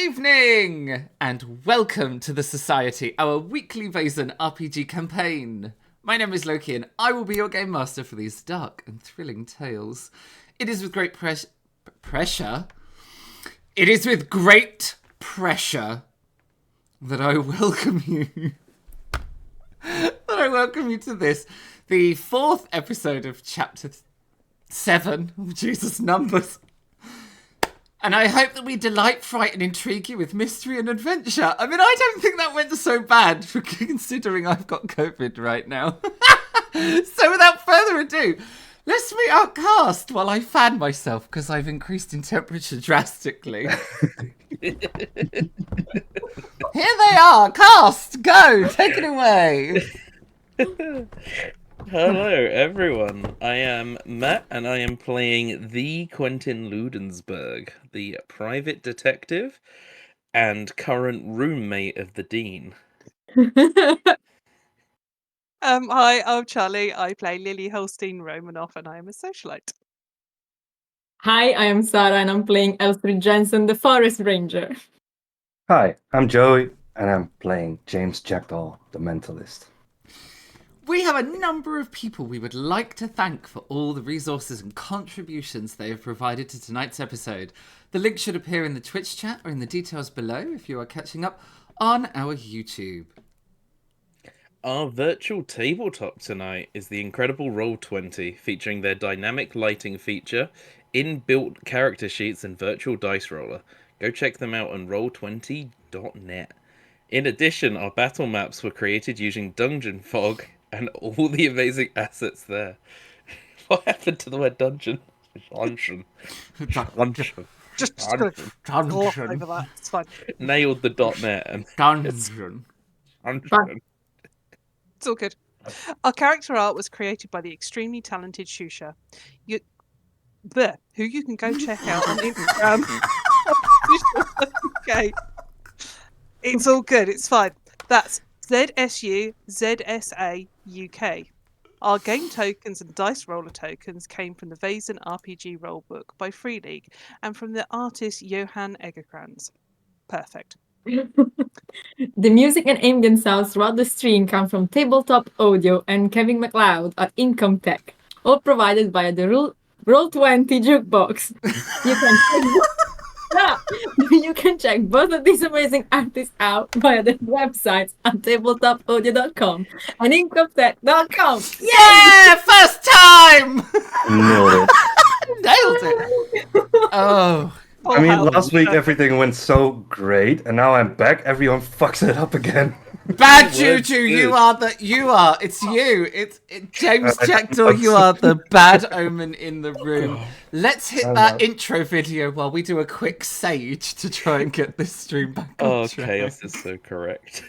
evening, and welcome to the Society, our weekly Vaesen RPG campaign. My name is Loki, and I will be your game master for these dark and thrilling tales. It is with great pressure. It is with great pressure that I welcome you. To this, the fourth episode of Chapter 7. Oh, Jesus, numbers. And I hope that we delight, fright, and intrigue you with mystery and adventure. I mean, I don't think that went so bad, considering I've got COVID right now. So without further ado, let's meet our cast while I fan myself, because I've increased in temperature drastically. Here they are. Cast, go. Take it away. Hello, everyone. I am Matt, and I am playing the Quentin Ludensberg, the private detective and current roommate of the Dean. Hi, I'm Charlie. I play Lily Holstein Romanoff, and I am a socialite. Hi, I am Sarah, and I'm playing Elfrid Jensen, the Forest Ranger. Hi, I'm Joey, and I'm playing James Jackdaw, the Mentalist. We have a number of people we would like to thank for all the resources and contributions they have provided to tonight's episode. The link should appear in the Twitch chat or in the details below if you are catching up on our YouTube. Our virtual tabletop tonight is the incredible Roll20, featuring their dynamic lighting feature, inbuilt character sheets, and virtual dice roller. Go check them out on roll20.net. In addition, our battle maps were created using Dungeon Fog and all the amazing assets there. What happened to the word dungeon? Dungeon. Just gonna gloss over that. It's fine. Nailed the .net and Dungeon. It's all good. Our character art was created by the extremely talented Shusha, who you can go check out on Instagram. Okay, it's all good. It's fine. That's ZSUZSA UK. Our game tokens and dice roller tokens came from the Vaesen RPG rulebook by Free League and from the artist Johan Egerkrans. Perfect. The music and ambient sounds throughout the stream come from Tabletop Audio and Kevin MacLeod at Income Tech, all provided via the Roll20 jukebox. You can check both of these amazing artists out via their websites at tabletopaudio.com and incomtech.com. Yeah! First time! Nailed it. Nailed it! Oh. I mean, last week everything went so great, and now I'm back. Everyone fucks it up again. Bad juju, it's you. It's James Jackdaw, you are the bad omen in the room. Let's hit that intro video while we do a quick sage to try and get this stream back on track. Chaos is so correct.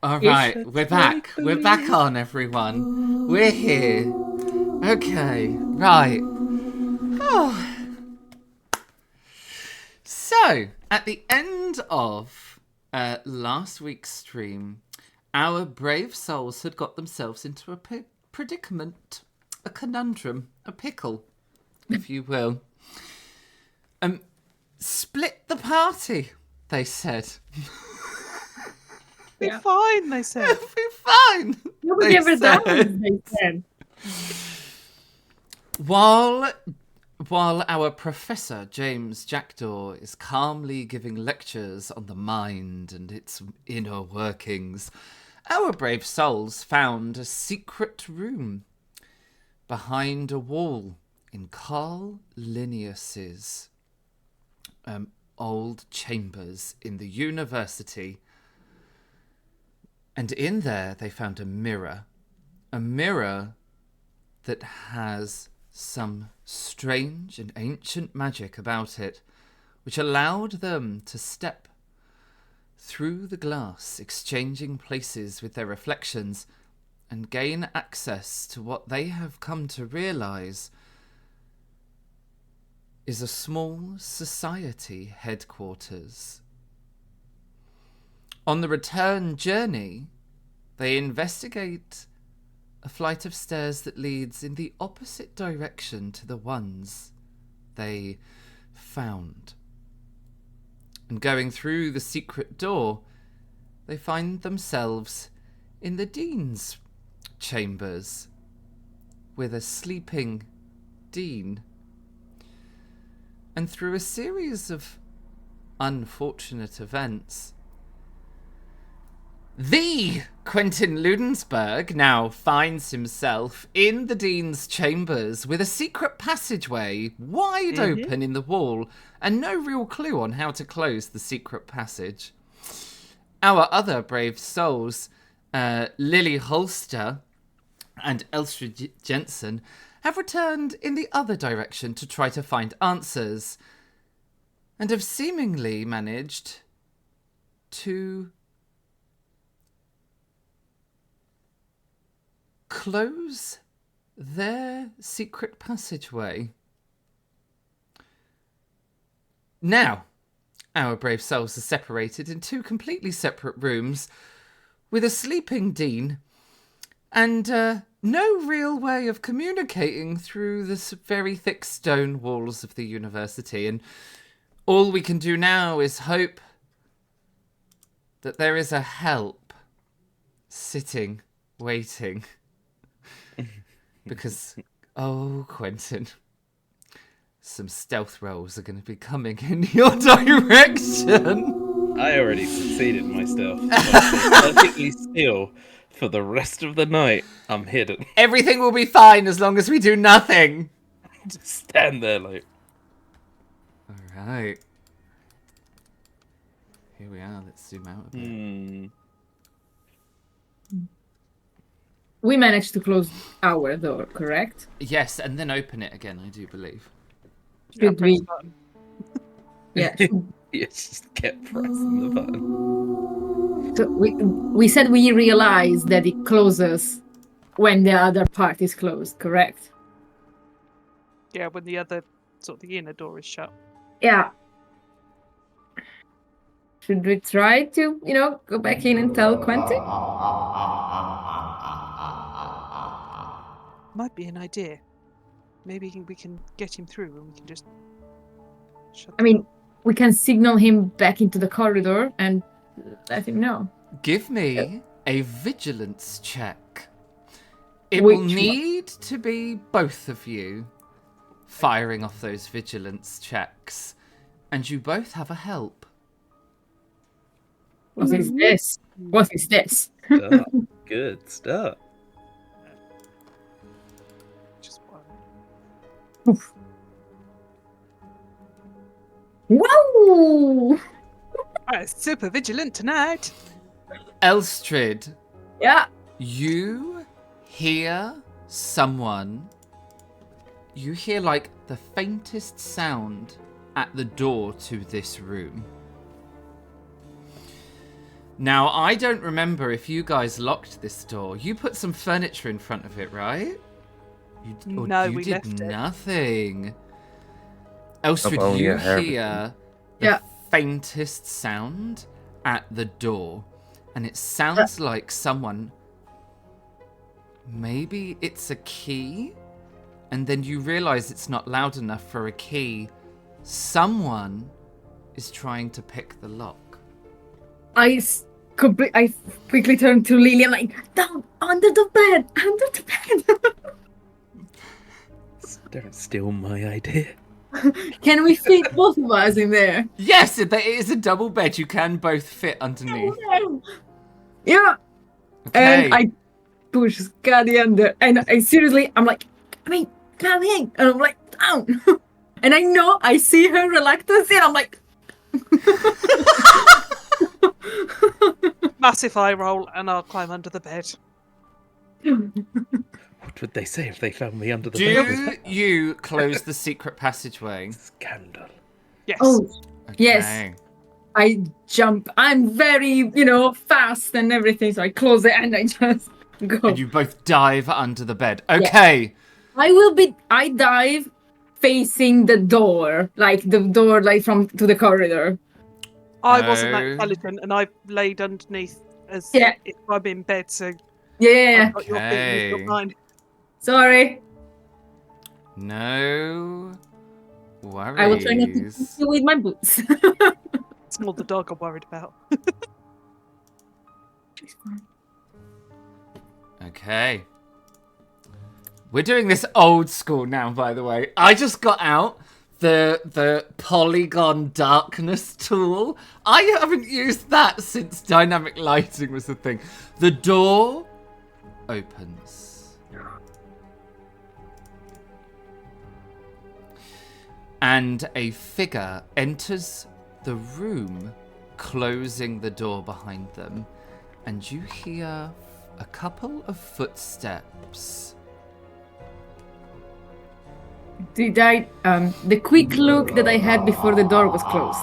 All Yes, right, let's we're back. make We're back believe. on, everyone. We're here. Okay, right. Oh. So, at the end of last week's stream, our brave souls had got themselves into a predicament, a conundrum, a pickle, if you will. Split the party, they said. Be Yeah. fine, they said. It'll be fine. Nobody they ever said. does, they said. While our Professor James Jackdaw is calmly giving lectures on the mind and its inner workings, our brave souls found a secret room behind a wall in Carl Linnaeus's old chambers in the university. And in there they found a mirror that has some strange and ancient magic about it, which allowed them to step through the glass, exchanging places with their reflections, and gain access to what they have come to realize is a small society headquarters. On the return journey, they investigate a flight of stairs that leads in the opposite direction to the ones they found. And going through the secret door, they find themselves in the Dean's chambers with a sleeping Dean. And through a series of unfortunate events, the Quentin Ludensberg now finds himself in the Dean's chambers with a secret passageway wide open in the wall and no real clue on how to close the secret passage. Our other brave souls, Lily Holster and Elstrid Jensen, have returned in the other direction to try to find answers and have seemingly managed to close their secret passageway. Now, our brave souls are separated in two completely separate rooms with a sleeping Dean and no real way of communicating through the very thick stone walls of the university. And all we can do now is hope that there is a help sitting, waiting. Because, oh, Quentin, some stealth rolls are going to be coming in your direction. I already succeeded in my stealth. I'm perfectly still for the rest of the night. I'm hidden. Everything will be fine as long as we do nothing. Just stand there like... All right. Here we are. Let's zoom out a bit. We managed to close our door, correct? Yes, and then open it again, I do believe. Should press we? button. Yeah. Yes, just kept pressing the button. So we said we realized that it closes when the other part is closed, correct? Yeah, when the other, sort of the inner door is shut. Yeah. Should we try to, go back in and tell Quentin? Might be an idea. Maybe we can get him through and we can just shut I mean, we can signal him back into the corridor and let him know. Give me a vigilance check. It will Which one? need to be both of you firing off those vigilance checks. And you both have a help. What is this? What is this? Start. Good start. just one. Whoa! Super vigilant tonight. Elstrid, Yeah. you hear someone. You hear like the faintest sound at the door to this room. Now, I don't remember if you guys locked this door. You put some furniture in front of it, right? No, you we did left it. nothing. Elstrid, only you a hair hear the Yeah. faintest sound at the door. And it sounds like someone... Maybe it's a key? And then you realise it's not loud enough for a key. Someone is trying to pick the lock. I quickly turned to Lily and like, down, under the bed, under the bed. Don't steal my idea. Can we fit both of us in there? Yes, it is a double bed. You can both fit underneath. Yeah. Okay. And I push Scotty under, and I'm like, come in, and I'm like, down. And I know I see her reluctance, and I'm like, Massive eye roll, and I'll climb under the bed. What would they say if they found me under the bed? Do you close the secret passageway? Scandal. Yes. oh, Okay. yes. I jump. I'm very, fast and everything, so I close it and I just go. And you both dive under the bed. Okay. I dive facing the door, like the door, like to the corridor. I wasn't that Oh. intelligent, and I laid underneath as Yeah. if I'm in bed, so Yeah. I've got your feet and you've got mine. Sorry. No worries. I will try not to kiss you with my boots. It's more the dog I'm worried about. Okay. We're doing this old school now, by the way. I just got out the polygon darkness tool. I haven't used that since dynamic lighting was a thing. The door opens. And a figure enters the room, closing the door behind them. And you hear a couple of footsteps. Did I, the quick look that I had before the door was closed?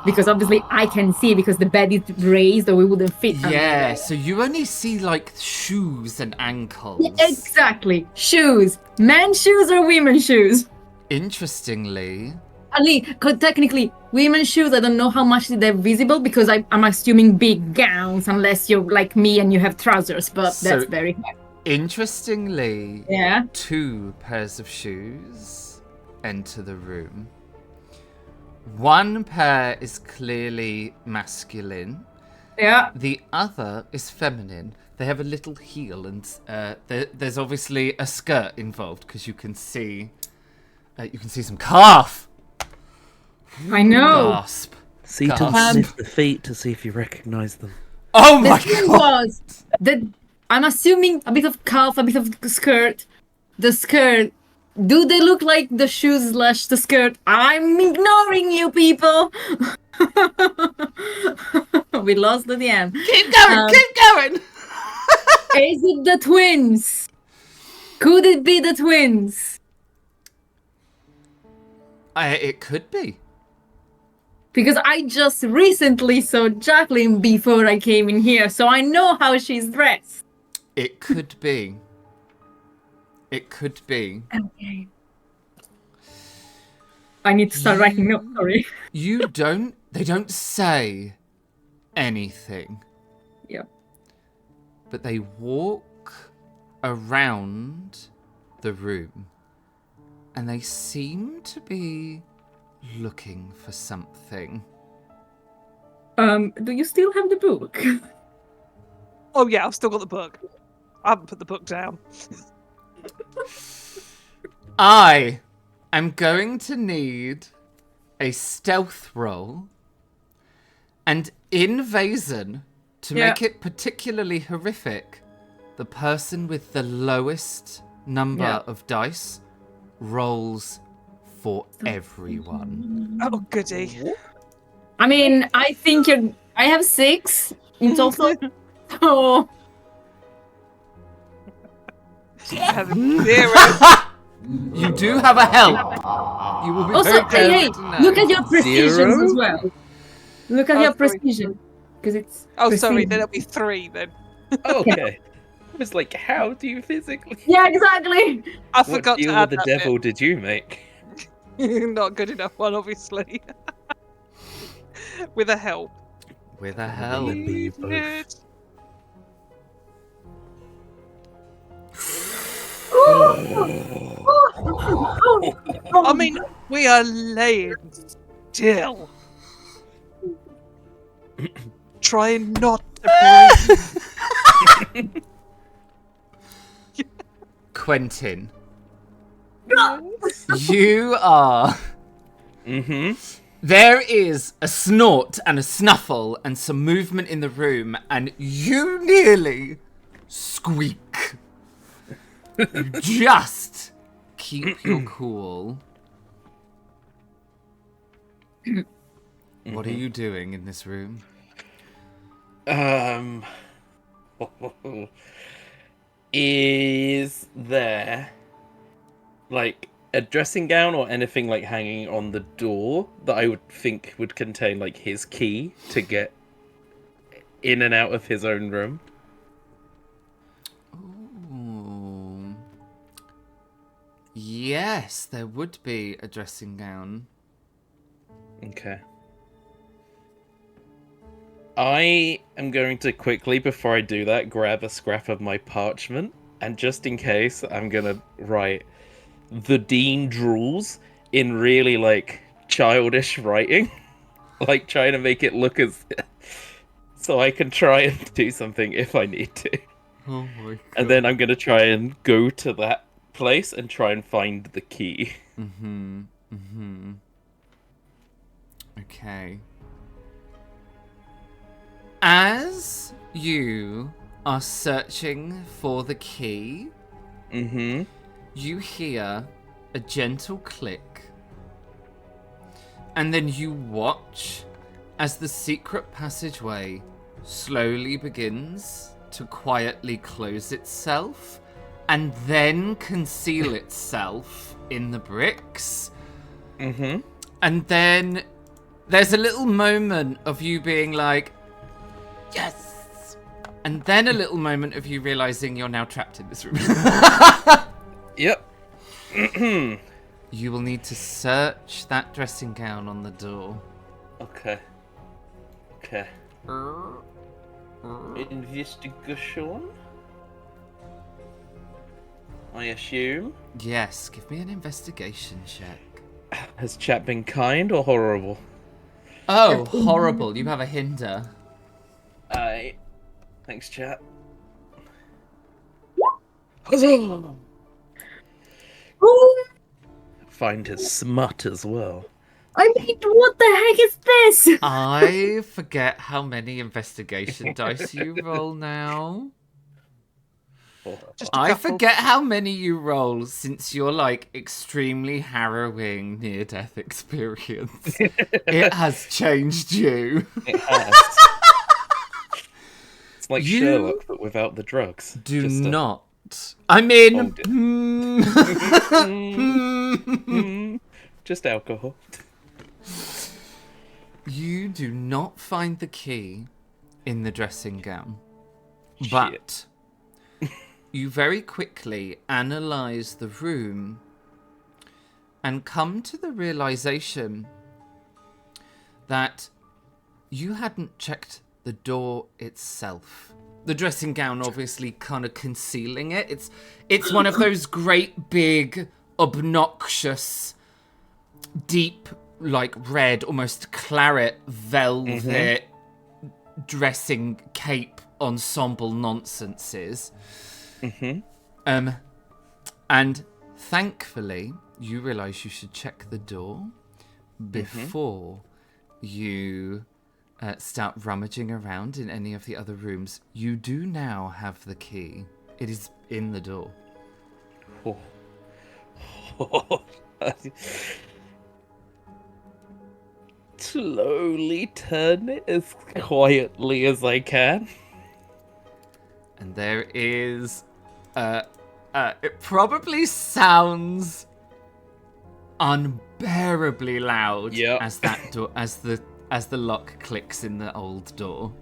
Because obviously I can see because the bed is raised or we wouldn't fit under Yeah, it. so you only see like shoes and ankles. Yeah, exactly. Shoes. Men's shoes or women's shoes? Interestingly, Ali, because technically, women's shoes, I don't know how much they're visible because I'm assuming big gowns unless you're like me and you have trousers, but So- that's very hard. interestingly, Yeah. 2 pairs of shoes enter the room. One pair is clearly masculine. Yeah. The other is feminine. They have a little heel, and there's obviously a skirt involved because you can see some calf. I know. Gasp. Seaton Gasp. sniff the feet to see if you recognise them. Oh The my thing god! was that I'm assuming a bit of calf, a bit of skirt. The skirt. Do they look like the shoes / the skirt? I'm ignoring you people. We lost the DM. Keep going, keep going. Is it the twins? Could it be the twins? It could be. Because I just recently saw Jacqueline before I came in here, so I know how she's dressed. It could be. It could be. Okay. I need to start writing notes, sorry. They don't say anything, Yep. but they walk around the room and they seem to be looking for something. Do you still have the book? Oh yeah, I've still got the book. I haven't put the book down. I am going to need a stealth roll. And in Vaesen, to Yeah. make it particularly horrific, the person with the lowest number Yeah. of dice rolls for everyone. Oh goody. I mean, I think I have 6 in total. So Having 0. You do have a help. You will be also, very hey, glad to know. look at your precisions 0? as well. Look at Oh, your sorry. precision. because it's. Oh, sorry, pristine. then it'll be 3 then. Okay. I was like, how do you physically? Yeah, exactly. I What forgot to deal add with the that devil did you make? bit. Not good enough one, obviously. With a help. With a help. Be both. Good. I mean, we are laying still. Trying not to breathe. Quentin, you are. Mm-hmm. There is a snort and a snuffle and some movement in the room, and you nearly squeak. Just keep your cool. What are you doing in this room? Is there like a dressing gown or anything like hanging on the door that I would think would contain like his key to get in and out of his own room? Ooh. Yes, there would be a dressing gown. Okay. I am going to quickly, before I do that, grab a scrap of my parchment, and just in case, I'm gonna write "The Dean drools" in really like childish writing, like trying to make it look as so I can try and do something if I need to. Oh my god. And then I'm gonna try and go to that place and try and find the key. Okay. As you are searching for the key, Mm-hmm. you hear a gentle click, and then you watch as the secret passageway slowly begins to quietly close itself and then conceal itself in the bricks. Mm-hmm. And then there's a little moment of you being like, yes! And then a little moment of you realizing you're now trapped in this room. Yep. You will need to search that dressing gown on the door. Okay. Investigation, I assume. Yes, give me an investigation check. Has chat been kind or horrible? Oh, horrible. You have a hinder. Aye. Thanks, chat. Find his smut as well. I mean, what the heck is this? I forget how many investigation dice you roll now. Just a I couple. forget how many you roll since your like extremely harrowing near-death experience. It has changed you. It has. It's like You Sherlock, but without the drugs. Do Just a- not. I mean, Oh, just alcohol. you do not find the key in the dressing gown, but you very quickly analyze the room and come to the realization that you hadn't checked the door itself. The dressing gown obviously kind of concealing it. It's one of those great big obnoxious deep like red almost claret velvet dressing cape ensemble nonsenses. And thankfully you realize you should check the door before you start rummaging around in any of the other rooms. You do now have the key. It is in the door. Slowly turn it as quietly as I can. And there is it probably sounds unbearably loud Yep. as that door as the lock clicks in the old door.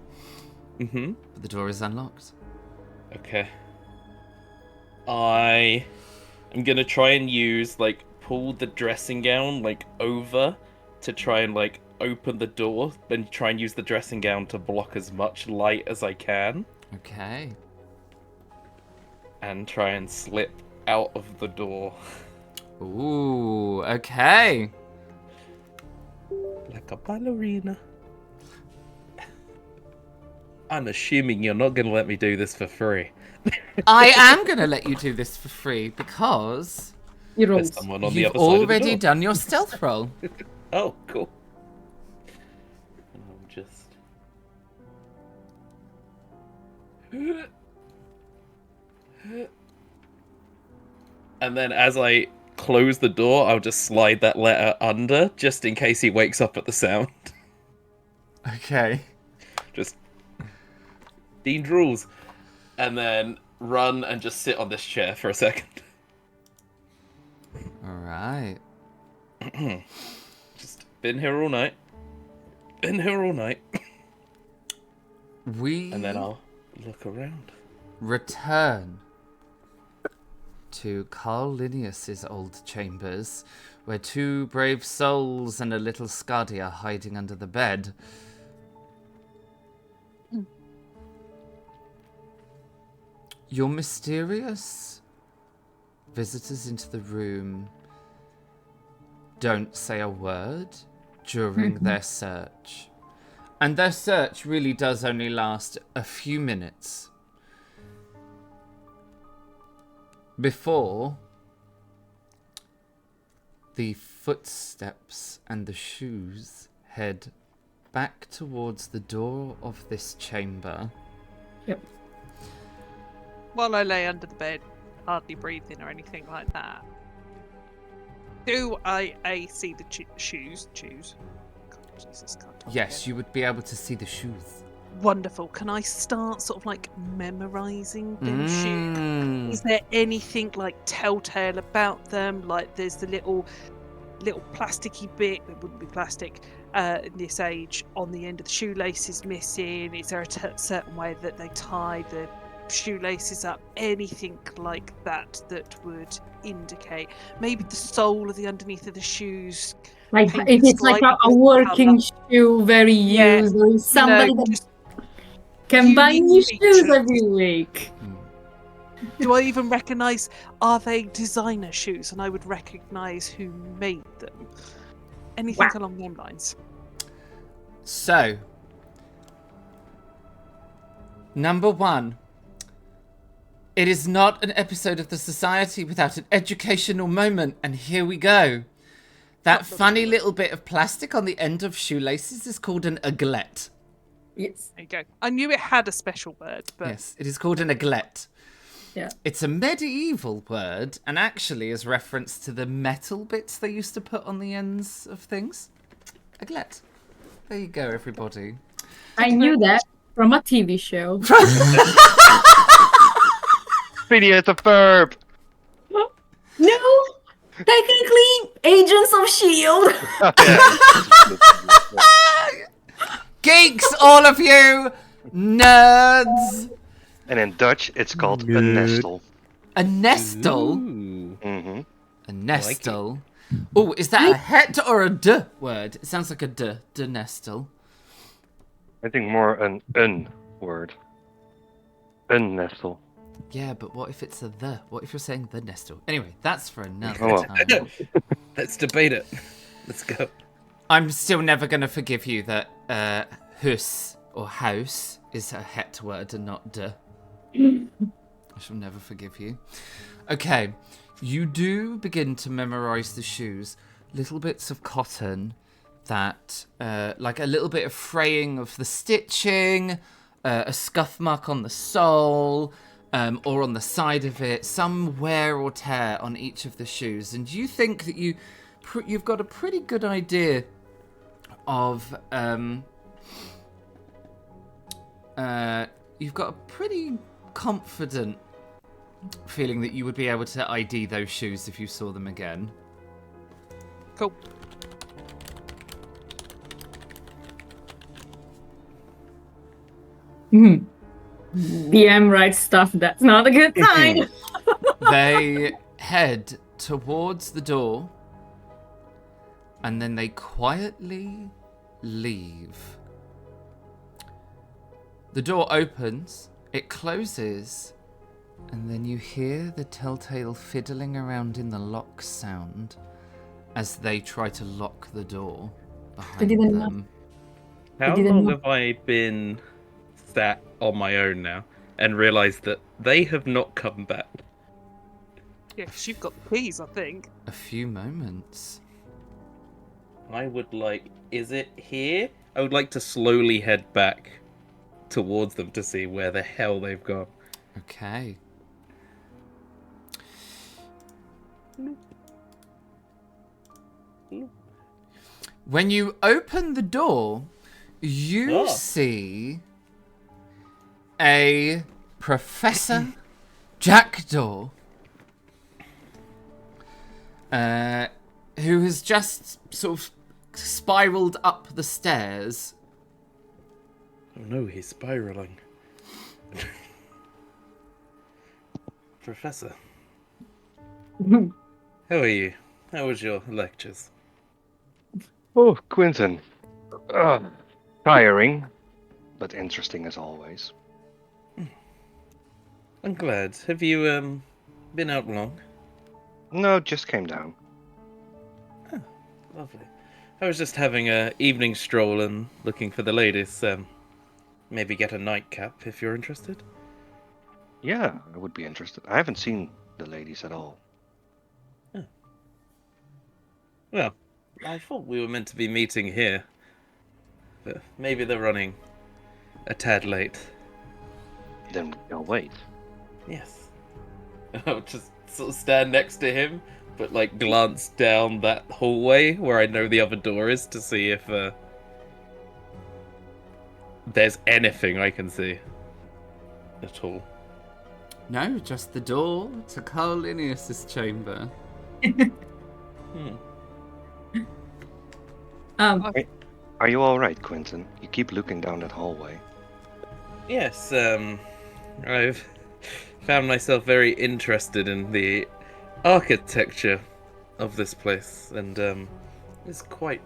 Mm-hmm. But the door is unlocked. Okay. I am gonna try and use, like, pull the dressing gown, like, over to try and, like, open the door, and try and use the dressing gown to block as much light as I can, Okay. and try and slip out of the door. Ooh, okay. Like a ballerina. I'm assuming you're not gonna let me do this for free. I am going to let you do this for free because You There's rolls. someone on the you've other side of the already door. done your stealth roll. Oh, cool. And I'll just... And then as I close the door, I'll just slide that letter under, just in case he wakes up at the sound. Okay. Just... Dean's rules. And then run and just sit on this chair for a second. All right. Just been here all night. Been here all night. We And then I'll look around. return to Carl Linnaeus's old chambers, where two brave souls and a little Skadi are hiding under the bed. Your mysterious visitors into the room don't say a word during their search. And their search really does only last a few minutes before the footsteps and the shoes head back towards the door of this chamber. Yep. While I lay under the bed, hardly breathing or anything like that, do I see the shoes? God, Jesus, can't talk Yes, again. you would be able to see the shoes. Wonderful. Can I start sort of like memorizing them shoes? Is there anything like telltale about them? Like there's the little plasticky bit that wouldn't be plastic in this age on the end of the shoelaces missing. Is there a certain way that they tie the shoelaces up? Anything like that that would indicate maybe the sole of the underneath of the shoes? Like painted if it's like slightly a different working colour. shoe, very Yeah, used, or somebody that just can buy unique new shoes features. every week. Do I even recognise, are they designer shoes? And I would recognise who made them. Anything Wow. along them lines. So, number one, it is not an episode of the Society without an educational moment, and here we go. That funny little bit of plastic on the end of shoelaces is called an aglet. Yes. There you go. I knew it had a special word, but Yes, it is called an aglet. Yeah. It's a medieval word, and actually is reference to the metal bits they used to put on the ends of things. Aglet. There you go, everybody. I knew that from a TV show. Video is a verb. No, technically, Agents of S.H.I.E.L.D. Geeks, all of you! Nerds! And in Dutch, it's called a nestle. A nestle? Ooh. Mm-hmm. A nestle? Oh, is that a het or a d word? It sounds like a d nestle. I think more an word. An nestle. Yeah, but what if it's a the? What if you're saying the nestle? Anyway, that's for another Oh, well. time. Let's debate it. Let's go. I'm still never going to forgive you that hus or house is a het word and not d. I shall never forgive you. Okay, you do begin to memorize the shoes. Little bits of cotton that, like a little bit of fraying of the stitching, a scuff mark on the sole, or on the side of it, some wear or tear on each of the shoes. And you think that you've got a pretty good idea of you've got a pretty confident feeling that you would be able to ID those shoes if you saw them again. cool. DM writes stuff that's not a good sign. They head towards the door, and then they quietly leave. The door opens, it closes, and then you hear the telltale fiddling around in the lock sound as they try to lock the door behind didn't them. How didn't long know. have I been sat on my own now and realised that they have not come back? Yeah, 'cause you've got the keys, I think. A few moments. I would like... Is it here? I would like to slowly head back towards them to see where the hell they've gone. Okay. When you open the door, you see a Professor Jackdaw who has just sort of spiraled up the stairs. Oh no, he's spiraling. Professor. How are you? How was your lectures? Oh, Quentin. Tiring, but interesting as always. I'm glad. Have you been out long? No, just came down. Lovely. I was just having a evening stroll and looking for the ladies. Maybe get a nightcap if you're interested. Yeah, I would be interested. I haven't seen the ladies at all. Well, I thought we were meant to be meeting here. But maybe they're running a tad late. Then we'll wait. Yes. I'll just sort of stand next to him, but like glance down that hallway where I know the other door is to see if there's anything I can see at all. No, just the door to Carl Linnaeus's chamber. Are you all right, Quentin? You keep looking down that hallway. Yes, I've found myself very interested in the architecture of this place, and it's quite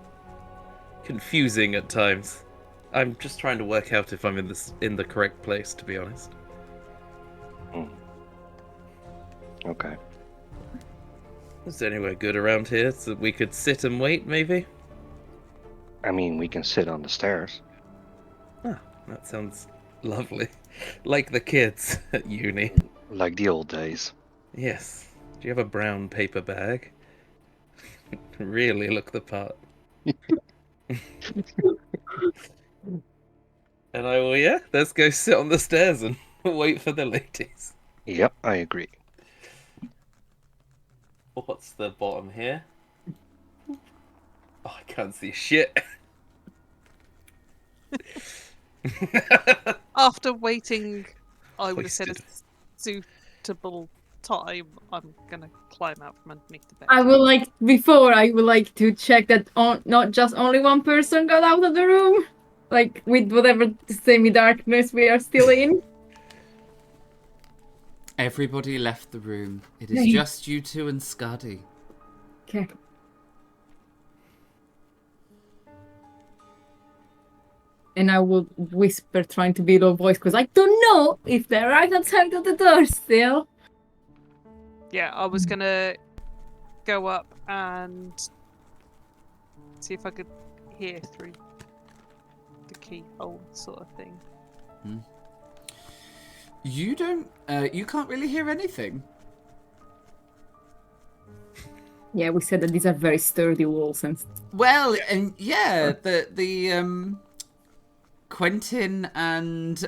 confusing at times. I'm just trying to work out if I'm in the correct place, to be honest. Okay. Is there anywhere good around here so we could sit and wait, maybe? I mean, we can sit on the stairs. Ah, that sounds lovely. Like the kids at uni. Like the old days. Yes. Do you have a brown paper bag? Really look the part. And I will, yeah, let's go sit on the stairs and wait for the ladies. Yep, I agree. What's the bottom here? Oh, I can't see shit. After waiting, I would have said a Wasted. suitable time, I'm gonna climb out from underneath the bed. I would like to check that not just only one person got out of the room, like with whatever semi-darkness we are still in. Everybody left the room. It is just you two and Scuddy. Okay. And I will whisper, trying to be low voice, because I don't know if they're right outside of the door still. Yeah, I was gonna go up and see if I could hear through the keyhole sort of thing. You don't. You can't really hear anything. Yeah, we said that these are very sturdy walls, and Well, and yeah, the Quentin and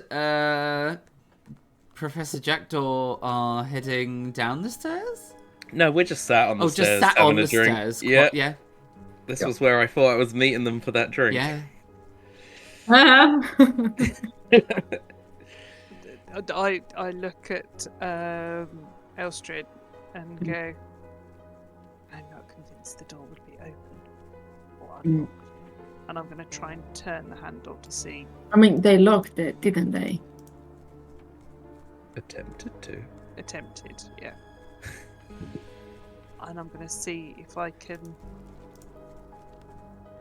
Professor Jackdaw are heading down the stairs. No, we're just sat on the stairs. Just sat having on a the drink. stairs. Yeah. Yeah. This was where I thought I was meeting them for that drink. Yeah. I look at Elstrid and go, I'm not convinced the door would be open or unlocked. and I'm going to try and turn the handle to see. I mean, they locked it, didn't they? Attempted to. Attempted, yeah. And I'm going to see if I can...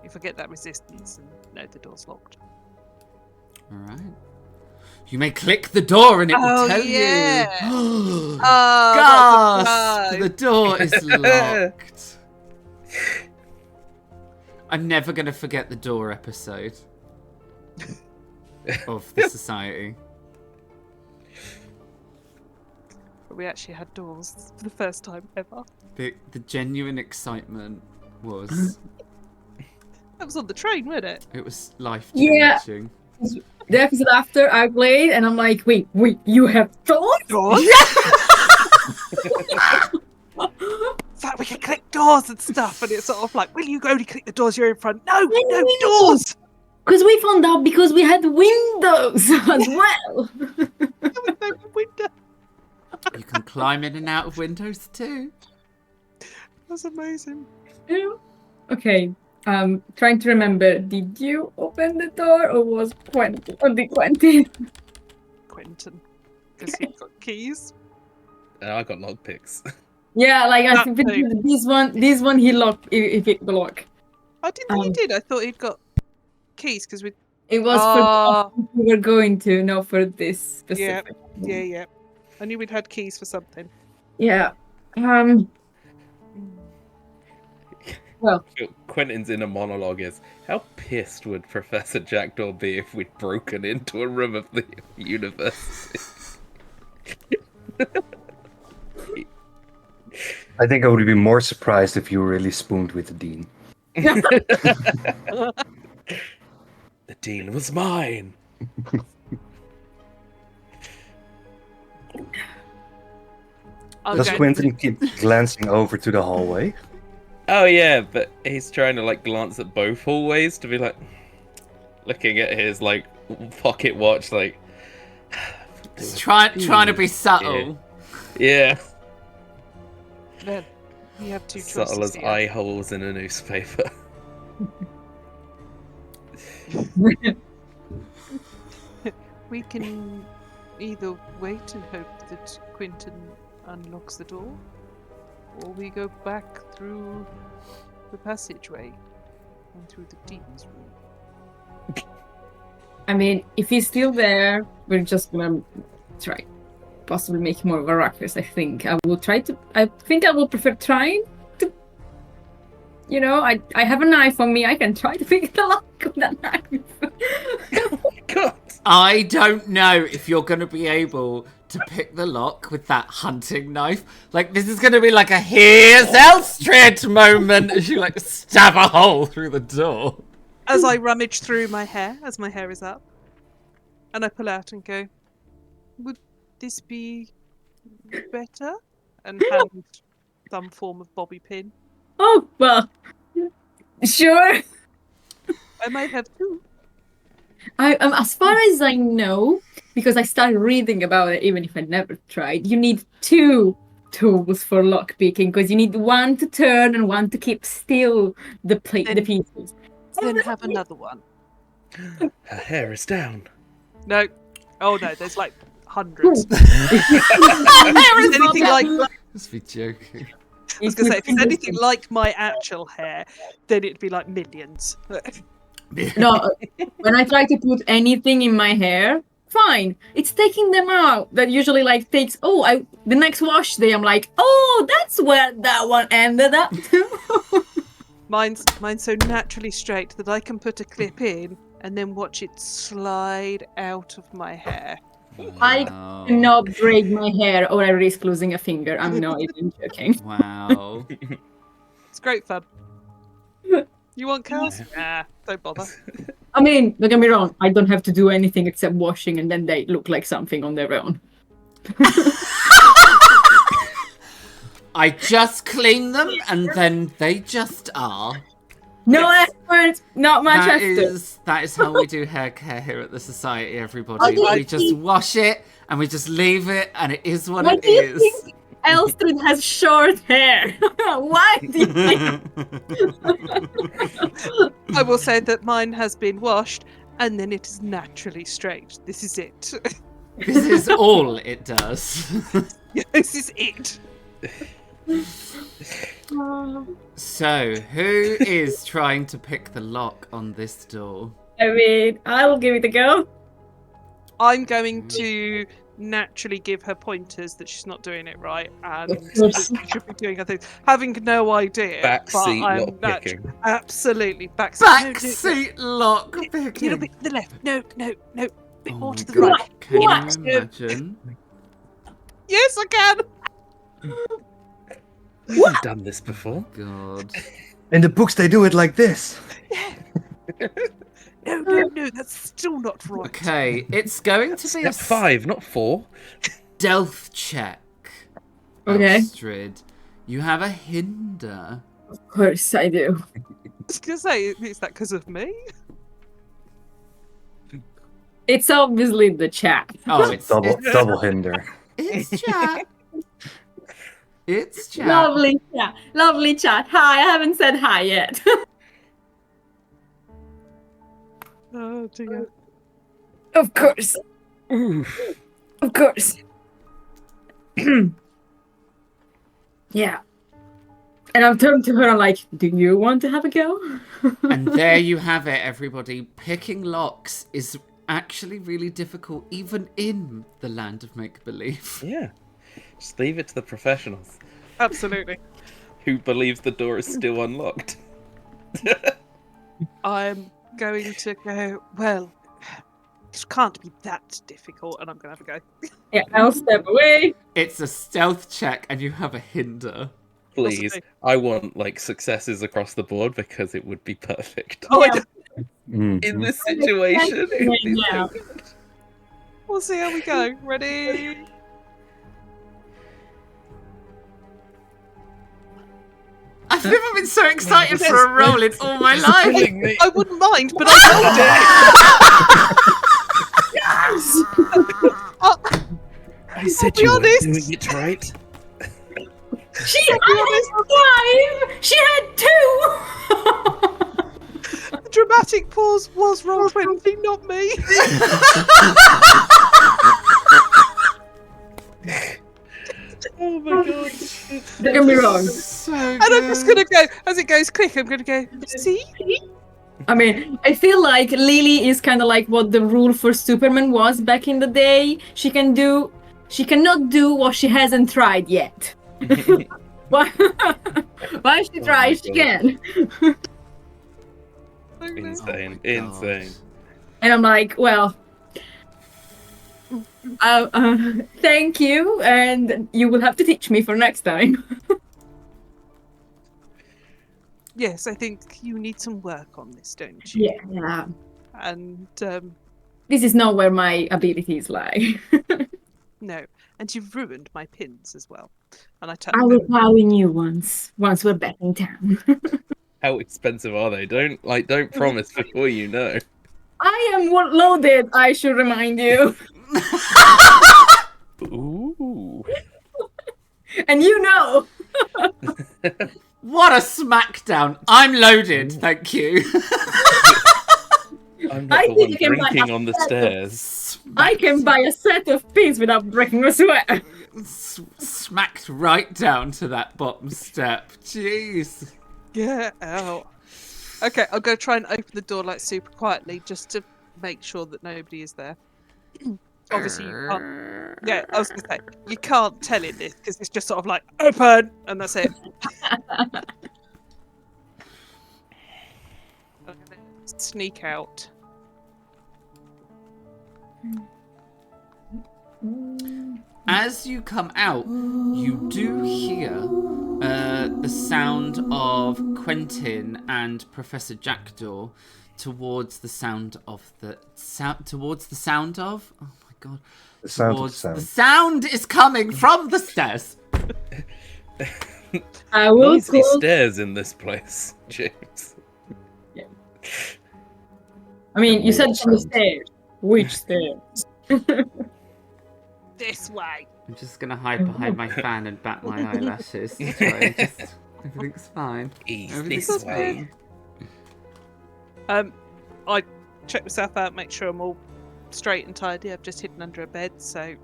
If I get that resistance and no, the door's locked. Alright. You may click the door and it will Oh, tell yeah. you. Oh, Gasp! The door is locked. I'm never going to forget the door episode of the society. We actually had doors for the first time ever. The genuine excitement was... That was on the train, wasn't it? It was Yeah. life-changing. The episode after I played, and I'm like, wait, you have doors? Doors? It's like we can click doors and stuff, and it's sort of like, will you only click the doors you're in front? No, no doors! Because we found out because we had windows as well. There was no window. You can climb in and out of windows too. That's amazing. Yeah. Okay. Trying to remember, did you open the door or was Quentin? Quentin. Because he's got keys. I got lockpicks. Yeah, like I That think too. this one he locked. He picked the lock. I didn't think he did. I thought he'd got keys because we. It was for we were going to, not for this specific. Yeah. I knew we'd had keys for something. Yeah. Well, Quentin's inner monologue is, how pissed would Professor Jackdaw be if we'd broken into a room of the university? I think I would be more surprised if you really spooned with the dean. The dean was mine. Does Quentin keep glancing over to the hallway? Oh yeah, but he's trying to like glance at both hallways to be like looking at his like pocket watch, like Just trying to be subtle. yeah, Then you have two choices subtle as here. eye holes in a newspaper. We can either wait and hope that Quentin unlocks the door, or we go back through the passageway and through the dean's room. I mean, if he's still there, we're just gonna try. Possibly make more of a ruckus. I think I will try to. I think I will prefer trying to. You know, I have a knife on me. I can try to pick the lock with that knife. God. I don't know if you're going to be able to pick the lock with that hunting knife. Like, this is going to be like a here's Elstrad moment as you like stab a hole through the door. As I rummage through my hair, as my hair is up, and I pull out and go, would this be better? And hand some form of bobby pin. Oh well, sure. I might have two. As far as I know, because I started reading about it, even if I never tried, you need two tools for lockpicking because you need one to turn and one to keep still the pieces. Then have another one. Her hair is down. No. Oh no, there's like hundreds. If anything like, Must be joking. I was gonna say, if it's anything like my actual hair, then it'd be like millions. No, when I try to put anything in my hair, fine. It's taking them out that usually like takes. The next wash day, I'm like, oh, that's where that one ended up. Mine's so naturally straight that I can put a clip in and then watch it slide out of my hair. I cannot braid my hair or I risk losing a finger. I'm not even joking. Wow. It's great fun. You want curls? Nah, don't bother. I mean, don't get me wrong. I don't have to do anything except washing, and then they look like something on their own. I just clean them and then they just are. No effort, not much That effort. that is how we do hair care here at the Society, everybody. What do you We just think? wash it and we just leave it and it is what What it do you is. think? Elstrud has short hair. Why do you I will say that mine has been washed, and then it is naturally straight. This is it. This is all it does. This is it. So, who is trying to pick the lock on this door? I mean, I'll give it a go. I'm going to naturally give her pointers that she's not doing it right, and Of course. that she should be doing other things. Having no idea, Backseat but I'm lockpicking. absolutely backseat. Backseat lock picking. Little bit to the left. No. Bit Oh more my to the God. right. Can What? you imagine? Yes, I can. We've done this before. God. In the books, they do it like this. No. That's still not right. Okay, it's going to be a Step 5, not 4. stealth check. Okay. Astrid, you have a hinder. Of course I do. I was gonna say, is that because of me? It's obviously the chat. Oh, it's Double hinder. It's chat. It's chat. Lovely chat. Lovely chat. Hi, I haven't said hi yet. Oh dear. Of course. Oof. Of course. Yeah. And I've turned to her and like, do you want to have a go? And there you have it, everybody. Picking locks is actually really difficult, even in the land of make-believe. Yeah. Just leave it to the professionals Absolutely. who believes the door is still unlocked. I'm going to go, well, it can't be that difficult, and I'm going to have a go. Yeah, I'll step away. It's a stealth check, and you have a hinder. Please. Possibly. I want like successes across the board because it would be perfect. Oh, Yeah. In this situation, it would be so Yeah. good. We'll see how we go. Ready? I've never been so excited for a roll in all my life. Killing me. I wouldn't mind, but I I said be you weren't honest. doing it right. She had 5! She had 2! the dramatic pause was roll 20, not me. Oh my god. Don't get me wrong. So And I'm just going to go, as it goes quick, I'm going to go, see? I mean, I feel like Lily is kind of like what the rule for Superman was back in the day. She cannot do what she hasn't tried yet. Why she tries, she can. Insane. Oh my God. Insane. And I'm like, well, thank you, and you will have to teach me for next time. Yes, I think you need some work on this, don't you? Yeah. And, This is not where my abilities lie. no. And you've ruined my pins as well. And I I turned will buy new ones once we're back in town. How expensive are they? Don't promise before you know. I am loaded, I should remind you. Ooh. And you know. What a smackdown! I'm loaded, thank you. I'm not I the think one you can buy drinking a on the set of- stairs. I can buy a set of pins without breaking a sweat. Smacked right down to that bottom step. Jeez. Get out. Okay, I'm going to try and open the door like super quietly just to make sure that nobody is there. Obviously, you can't. Yeah, I was going to say, you can't tell it this because it's just sort of like, open! And that's it. I'm gonna sneak out. As you come out, you do hear the sound of Quentin and Professor Jackdaw towards the sound of oh my god, The sound of towards sound. the sound is coming from the stairs. I will Noisy call... stairs in this place, James. I mean, you said from the stairs. Which stairs? this way. I'm just gonna hide behind my fan and bat my eyelashes. To try and just... Everything's fine. Ease Everything's this fine. way. I check myself out, make sure I'm all straight and tidy. I've just hidden under a bed, so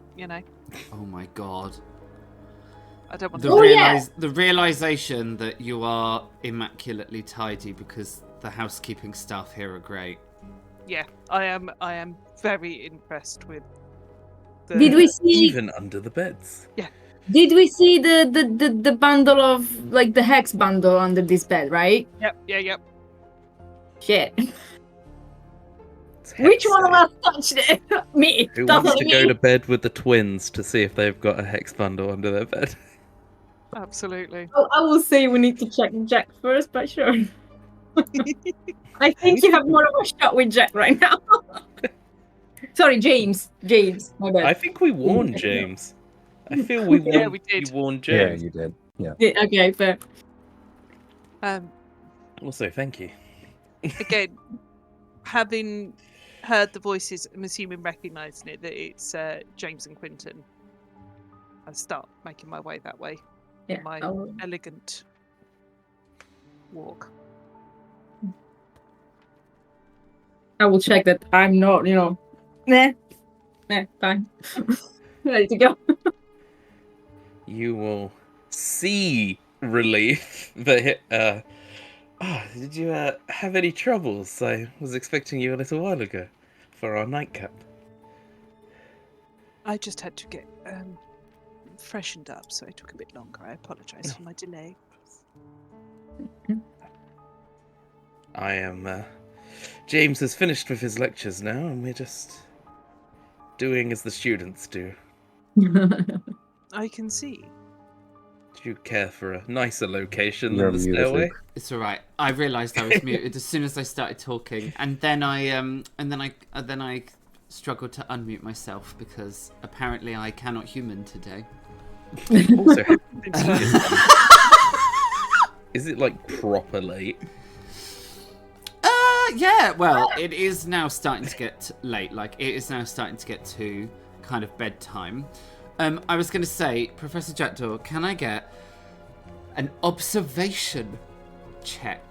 Oh my god. I don't want The, to. the realization that you are immaculately tidy because the housekeeping staff here are great. Yeah, I am very impressed with. Did we see? Even under the beds. Did we see the bundle of like the hex bundle under this bed? Right? Yep. Shit. It's Which hex one of day. us touched it? Me. Who wants to Definitely go me. to bed with the twins to see if they've got a hex bundle under their bed? Absolutely. Oh, I will say we need to check Jack first, but sure. I think you have more of a shot with Jack right now. Sorry, James. James, my bad. I think we warned James. I feel we warned, Yeah, we did. you warned Yeah, James. you did. Yeah. Yeah, okay, fair. Also, thank you. Again, having heard the voices, I'm assuming recognising it that it's James and Quinton. I start making my way that way. Yeah, My I will. elegant walk. I will check that I'm not, Nah, fine. Ready to go. You will see relief that did you have any troubles? I was expecting you a little while ago for our nightcap. I just had to get freshened up, so it took a bit longer. I apologise for my delay. I am James has finished with his lectures now, and we're just doing as the students do. I can see. Do you care for a nicer location You're than the muted, stairway? Luke. It's all right. I realised I was muted as soon as I started talking, and then I struggled to unmute myself because apparently I cannot human today. Also, is it like proper late? Yeah. Well, it is now starting to get late. Like it is now starting to get to kind of bedtime. I was going to say, Professor Jackdaw, can I get an observation check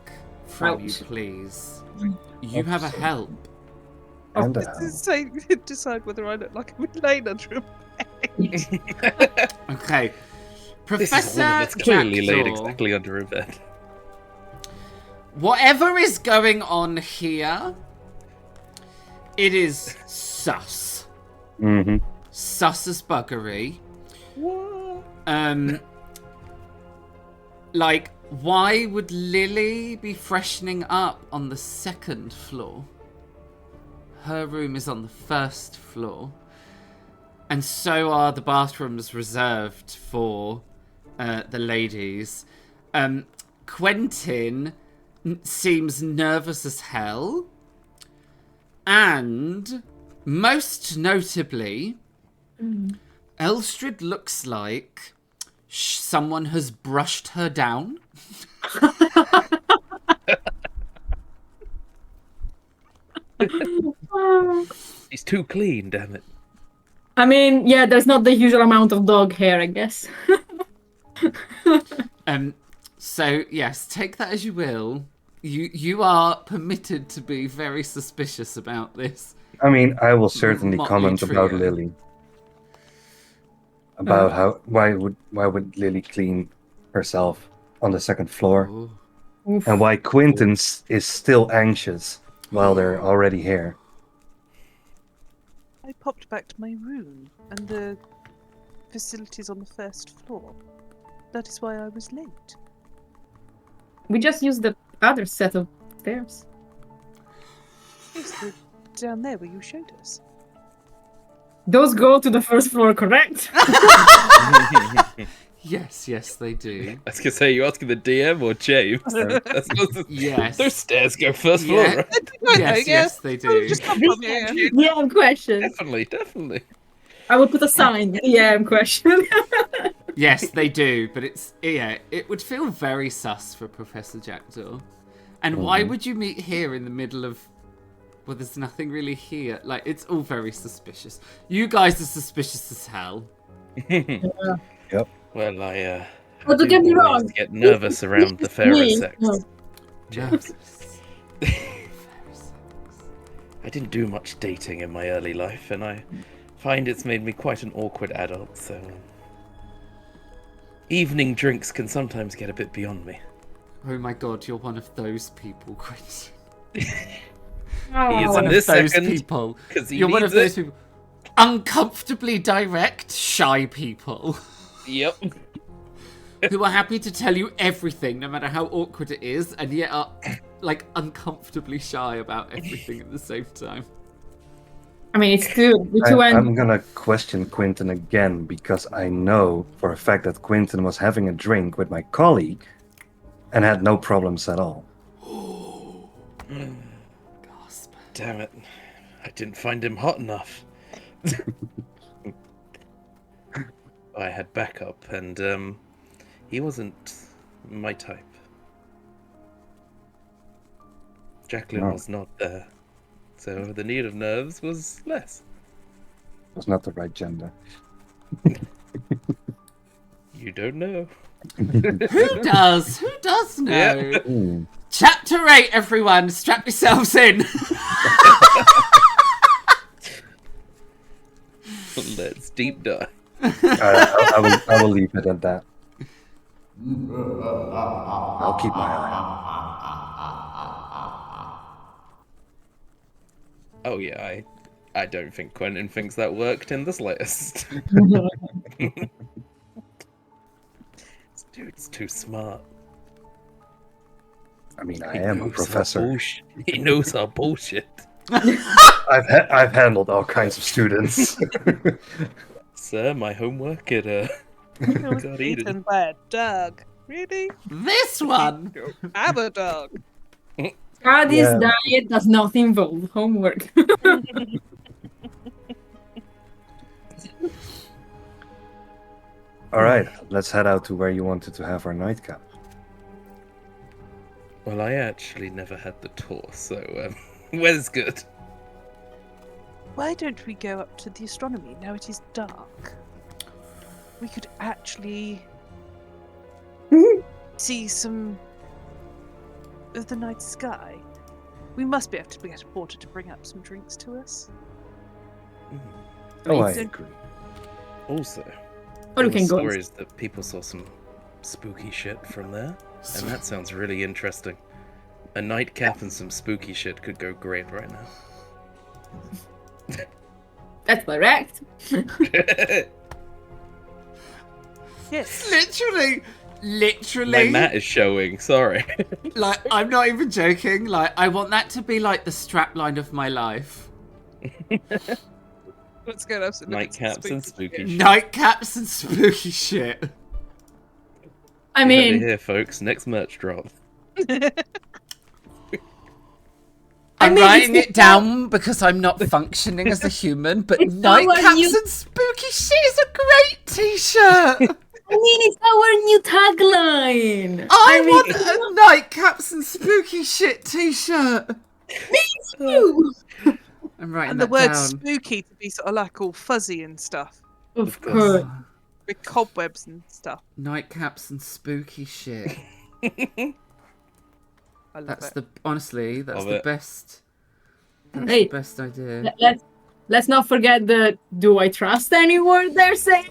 from you, Ouch. please? You have a help. And Say, decide whether I look like I'm laying under a bed. Okay. This is Professor a woman that's clearly laid Jackdaw, exactly under a bed. whatever is going on here, it is sus. Mm-hmm. Sus as buggery. What? Like, why would Lily be freshening up on the second floor? Her room is on the first floor. And so are the bathrooms reserved for the ladies. Quentin seems nervous as hell. And, most notably, Elstrid looks like someone has brushed her down. He's too clean, damn it. I mean, yeah, there's not the usual amount of dog hair, I guess. So yes, take that as you will. You are permitted to be very suspicious about this. I mean, I will certainly Motley comment about trio. Lily. About why would Lily clean herself on the second floor, Ooh. Oof. and why Quentin is still anxious while they're already here. I popped back to my room and the facilities on the first floor. That is why I was late. We just used the other set of stairs. Yes, they're down there where you showed us. Those go to the first floor, correct? Yes, they do. I was gonna say, you asking the DM or James? That's not- Yes. Those stairs go first floor, Yeah. right? Yes, they do. Just come from here. Yeah, question. Definitely. I will put a sign. Yeah, question. Yes, they do, but it would feel very sus for Professor Jackdaw. And why would you meet here in the middle of Well, there's nothing really here. Like, it's all very suspicious. You guys are suspicious as hell. Yep. Well, I But don't do get me always wrong. get nervous around the fairer Me, sex. no. James. I didn't do much dating in my early life, and I find it's made me quite an awkward adult, so... evening drinks can sometimes get a bit beyond me. Oh my god, you're one of those people, Quentin. He is Oh, in One this of those second, people. 'cause he You're one of needs those people. Uncomfortably direct, shy people. Yep. Who are happy to tell you everything, no matter how awkward it is, and yet are, like, uncomfortably shy about everything at the same time. I mean, it's good. The two I'm end. gonna question Quentin again because I know for a fact that Quentin was having a drink with my colleague and had no problems at all. Gasp. Damn it. I didn't find him hot enough. I had backup, and he wasn't my type. Jacqueline No. was not there, so the need of nerves was less. It's not the right gender. You don't know. Who does? Who does know? Yeah. Hmm. Chapter 8, everyone. Strap yourselves in. Let's deep dive. I will leave it at that. I'll keep my eye on Oh yeah, I don't think Quentin thinks that worked in the slightest. This dude's too smart. I mean, I He am a knows our professor. bullshit. He knows our bullshit. I've handled all kinds of students. Sir, my homework at It was got eaten. eaten by a dog. Really? This one. Have a dog. This Yeah. diet does not involve homework. All right, let's head out to where you wanted to have our nightcap. Well, I actually never had the tour, so where's good? Why don't we go up to the astronomy now it is dark? We could actually see some of the night sky. We must be able to get a porter to bring up some drinks to us. Oh, I Amazing. agree. Also, Or we there can were go. stories that people saw some spooky shit from there, and that sounds really interesting. A nightcap and some spooky shit could go great right now. That's correct. Yes. Literally. My mat is showing. Sorry. Like, I'm not even joking. Like, I want that to be like the strapline of my life. Let's go up some Nightcaps and spooky shit. Nightcaps and spooky shit. I You heard it mean, here, folks. Next merch drop. I'm mean, writing it's it down because I'm not functioning as a human, but It's our nightcaps new- and spooky shit is a great t-shirt. I mean, it's our new tagline. I mean, want a nightcaps and spooky shit t-shirt. you. I'm writing And the that word down. spooky to be sort of like all fuzzy and stuff. Of course. course. With cobwebs and stuff. Nightcaps and spooky shit. I love That's it. honestly, that's Love the it. best. That's Hey. the best idea. Let's not forget the "Do I trust any word they're saying?"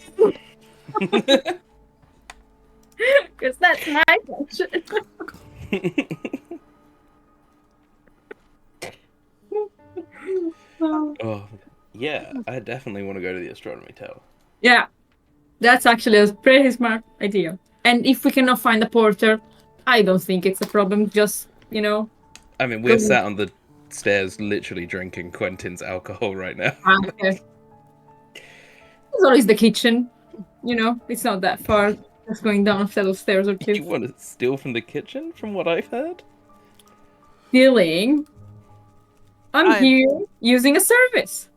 Because that's my question. Oh, yeah. I definitely want to go to the astronomy tower. Yeah, that's actually a pretty smart idea. And if we cannot find a porter, I don't think it's a problem. Just, I mean, we're Cool. sat on the stairs literally drinking Quentin's alcohol right now. okay. It's always the kitchen. It's not that far. Just going down a set of stairs or You two. want to steal from the kitchen, from what I've heard? Stealing. I'm I'm- here using a service.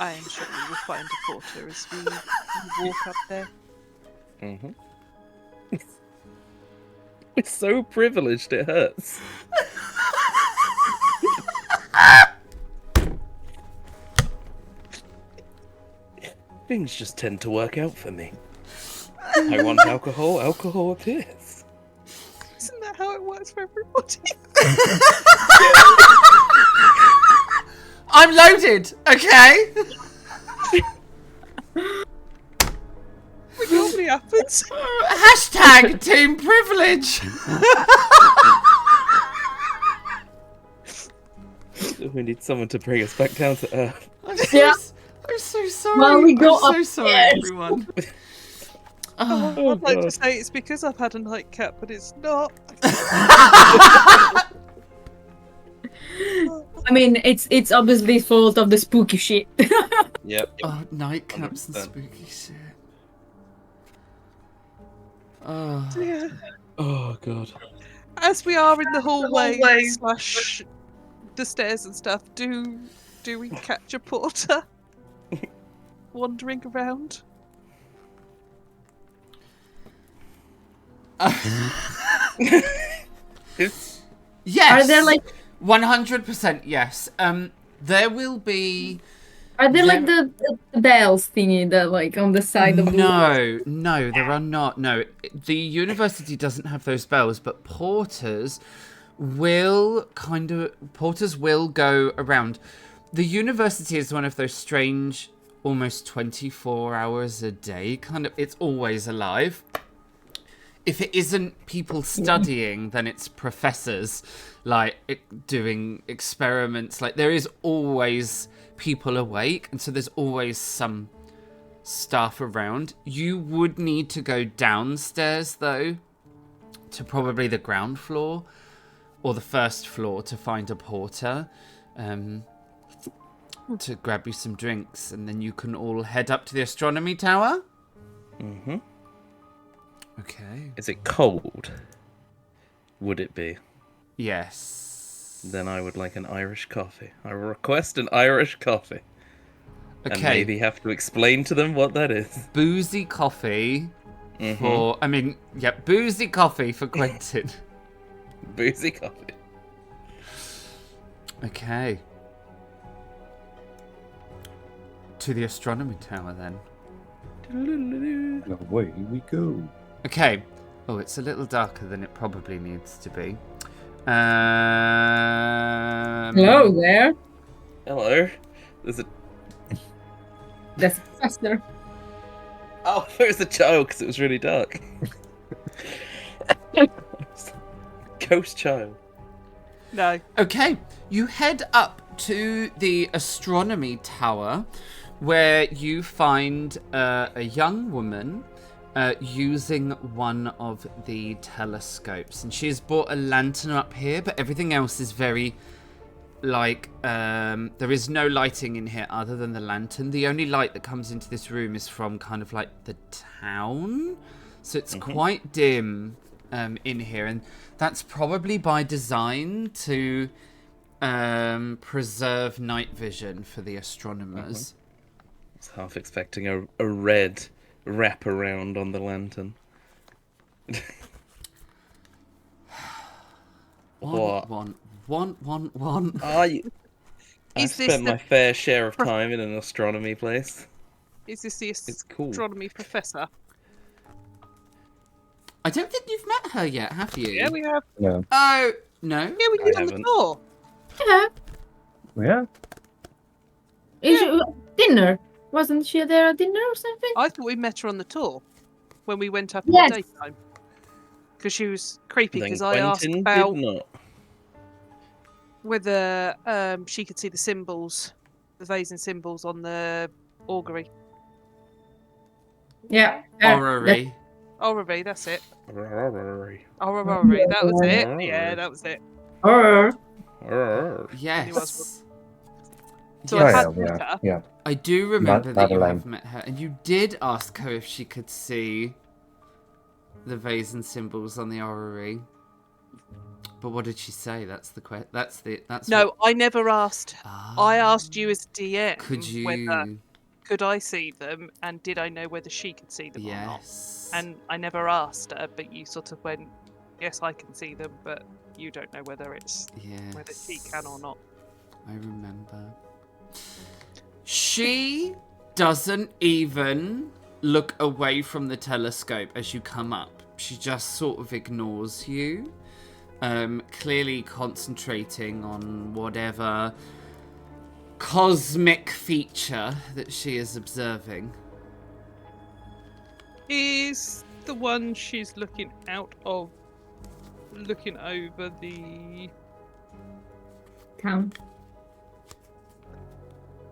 I am sure we will find a porter as we walk up there. Mm-hmm. We're so privileged, it hurts. Things just tend to work out for me. I want alcohol, alcohol appears. Isn't that how it works for everybody? I'm loaded, okay? It normally happens. Hashtag team privilege. We need someone to bring us back down to earth. I'm so sorry. Well, we go I'm so sorry, upstairs. everyone. I'd like to God. say it's because I've had a nightcap, but it's not. I mean, it's obviously fault of the spooky shit. Yep. Oh, nightcaps and 100%. spooky shit. Oh. Yeah. Oh god. As we are in the hallway slash the stairs and stuff, do we catch a porter wandering around? Yes. Are there like 100% yes. There will be. Are there like the bells thingy that like on the side of the No, there are not. No, the university doesn't have those bells, but porters will go around. The university is one of those strange, almost 24 hours a day kind of. It's always alive. If it isn't people studying, then it's professors like doing experiments. Like there is always people awake, and so there's always some staff around. You would need to go downstairs though, to probably the ground floor or the first floor to find a porter, to grab you some drinks, and then you can all head up to the astronomy tower. Mm-hmm. Okay. Is it cold? Would it be? Yes. Then I would like an Irish coffee. I will request an Irish coffee. Okay. And maybe have to explain to them what that is. Boozy coffee for... boozy coffee for Quentin. Boozy coffee. Okay. To the astronomy tower, then. Away we go. Okay. Oh, it's a little darker than it probably needs to be. Hello there. Hello. There's a... That's faster. Oh, there's a child because it was really dark. Ghost child. No. Okay. You head up to the astronomy tower, where you find a young woman using one of the telescopes, and she's brought a lantern up here, but everything else is very like there is no lighting in here other than the lantern. The only light that comes into this room is from kind of like the town, so it's quite dim in here, and that's probably by design to preserve night vision for the astronomers. I was half expecting a red wrap around on the lantern. One. I've Is this spent the- my fair share of time in an astronomy place. Is this the It's cool. astronomy professor? I don't think you've met her yet, have you? Yeah, we have. No. Oh, no? Yeah, we did on the haven't. tour. Yeah. Yeah. Is dinner? Wasn't she there at dinner or something? I thought we met her on the tour when we went up in Yes. the daytime. Because she was creepy, Then because I asked Quentin about did not. whether she could see the symbols, the Vaesen symbols on the augury. Yeah. Orrery. Orrery, that's it. Orrery. Orrery, that was it. Yeah, that that was it. Yes. So Yes. I Oh, had met her. yeah. I do remember that you Madeline. have met her, and you did ask her if she could see the Vaesen symbols on the orrery. But what did she say? That's No, I never asked. I asked you as DM Could you? whether could I see them, and did I know whether she could see them or not. Yes. And I never asked her, but you sort of went, yes, I can see them, but you don't know whether it's yes. whether she can or not. I remember. She doesn't even look away from the telescope as you come up. She just sort of ignores you, clearly concentrating on whatever cosmic feature that she is observing. Is the one she's looking out of looking over the Town.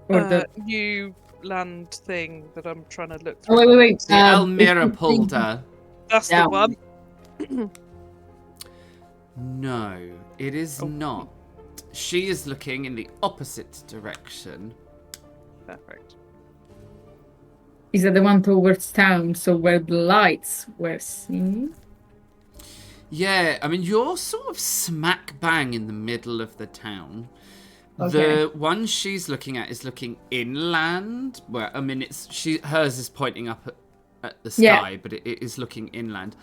Or the new land thing that I'm trying to look oh through? wait. The Almira Polder. That's down. the one. No, it is Oh. not. She is looking in the opposite direction. Perfect. Is that the one towards town? So where the lights were seen? Yeah, I mean, you're sort of smack bang in the middle of the town. Okay. The one she's looking at is looking inland. Where I mean, hers is pointing up at the sky, but it is looking inland.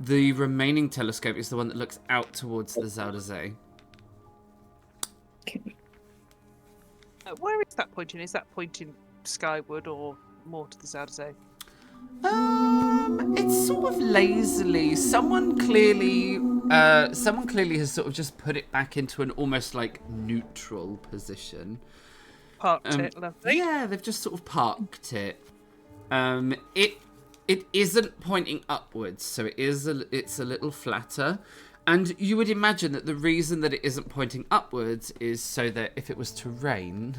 The remaining telescope is the one that looks out towards the Zaldazay. Okay. Where is that pointing? Is that pointing skyward or more to the Zaldazay? It's sort of lazily. Someone clearly has sort of just put it back into an almost like neutral position. Parked it, lovely. Yeah, they've just sort of parked it. It isn't pointing upwards, so it's a little flatter. And you would imagine that the reason that it isn't pointing upwards is so that if it was to rain,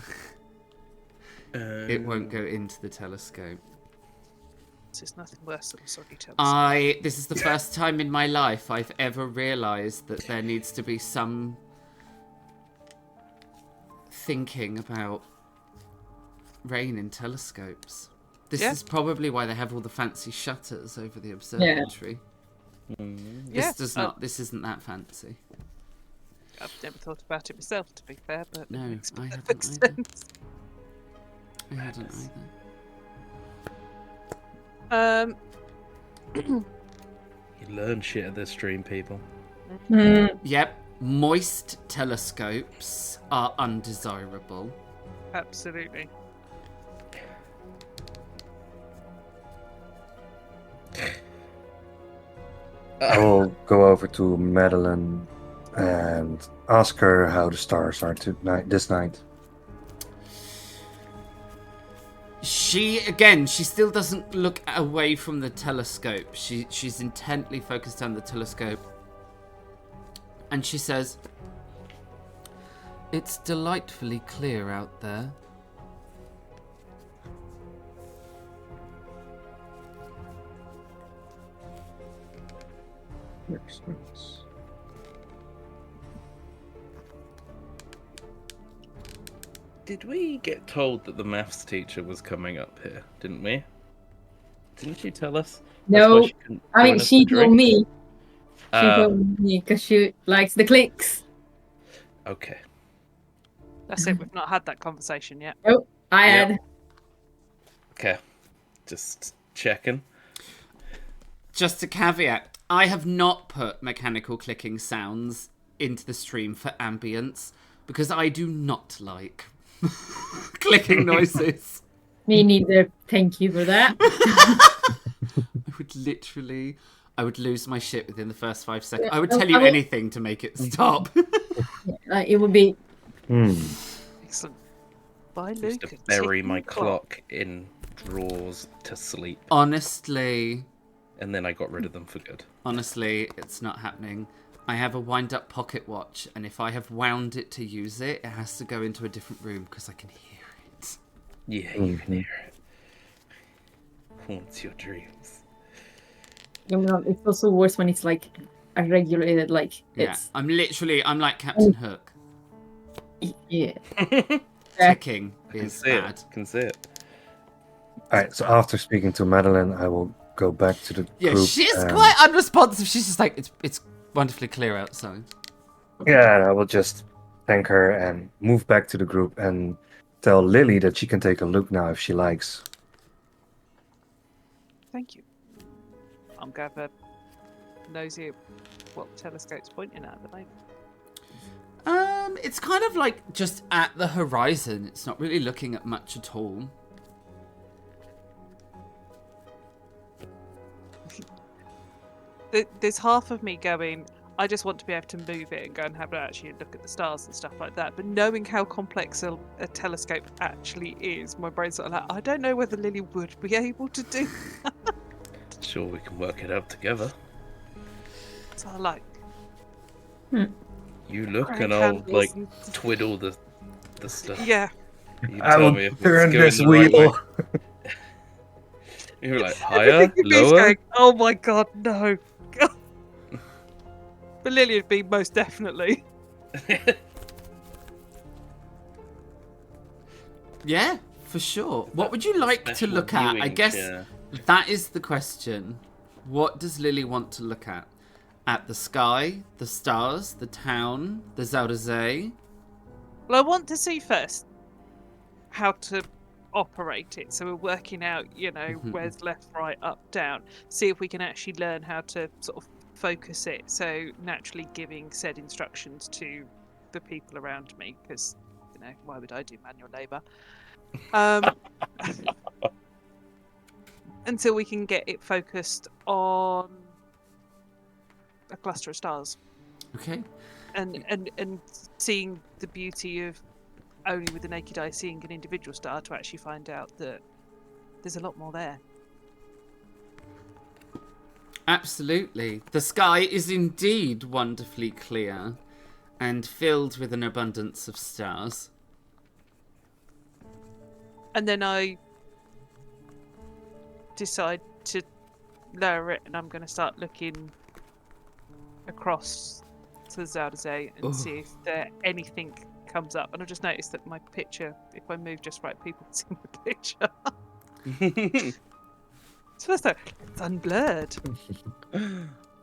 it won't go into the telescope. This is nothing worse than a soggy telescope. This is the first time in my life I've ever realised that there needs to be some thinking about rain in telescopes. This is probably why they have all the fancy shutters over the observatory. Yeah. This isn't that fancy. I've never thought about it myself, to be fair, but No, it makes I haven't perfect either. sense. I hadn't either. You learn shit at this stream, people. Yep, moist telescopes are undesirable. Absolutely. I will go over to Madeline and ask her how the stars are this night. She still doesn't look away from the telescope. She's intently focused on the telescope. And she says, "It's delightfully clear out there." Did we get told that the maths teacher was coming up here? Didn't we? Didn't she tell us? That's why No, she couldn't I mean join us she for told drinks? me. She told me because she likes the clicks. Okay. That's it. We've not had that conversation yet. Oh, I Yep. had. Okay. Just checking. Just a caveat, I have not put mechanical clicking sounds into the stream for ambience because I do not like clicking noises. Me neither. Thank you for that. I would lose my shit within the first 5 seconds. I would I tell you will- anything to make it stop. It would be. Excellent. Bye, Just to Luke. bury Ticking my clock. clock in drawers to sleep. Honestly, And then I got rid of them for good. it's not happening. I have a wind-up pocket watch, and if I have wound it to use it, it has to go into a different room because I can hear it. Yeah, you can hear it. Haunts your dreams. It's also worse when it's like a regulated, like Yeah, it's. I'm like Captain Hook. Yeah. Ticking Can is see bad. it. Can see it. Alright, so after speaking to Madeline, I will go back to the Yeah, group. she's and- quite unresponsive. She's just like, it's wonderfully clear outside. Yeah, and I will just thank her and move back to the group and tell Lily that she can take a look now if she likes. Thank you. I'm going to have a nosy at what the telescope's pointing at the moment. It's kind of like just at the horizon. It's not really looking at much at all. There's half of me going, I just want to be able to move it and go and have actually look at the stars and stuff like that. But knowing how complex a telescope actually is, my brain's sort of like, I don't know whether Lily would be able to do that. Sure, we can work it out together. So I like. You look Crank and I'll handles like and- twiddle the stuff. Yeah. You I tell will me if it's turn going this the right wheel. way. You're like higher, Everything in me's lower. going, oh my god, no. But Lily would be most definitely. Yeah, for sure. What would you like to Special look at? I viewing guess chair. that is the question. What does Lily want to look at? At the sky, the stars, the town, the Zaldazay? Well, I want to see first how to operate it. So we're working out, where's left, right, up, down. See if we can actually learn how to sort of focus it. So naturally giving said instructions to the people around me, because, why would I do manual labour? Until we can get it focused on a cluster of stars. Okay. And seeing the beauty of only with the naked eye seeing an individual star to actually find out that there's a lot more there. Absolutely. The sky is indeed wonderfully clear and filled with an abundance of stars. And then I decide to lower it, and I'm going to start looking across to the Zaldazay and see if there anything comes up. And I've just noticed that my picture, if I move just right, people can see my picture. It's first time it's unblurred.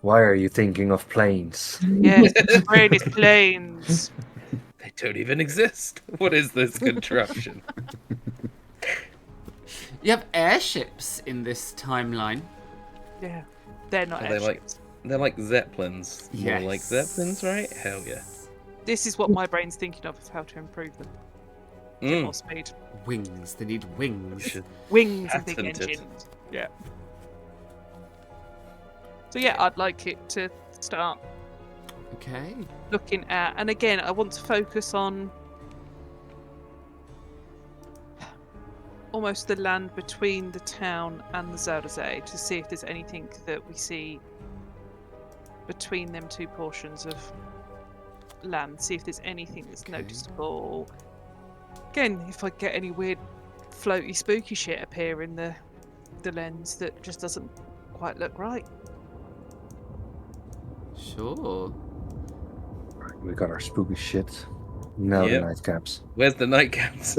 Why are you thinking of planes? Yes, my brain is planes. They don't even exist. What is this contraption? You have airships in this timeline. Yeah, they're not Are they like- airships. They're like zeppelins. More like Yes. zeppelins, right? Hell yeah. This is what my brain's thinking of how to improve them. Get more Mm. speed. Wings. They need We wings. should Wings and big patent it. engines. Yeah. So yeah, I'd like it to start Okay. looking at, and again, I want to focus on almost the land between the town and the Zaldazay to see if there's anything that we see between them two portions of land. See if there's anything that's Okay. noticeable. Again, if I get any weird floaty spooky shit appear in the lens that just doesn't quite look right. Sure. We got our spooky shit. Now Yep. the nightcaps. Where's the nightcaps?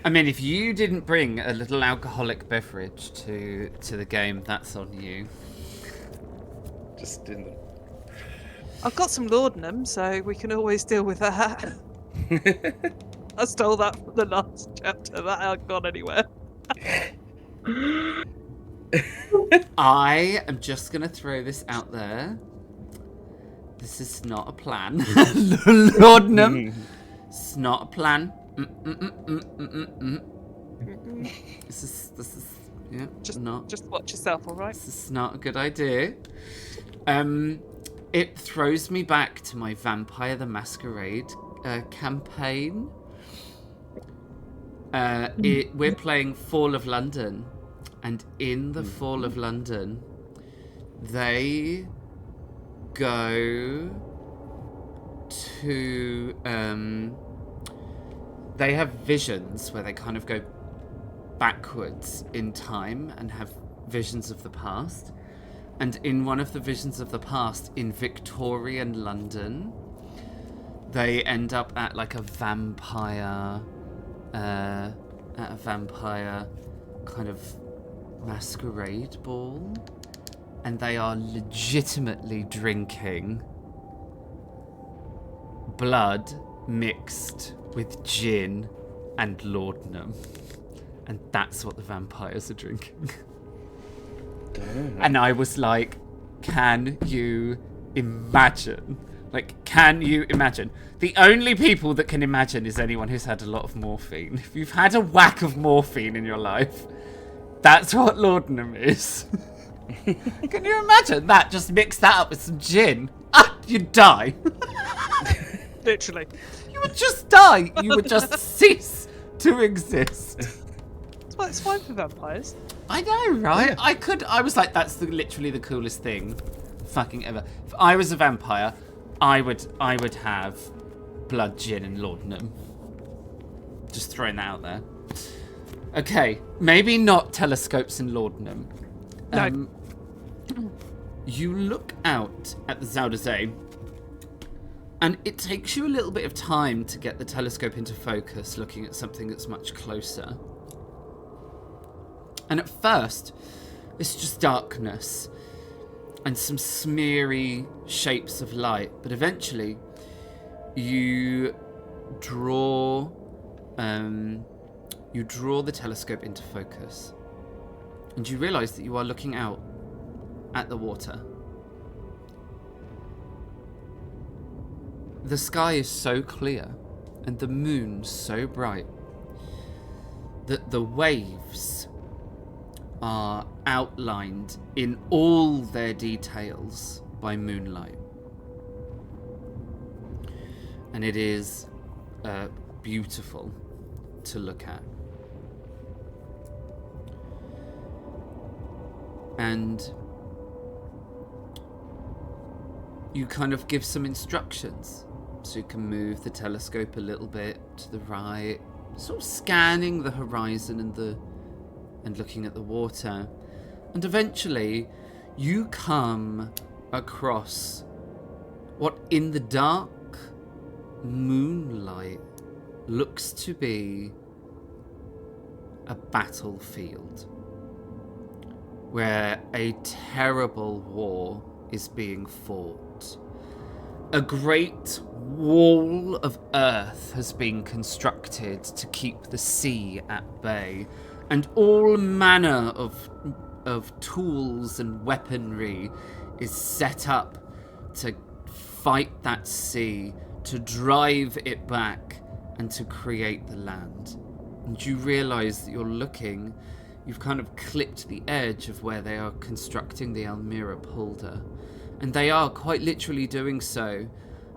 I mean, if you didn't bring a little alcoholic beverage to the game, that's on you. Just in the. I've got some laudanum, so we can always deal with that. I stole that from the last chapter. That hasn't gone anywhere. I am just going to throw this out there. This is not a plan. Laudanum. It's not a plan. This is yeah, Just watch yourself, all right? This is not a good idea. It throws me back to my Vampire the Masquerade campaign. We're playing Fall of London, and in the Fall of London, they go to they have visions where they kind of go backwards in time and have visions of the past. And in one of the visions of the past, in Victorian London, they end up at like a vampire kind of masquerade ball, and they are legitimately drinking blood mixed with gin and laudanum, and that's what the vampires are drinking. And I was like, can you imagine Like, can you imagine? The only people that can imagine is anyone who's had a lot of morphine. If you've had a whack of morphine in your life, that's what laudanum is. Can you imagine that? Just mix that up with some gin. You'd die. Literally. You would just die. You would just cease to exist. It's fine for vampires. I know, right? I was like, that's literally the coolest thing fucking ever. If I was a vampire, I would have blood, gin, and laudanum. Just throwing that out there. Okay, maybe not telescopes and laudanum. No. You look out at the Zuiderzee, and it takes you a little bit of time to get the telescope into focus, looking at something that's much closer. And at first, it's just darkness and some smeary shapes of light. But eventually, you draw the telescope into focus. And you realise that you are looking out at the water. The sky is so clear and the moon so bright that the waves are outlined in all their details by moonlight. And it is beautiful to look at. And you kind of give some instructions. So you can move the telescope a little bit to the right, sort of scanning the horizon and looking at the water. And eventually you come across what in the dark moonlight looks to be a battlefield where a terrible war is being fought. A great wall of earth has been constructed to keep the sea at bay, and all manner of tools and weaponry is set up to fight that sea, to drive it back, and to create the land. And you realise that you've kind of clipped the edge of where they are constructing the Almira polder. And they are quite literally doing so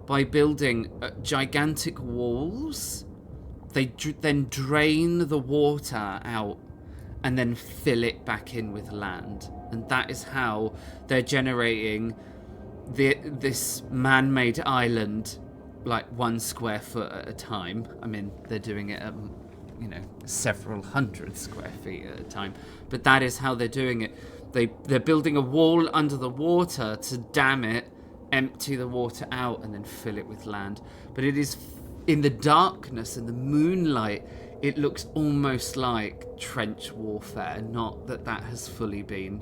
by building gigantic walls. They then drain the water out and then fill it back in with land. And that is how they're generating this man-made island, like 1 square foot at a time. I mean, they're doing it at, several hundred square feet at a time. But that is how they're doing it. They're building a wall under the water to dam it, empty the water out, and then fill it with land. But it is in the darkness and the moonlight, it looks almost like trench warfare. Not that that has fully been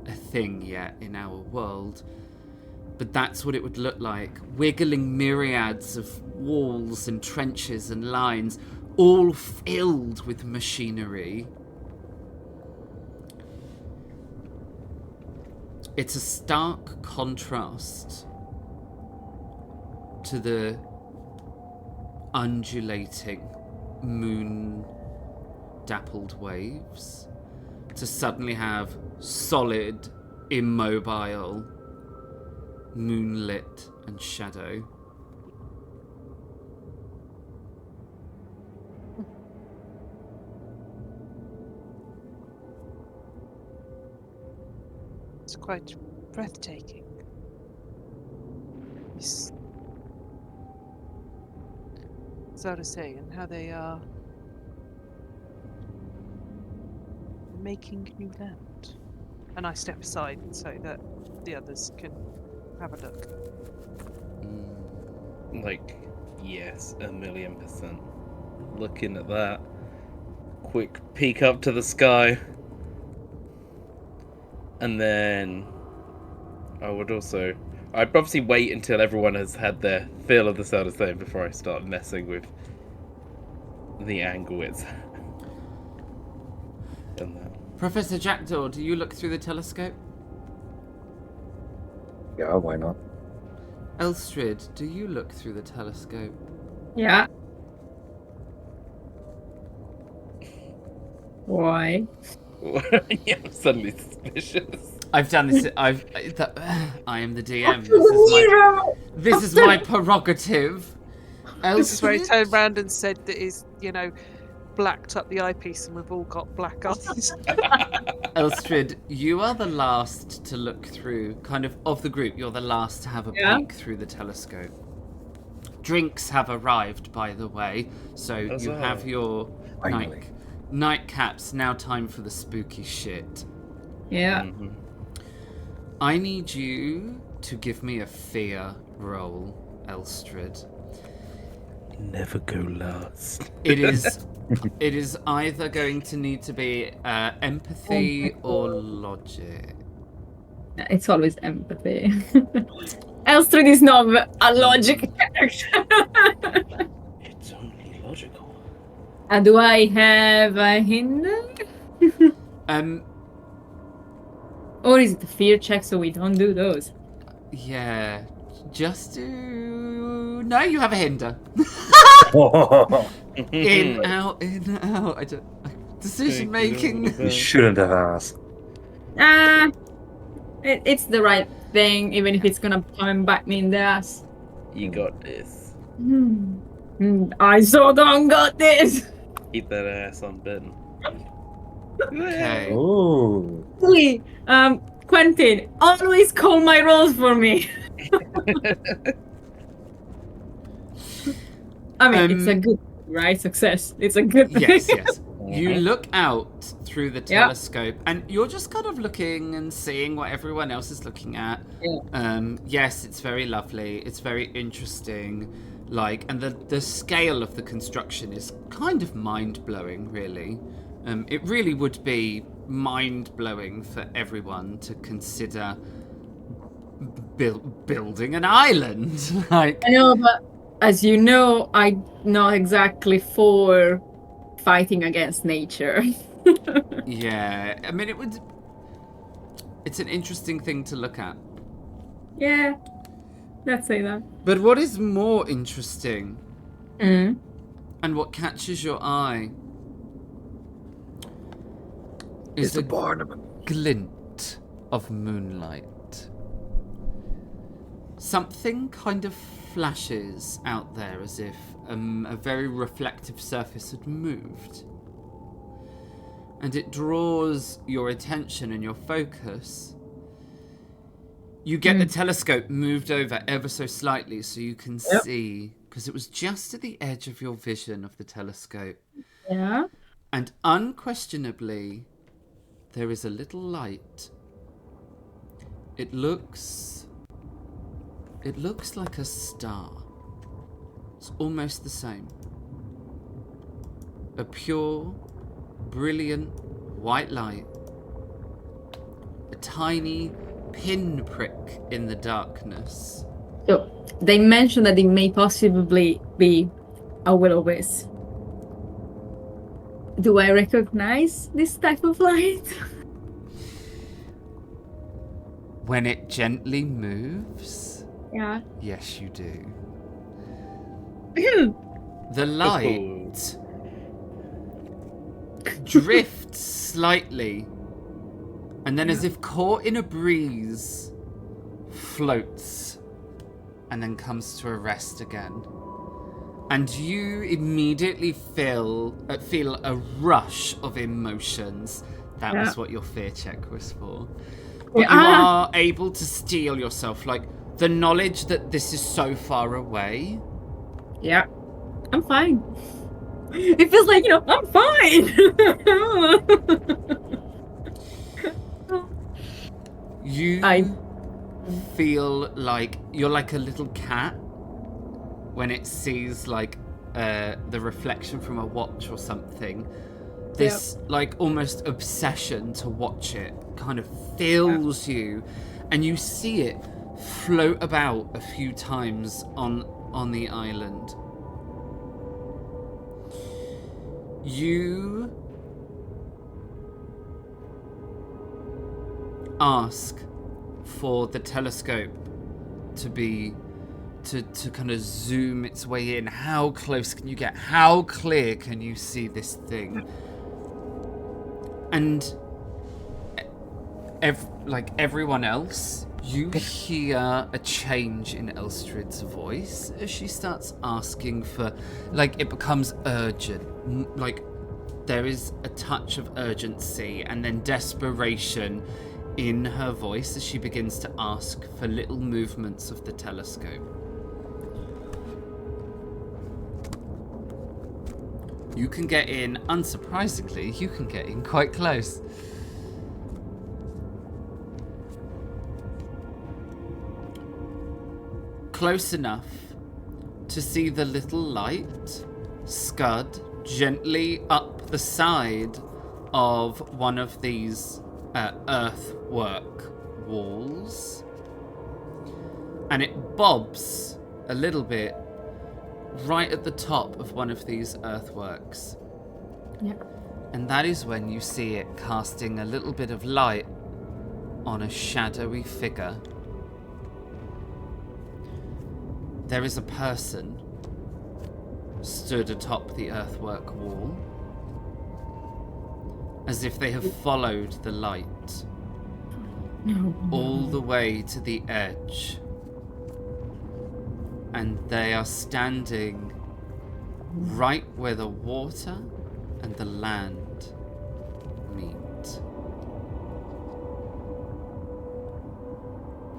a thing yet in our world, but that's what it would look like. Wiggling myriads of walls and trenches and lines, all filled with machinery. It's a stark contrast to the undulating moon-dappled waves, to suddenly have solid, immobile, moonlit and shadow. It's quite breathtaking. This Zuiderzee and how they are making new land. And I step aside so that the others can have a look. Yes, 1,000,000%. Looking at that. Quick peek up to the sky. And then I'd obviously wait until everyone has had their fill of the Zuiderzee before I start messing with the angle it's and that. Professor Jackdaw, do you look through the telescope? Yeah, why not? Elstrid, do you look through the telescope? Yeah. Why? Yeah, I'm suddenly suspicious. I've done this. I am the DM. This is my prerogative. This is where he Elstrid, turned round and said that he's, blacked up the eyepiece and we've all got black eyes. Elstrid, you are the last to look through. Kind of the group, you're the last to have a peek through the telescope. Drinks have arrived, by the way, so you have your Finally. nightcaps. Now time for the spooky shit. Yeah. Mhm. I need you to give me a fear roll, Elstrid. Never go last. It is either going to need to be empathy or logic. It's always empathy. Elstrid is not a logic character. It's only logical. Do I have a hinder? Or is it a fear check so we don't do those? Yeah, just do. No, you have a hinder. In, out, in, out. I don't. Decision making. You shouldn't have asked. It's the right thing, even if it's gonna come back me in the ass. You got this. I so don't got this. Keep that ass on button. Okay. Oh. Please, Quentin, always call my rolls for me. I mean, it's a good, right? Success. It's a good thing. Yes. You look out through the telescope, and you're just kind of looking and seeing what everyone else is looking at. Yeah. Yes, it's very lovely. It's very interesting. And the scale of the construction is kind of mind-blowing, really. It really would be mind-blowing for everyone to consider building an island. I know, but as you know, I'm not exactly for fighting against nature. Yeah, I mean, it's an interesting thing to look at. Yeah, let's say that. But what is more interesting, Mm. and what catches your eye, It's is the a Barnum. glint of moonlight. Something kind of flashes out there as if a very reflective surface had moved. And it draws your attention and your focus. You get the telescope moved over ever so slightly so you can see, because it was just at the edge of your vision of the telescope. Yeah. And unquestionably, there is a little light. It looks like a star. It's almost the same. A pure, brilliant white light. A tiny pinprick in the darkness. So they mentioned that it may possibly be a will-o-wisp. Do I recognize this type of light? When it gently moves, Yeah. yes, you do. The light drifts slightly, and then, as if caught in a breeze, floats, and then comes to a rest again. And you immediately feel a rush of emotions. That was what your fear check was for. But you are able to steel yourself, the knowledge that this is so far away. Yeah. I'm fine. It feels like, I'm fine. You feel like you're like a little cat when it sees the reflection from a watch or something. This almost obsession to watch it kind of fills you, and you see it float about a few times on the island. You ask for the telescope to be to kind of zoom its way in. How close can you get? How clear can you see this thing? And like everyone else, you hear a change in Elstrid's voice as she starts asking for, like, it becomes urgent. Like, there is a touch of urgency and then desperation in her voice as she begins to ask for little movements of the telescope. You can get in, unsurprisingly, you can get in quite close. Close enough to see the little light scud gently up the side of one of these earthwork walls. And it bobs a little bit right at the top of one of these earthworks. Yep. And that is when you see it casting a little bit of light on a shadowy figure. There is a person stood atop the earthwork wall, as if they have followed the light all the way to the edge. And they are standing right where the water and the land meet.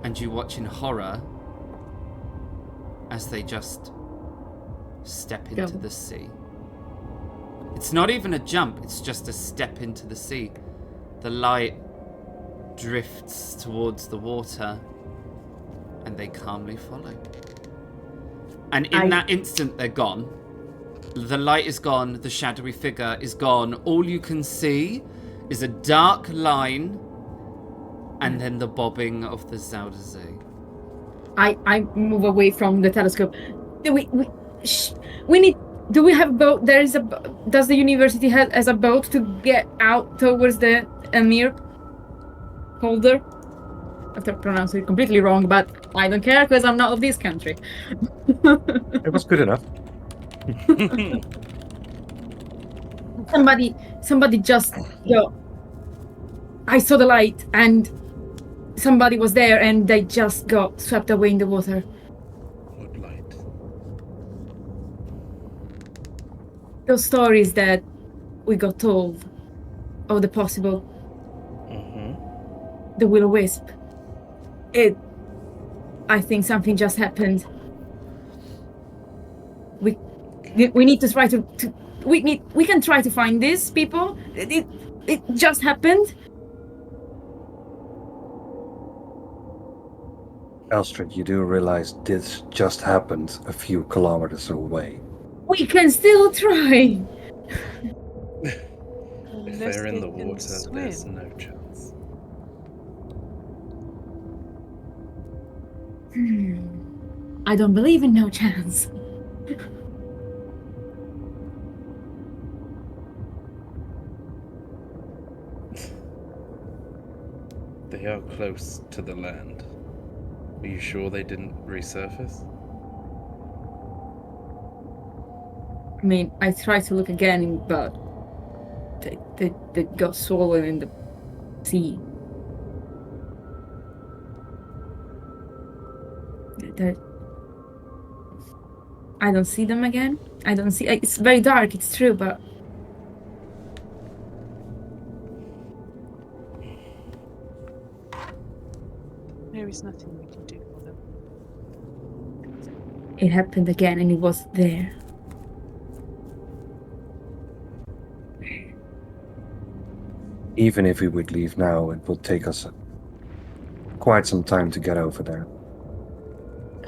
And you watch in horror as they just step into the sea. It's not even a jump, it's just a step into the sea. The light drifts towards the water and they calmly follow. And in that instant, they're gone. The light is gone, the shadowy figure is gone. All you can see is a dark line and then the bobbing of the Zauderzee. I move away from the telescope. We need. Do we have a boat? Does the university has a boat to get out towards the Emir holder? After pronouncing it completely wrong, but I don't care because I'm not of this country. It was good enough. Somebody just I saw the light and somebody was there and they just got swept away in the water. What light? Those stories that we got told of the possible. The will-o-wisp. I think something just happened. We need to try to we can try to find these people. It just happened. Elstrid, you do realize this just happened a few kilometers away. We can still try. If they're in the water, there's no chance. I don't believe in no chance. They are close to the land. Are you sure they didn't resurface? I mean, I tried to look again, but they got swallowed in the sea. I don't see them again. I don't see. It's very dark. It's true, but There is nothing we can do for them. it happened again, and it was there. Even if we would leave now, it would take us quite some time to get over there.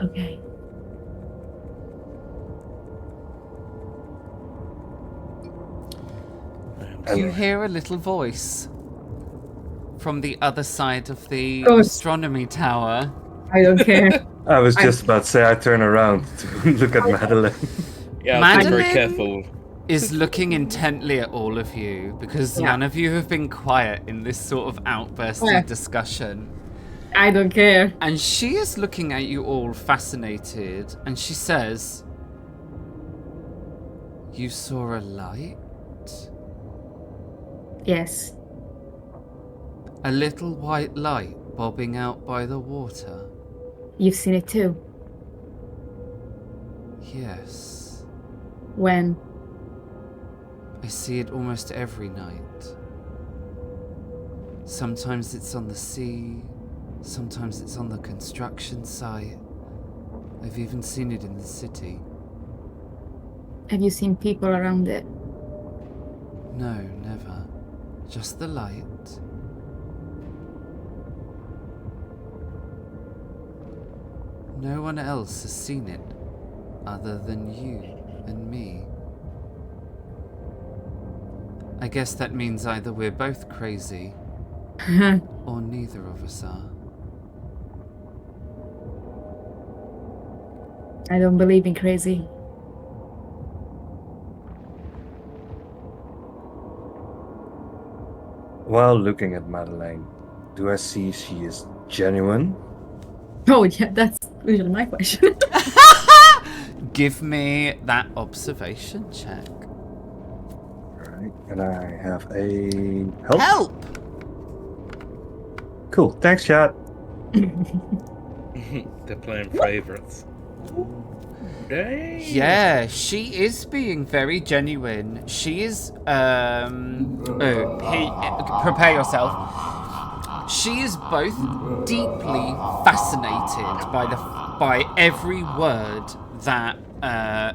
Okay. You hear a little voice from the other side of the Oh. astronomy tower. I don't care. I was just about to say I turn around to look at Madeline. Yeah, I'll be very Madeline? careful. Is looking intently at all of you because Yeah. none of you have been quiet in this sort of outburst Yeah. of discussion. I don't care. And she is looking at you all fascinated, and she says, "You saw a light? Yes. A little white light bobbing out by the water?" You've seen it too. "Yes. When? I see it almost every night. Sometimes it's on the sea, sometimes it's on the construction site. I've even seen it in the city." Have you seen people around it? "No, never. Just the light." "No one else has seen it, other than you and me. I guess that means either we're both crazy, or neither of us are." I don't believe in crazy. While looking at Madeleine, do I see she is genuine? Oh yeah, that's usually my question. Give me that observation check. Alright, and I have a help. Help! Cool, thanks, chat. They're playing favorites. Dang. Yeah, she is being very genuine. She is, prepare yourself. She is both deeply fascinated by every word that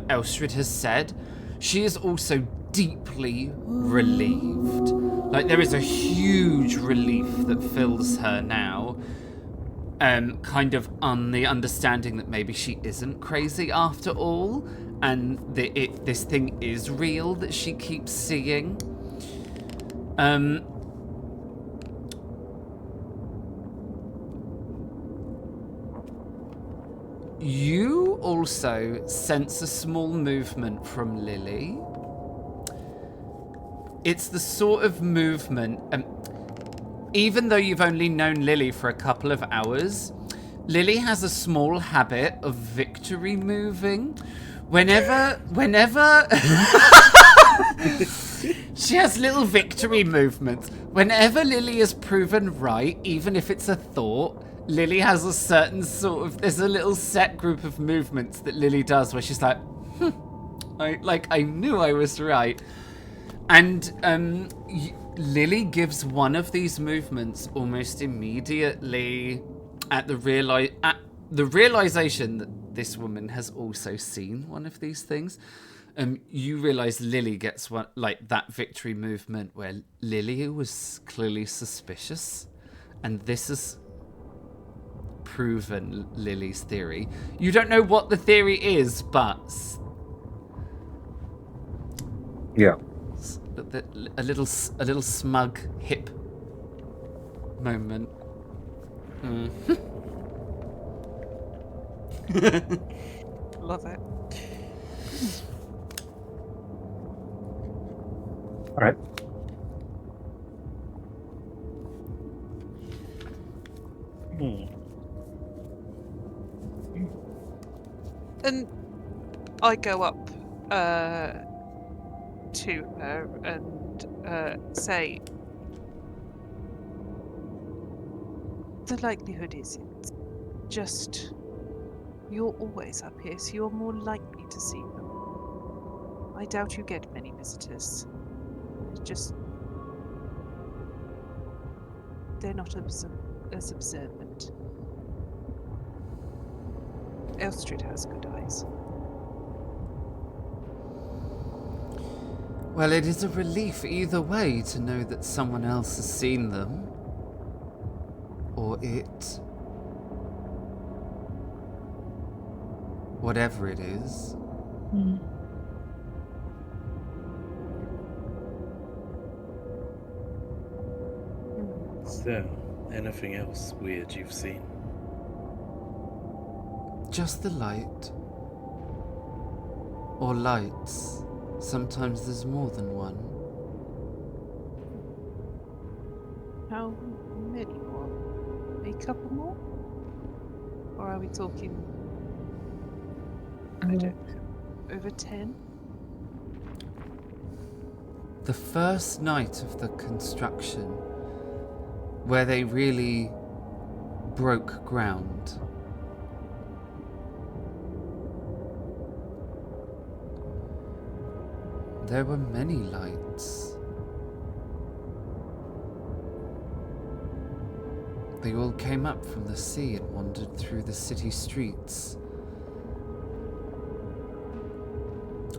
Elstrid has said. She is also deeply relieved. Like, there is a huge relief that fills her now. Kind of on the understanding that maybe she isn't crazy after all, and this thing is real that she keeps seeing. You also sense a small movement from Lily. It's the sort of movement, even though you've only known Lily for a couple of hours, Lily has a small habit of victory moving. Whenever she has little victory movements. Whenever Lily is proven right, even if it's a thought, Lily has a certain there's a little set group of movements that Lily does where she's like, I knew I was right. And Lily gives one of these movements almost immediately at the realization that this woman has also seen one of these things. You realize Lily gets one, like that victory movement where Lily was clearly suspicious, and this has proven Lily's theory. You don't know what the theory is, but Yeah. a little smug hip moment. Love it. All right. And I go up to her and say, the likelihood is it's just you're always up here, so you're more likely to see them. I doubt you get many visitors. It's just they're not as observant. Elstrid has good eyes. Well, it is a relief either way to know that someone else has seen them. Or it. Whatever it is. So, anything else weird you've seen? Just the light. Or lights. Sometimes there's more than one. How many more? maybe a couple more? Or are we talking, I don't know, over 10? The first night of the construction, where they really broke ground, there were many lights. They all came up from the sea and wandered through the city streets.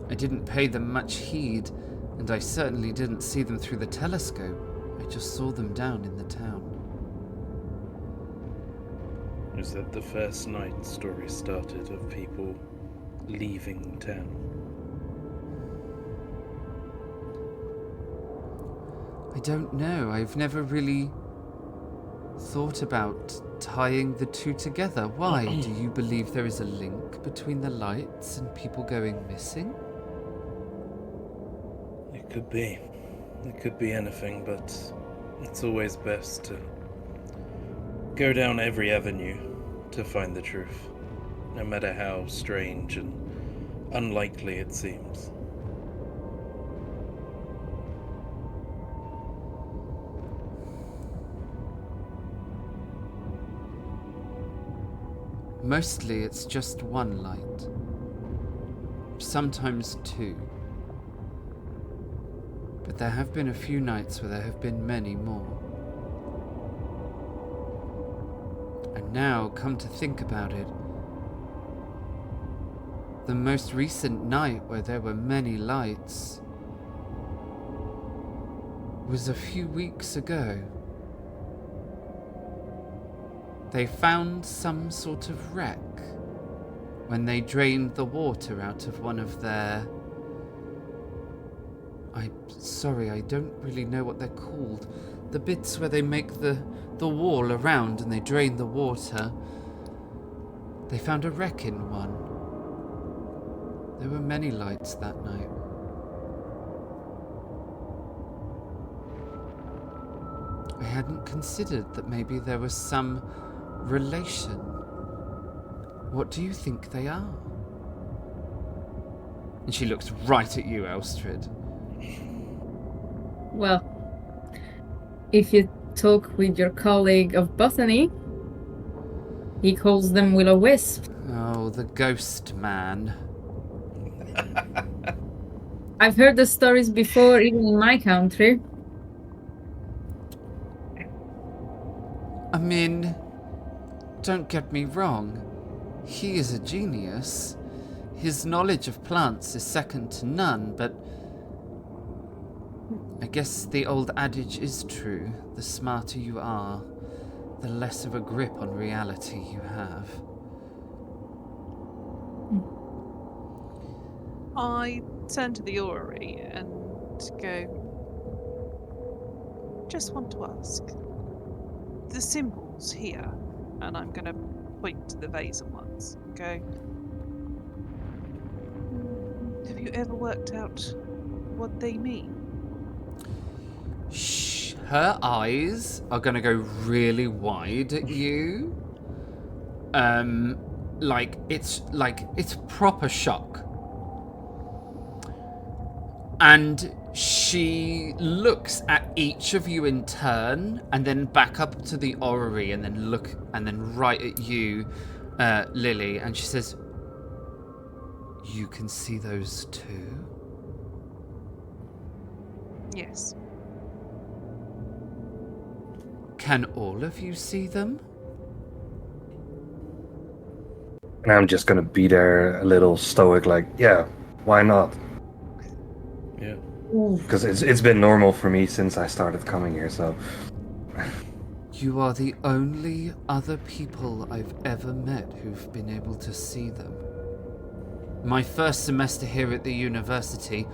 I didn't pay them much heed, and I certainly didn't see them through the telescope. I just saw them down in the town. Is that the first night story started of people leaving town? I don't know. I've never really thought about tying the two together. Why? Do you believe there is a link between the lights and people going missing? It could be. It could be anything, but it's always best to go down every avenue to find the truth, no matter how strange and unlikely it seems. Mostly it's just one light. Sometimes two. But there have been a few nights where there have been many more. And now, come to think about it, the most recent night where there were many lights was a few weeks ago. They found some sort of wreck when they drained the water out of one of their... Sorry, I don't really know what they're called. The bits where they make the wall around and they drain the water. They found a wreck in one. There were many lights that night. I hadn't considered that maybe there was some relation. What do you think they are? And she looks right at you, Elstrid. Well, if you talk with your colleague of botany, he calls them will-o-wisp. Oh, the ghost man. I've heard the stories before, even in my country. I mean, don't get me wrong. He is a genius. His knowledge of plants is second to none, but I guess the old adage is true. The smarter you are, the less of a grip on reality you have. I turn to the orrery and go, just want to ask, the symbols here, and I'm going to point to the Vaesen ones, and go, have you ever worked out what they mean? Shh. Her eyes are gonna go really wide at you. It's proper shock. And she looks at each of you in turn, and then back up to the orrery, and then right at you, Lily, and she says, "You can see those too?" Yes. Can all of you see them? And I'm just gonna be there a little stoic, like, yeah, why not? Yeah. Because it's been normal for me since I started coming here, so... You are the only other people I've ever met who've been able to see them. My first semester here at the university...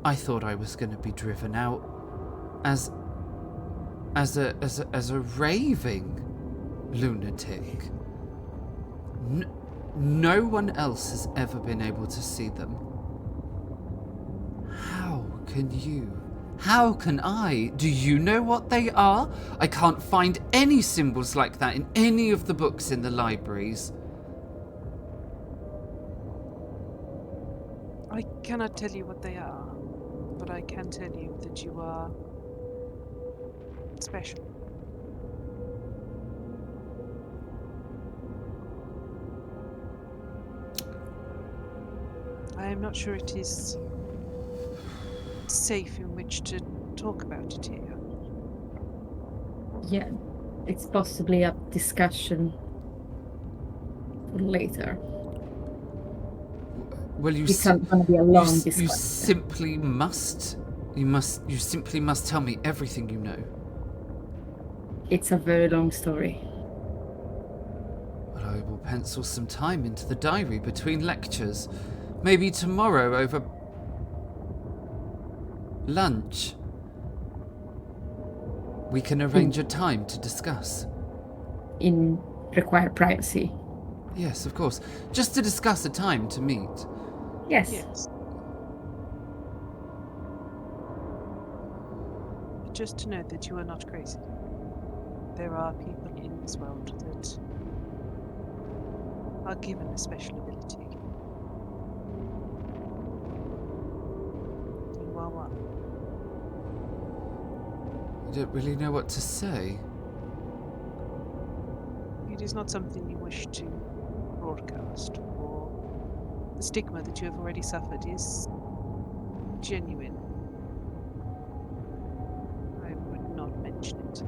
I thought I was going to be driven out as a raving lunatic. No one else has ever been able to see them. How can you? How can I? Do you know what they are? I can't find any symbols like that in any of the books in the libraries. I cannot tell you what they are, but I can tell you that you are special. I am not sure it is safe in which to talk about it here. Yeah, it's possibly a discussion for later. Well, It's not going to be a long you discussion. simply must. You simply must tell me everything you know. It's a very long story. Well, I will pencil some time into the diary between lectures. Maybe tomorrow over lunch. We can arrange a time to discuss. In required privacy. Yes, of course. Just to discuss a time to meet. Yes. Yes. Just to know that you are not crazy. There are people in this world that are given a special ability. You are one. I don't really know what to say. It is not something you wish to broadcast, or the stigma that you have already suffered is genuine. I would not mention it.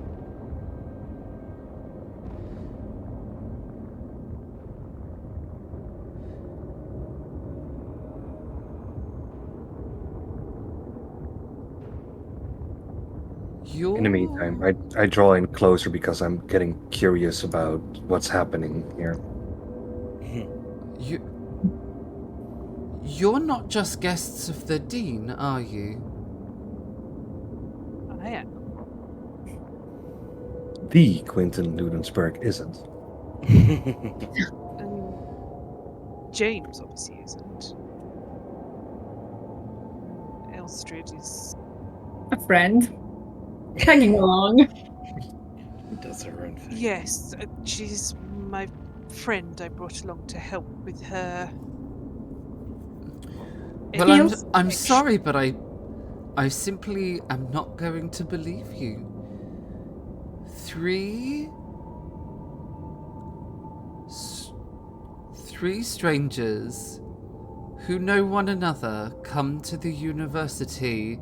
In the meantime, I draw in closer because I'm getting curious about what's happening here. You're not just guests of the Dean, are you? I am. The Quentin Ludensberg isn't. James obviously isn't. Elstrid is A friend. Tagging along. Does her own thing. yes, she's my friend I brought along to help with her. Well, I'm sorry, but I simply am not going to believe you. Three strangers who know one another come to the university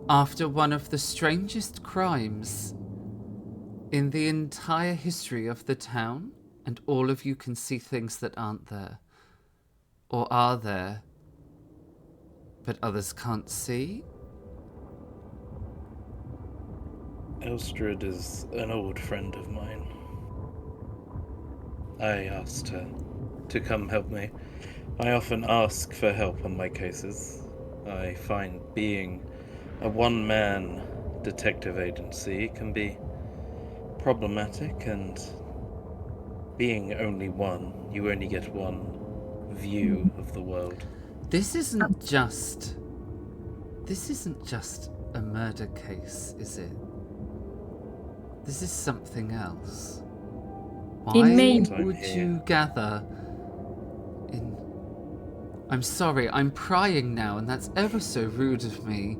after one of the strangest crimes in the entire history of the town, and all of you can see things that aren't there, or are there, but others can't see? Elstrid is an old friend of mine. I asked her to come help me. I often ask for help on my cases. I find being a one-man detective agency can be problematic, and being only one, you only get one view of the world. This isn't just a murder case, is it? This is something else. Why would you gather in... I'm sorry, I'm prying now, and that's ever so rude of me.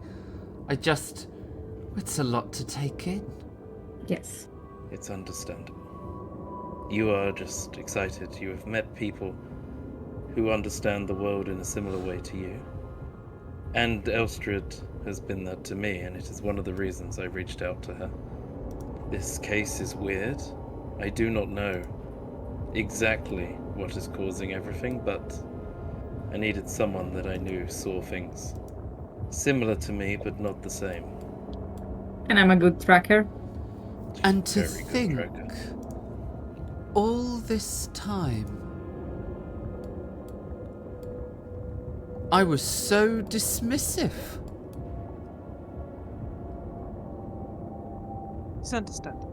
It's a lot to take in. Yes. It's understandable. You are just excited. You have met people who understand the world in a similar way to you. And Elstrid has been that to me, and it is one of the reasons I reached out to her. This case is weird. I do not know exactly what is causing everything, but I needed someone that I knew saw things similar to me, but not the same. And I'm a good tracker. And to Very good think, tracker. all this time, I was so dismissive. It's understandable.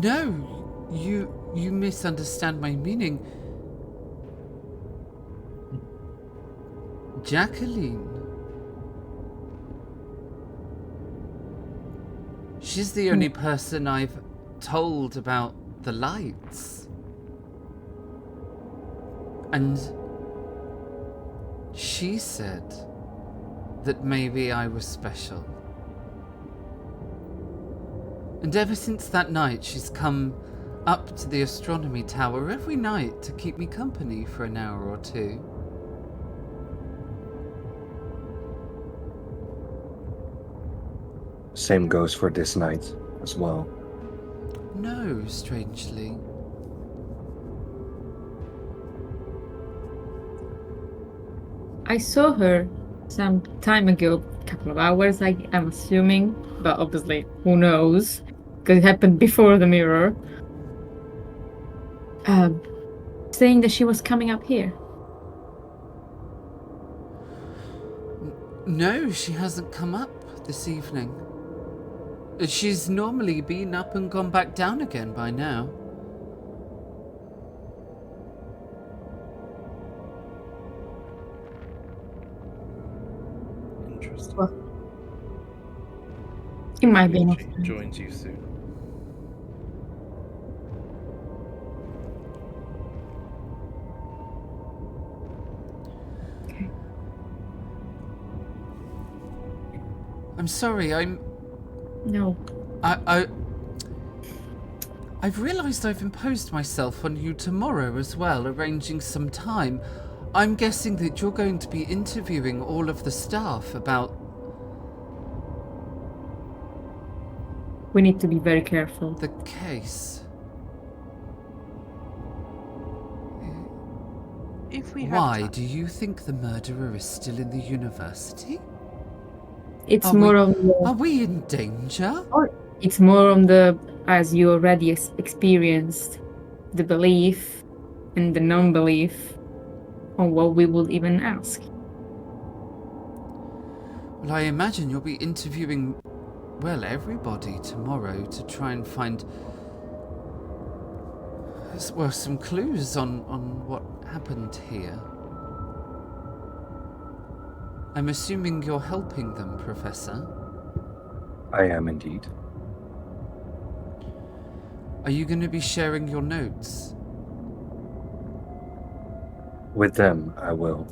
No, you misunderstand my meaning. Jacqueline. She's the only person I've told about the lights. And she said that maybe I was special. And ever since that night, she's come up to the astronomy tower every night to keep me company for an hour or two. Same goes for this night as well. No, strangely. I saw her some time ago, a couple of hours, I'm assuming, but obviously, who knows? Because it happened before the mirror. Saying that she was coming up here. No, she hasn't come up this evening. She's normally been up and gone back down again by now. Interesting. Well, it might be enough. She joins you soon. Okay. I'm sorry, No. I've realised I've imposed myself on you tomorrow as well, arranging some time. I'm guessing that you're going to be interviewing all of the staff about... We need to be very careful. the case. If we have Why? time. Do you think the murderer is still in the university? It's Are more we- on the... Are we in danger? It's more on the, as you already experienced, the belief and the non-belief on what we will even ask. Well, I imagine you'll be interviewing, well, everybody tomorrow to try and find, well, some clues on what happened here. I'm assuming you're helping them, Professor. I am indeed. Are you going to be sharing your notes? With them, I will.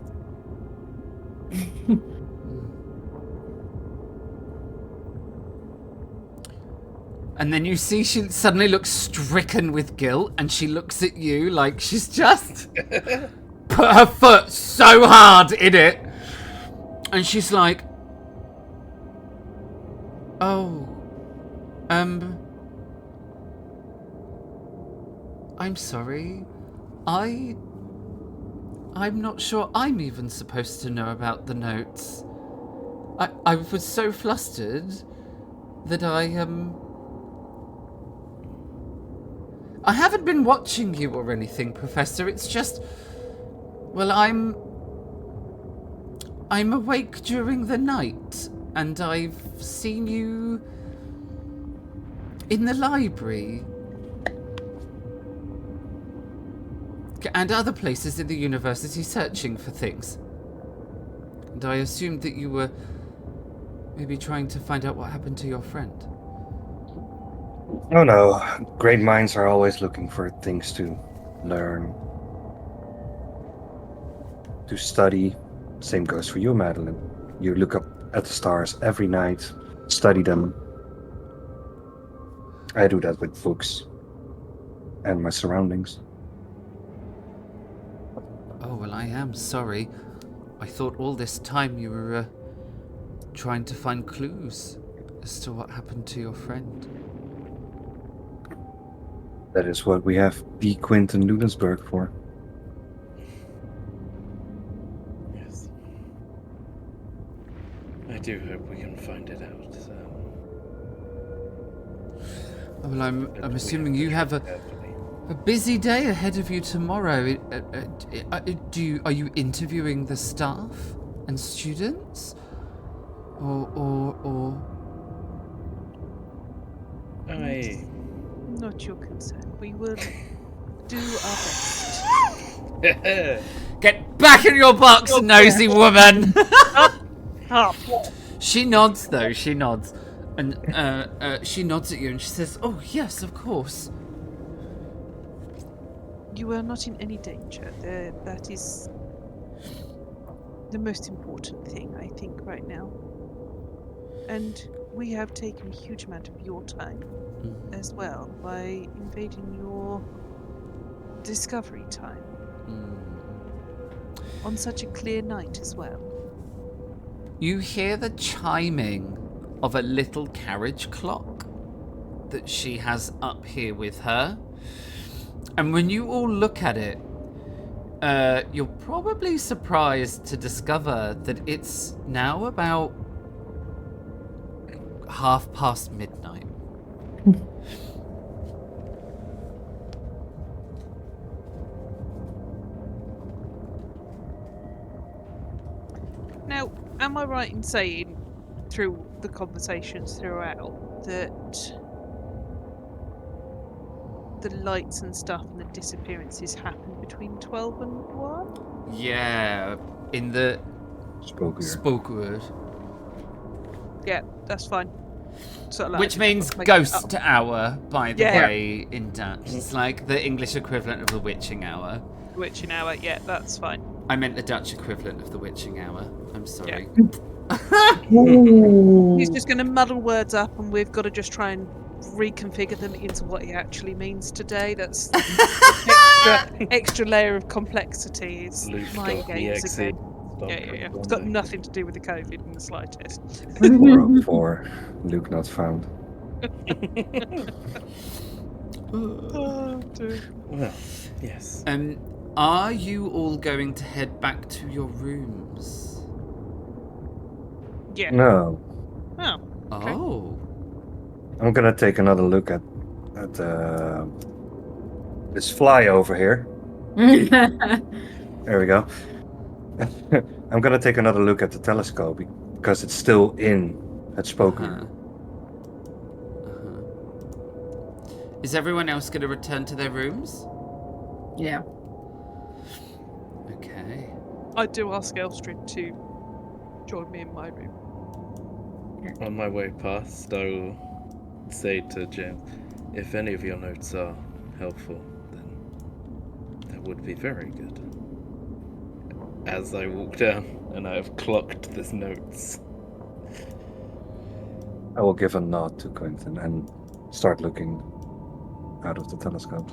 And then you see she suddenly looks stricken with guilt, and she looks at you like she's just put her foot so hard in it. And she's like, oh, I'm sorry. I'm not sure I'm even supposed to know about the notes. I was so flustered that I haven't been watching you or anything, Professor. It's just, well, I'm awake during the night, and I've seen you in the library and other places in the university searching for things. And I assumed that you were maybe trying to find out what happened to your friend. Oh no, great minds are always looking for things to learn, to study. Same goes for you, Madeline. You look up at the stars every night, study them. I do that with books and my surroundings. Oh, well, I am sorry. I thought all this time you were trying to find clues as to what happened to your friend. That is what we have the Quentin Ludensburg for. Yes. I do hope we can find it out. Well, I'm assuming you have a busy day ahead of you tomorrow. Are you interviewing the staff and students, or? Not your concern. We will do our best. Get back in your box, nosy woman! Oh, She nods, though. She nods. And she nods at you and she says, oh, yes, of course. you are not in any danger. That is the most important thing, I think, right now. And we have taken a huge amount of your time as well by invading your discovery time on such a clear night as well. You hear the chiming of a little carriage clock that she has up here with her. And when you all look at it, you're probably surprised to discover that it's now about midnight. Now, am I right in saying, through the conversations throughout, that the lights and stuff and the disappearances happen between 12 and 1? Yeah, in the spook word. Yeah, that's fine. Sort of like, Which means like, ghost hour, by the Yeah. way, in Dutch. It's like the English equivalent of the witching hour. witching hour. Yeah, that's fine. I meant the Dutch equivalent of the witching hour. I'm sorry. He's just going to muddle words up, and we've got to just try and reconfigure them into what he actually means today. That's extra layer of complexity. Is mind games again. Yeah. It's got nothing to do with the COVID in the slightest. 404. Luke not found. Oh, dear. Well, yes. Are you all going to head back to your rooms? Yeah. No. Oh. Okay. Oh. I'm gonna take another look at this fly over here. There we go. I'm gonna take another look at the telescope because it's still in that spoke room. Is everyone else going to return to their rooms? Yeah. Okay. I do ask Elstrid to join me in my room. On my way past, I will say to James, if any of your notes are helpful, then that would be very good. As I walk down, and I have clocked the notes. I will give a nod to Quentin and start looking out of the telescope.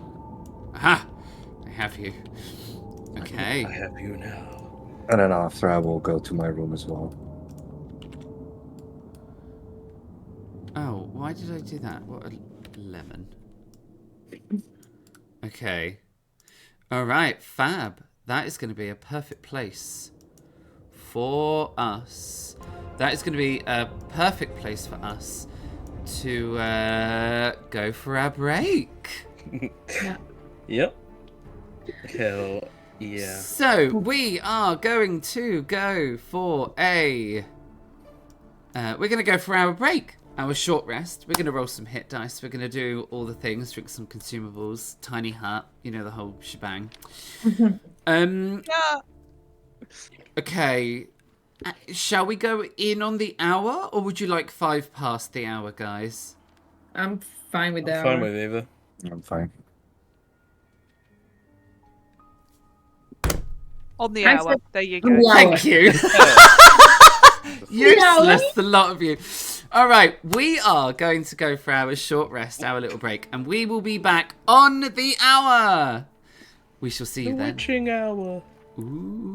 Aha! I have you. Okay. I have you now. And then after, I will go to my room as well. Oh, why did I do that? What a lemon. Okay. Alright, fab. That is going to be a perfect place for us. That is going to be a perfect place for us to go for our break. Yep. Hell yeah. So, we are going to go for a... we're going to go for our break. Our short rest. We're going to roll some hit dice. We're going to do all the things. Drink some consumables. Tiny hut. You know, the whole shebang. Yeah. Okay. Shall we go in on the hour? Or would you like 5 past the hour, guys? I'm fine with that. Fine with either. I'm fine. On the I hour. said There you on go. the hour. Thank you. Useless, the lot of you. All right, we are going to go for our short rest, our little break, and we will be back on the hour. We shall see you then. Witching hour. Ooh.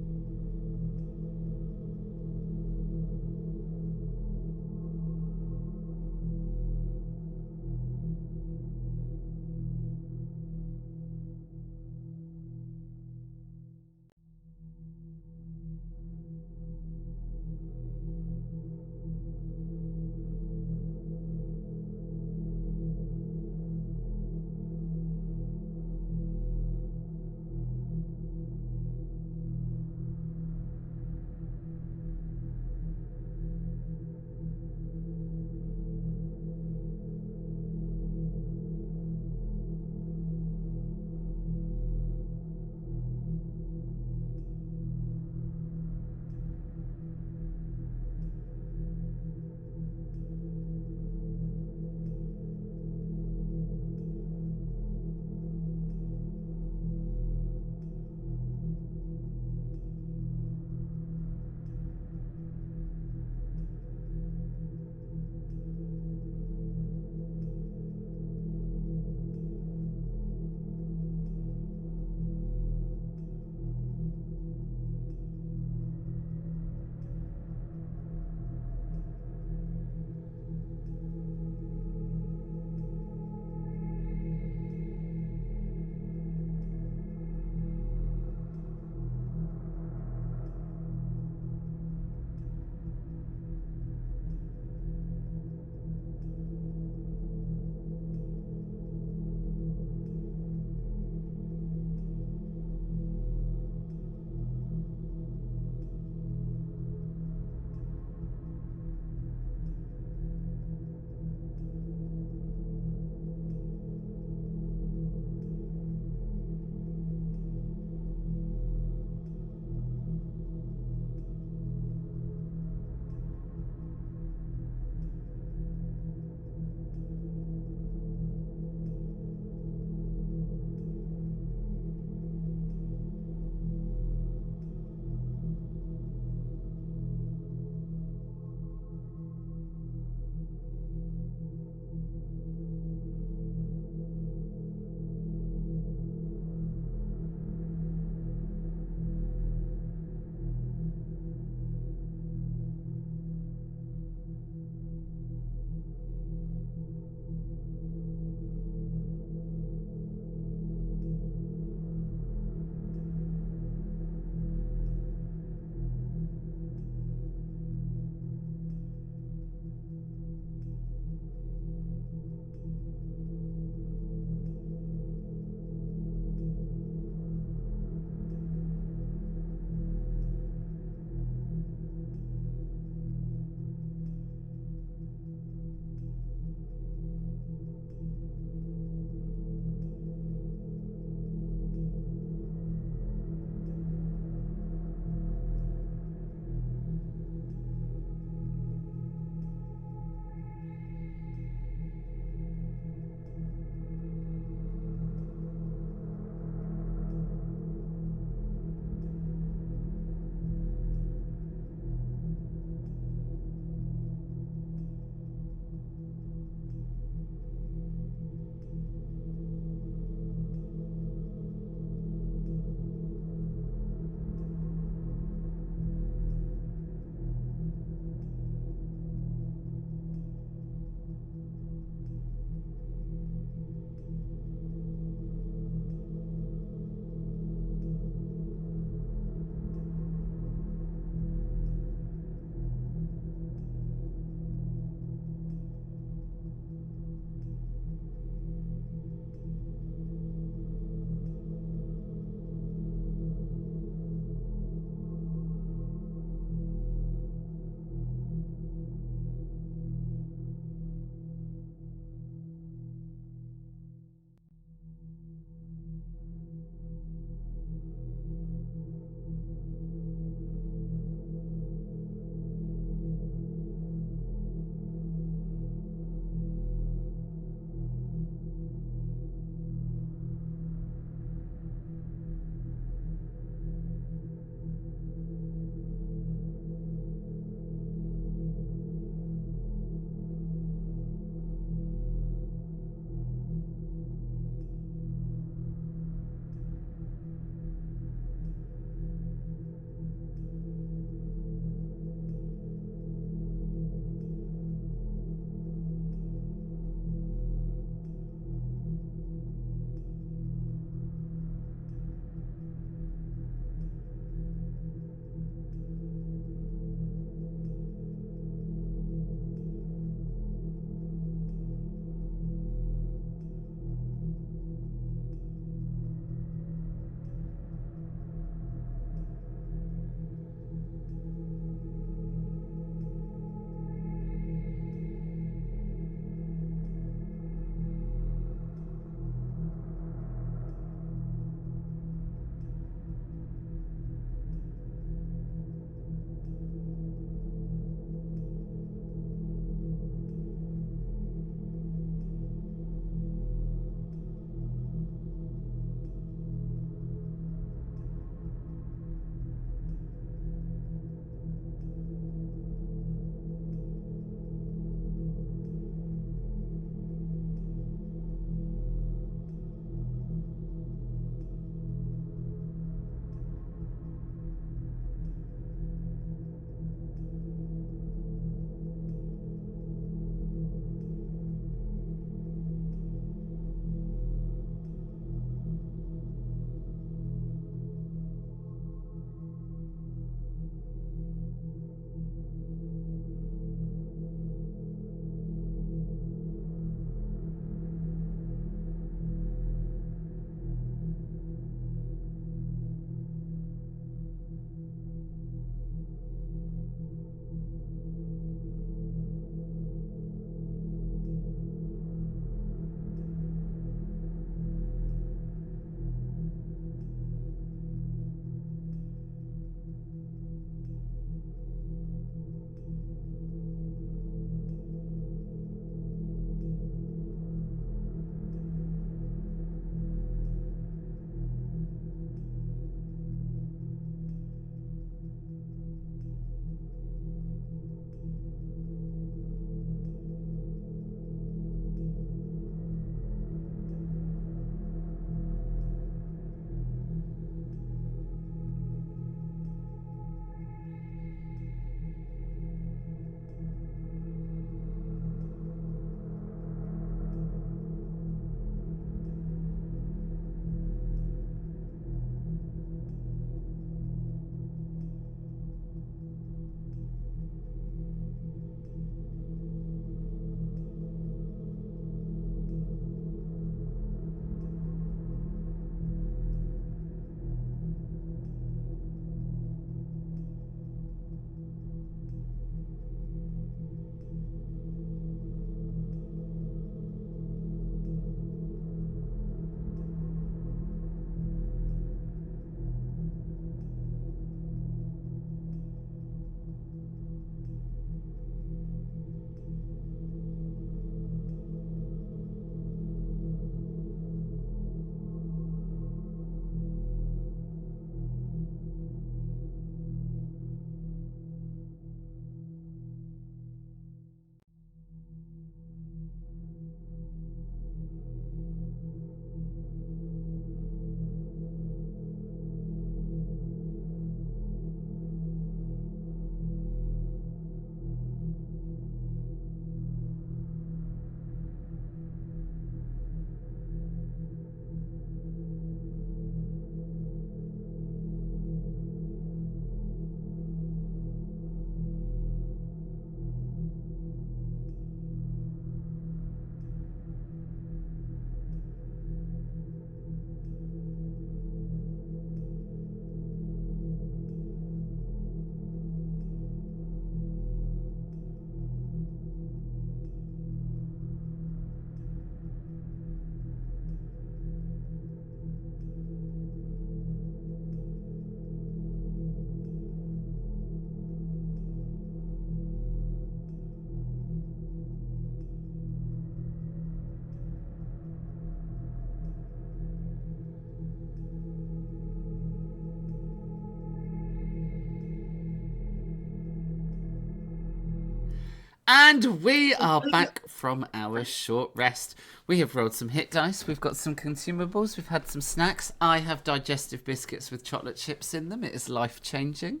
And we are back from our short rest. We have rolled some hit dice. We've got some consumables. We've had some snacks. I have digestive biscuits with chocolate chips in them. It is life-changing.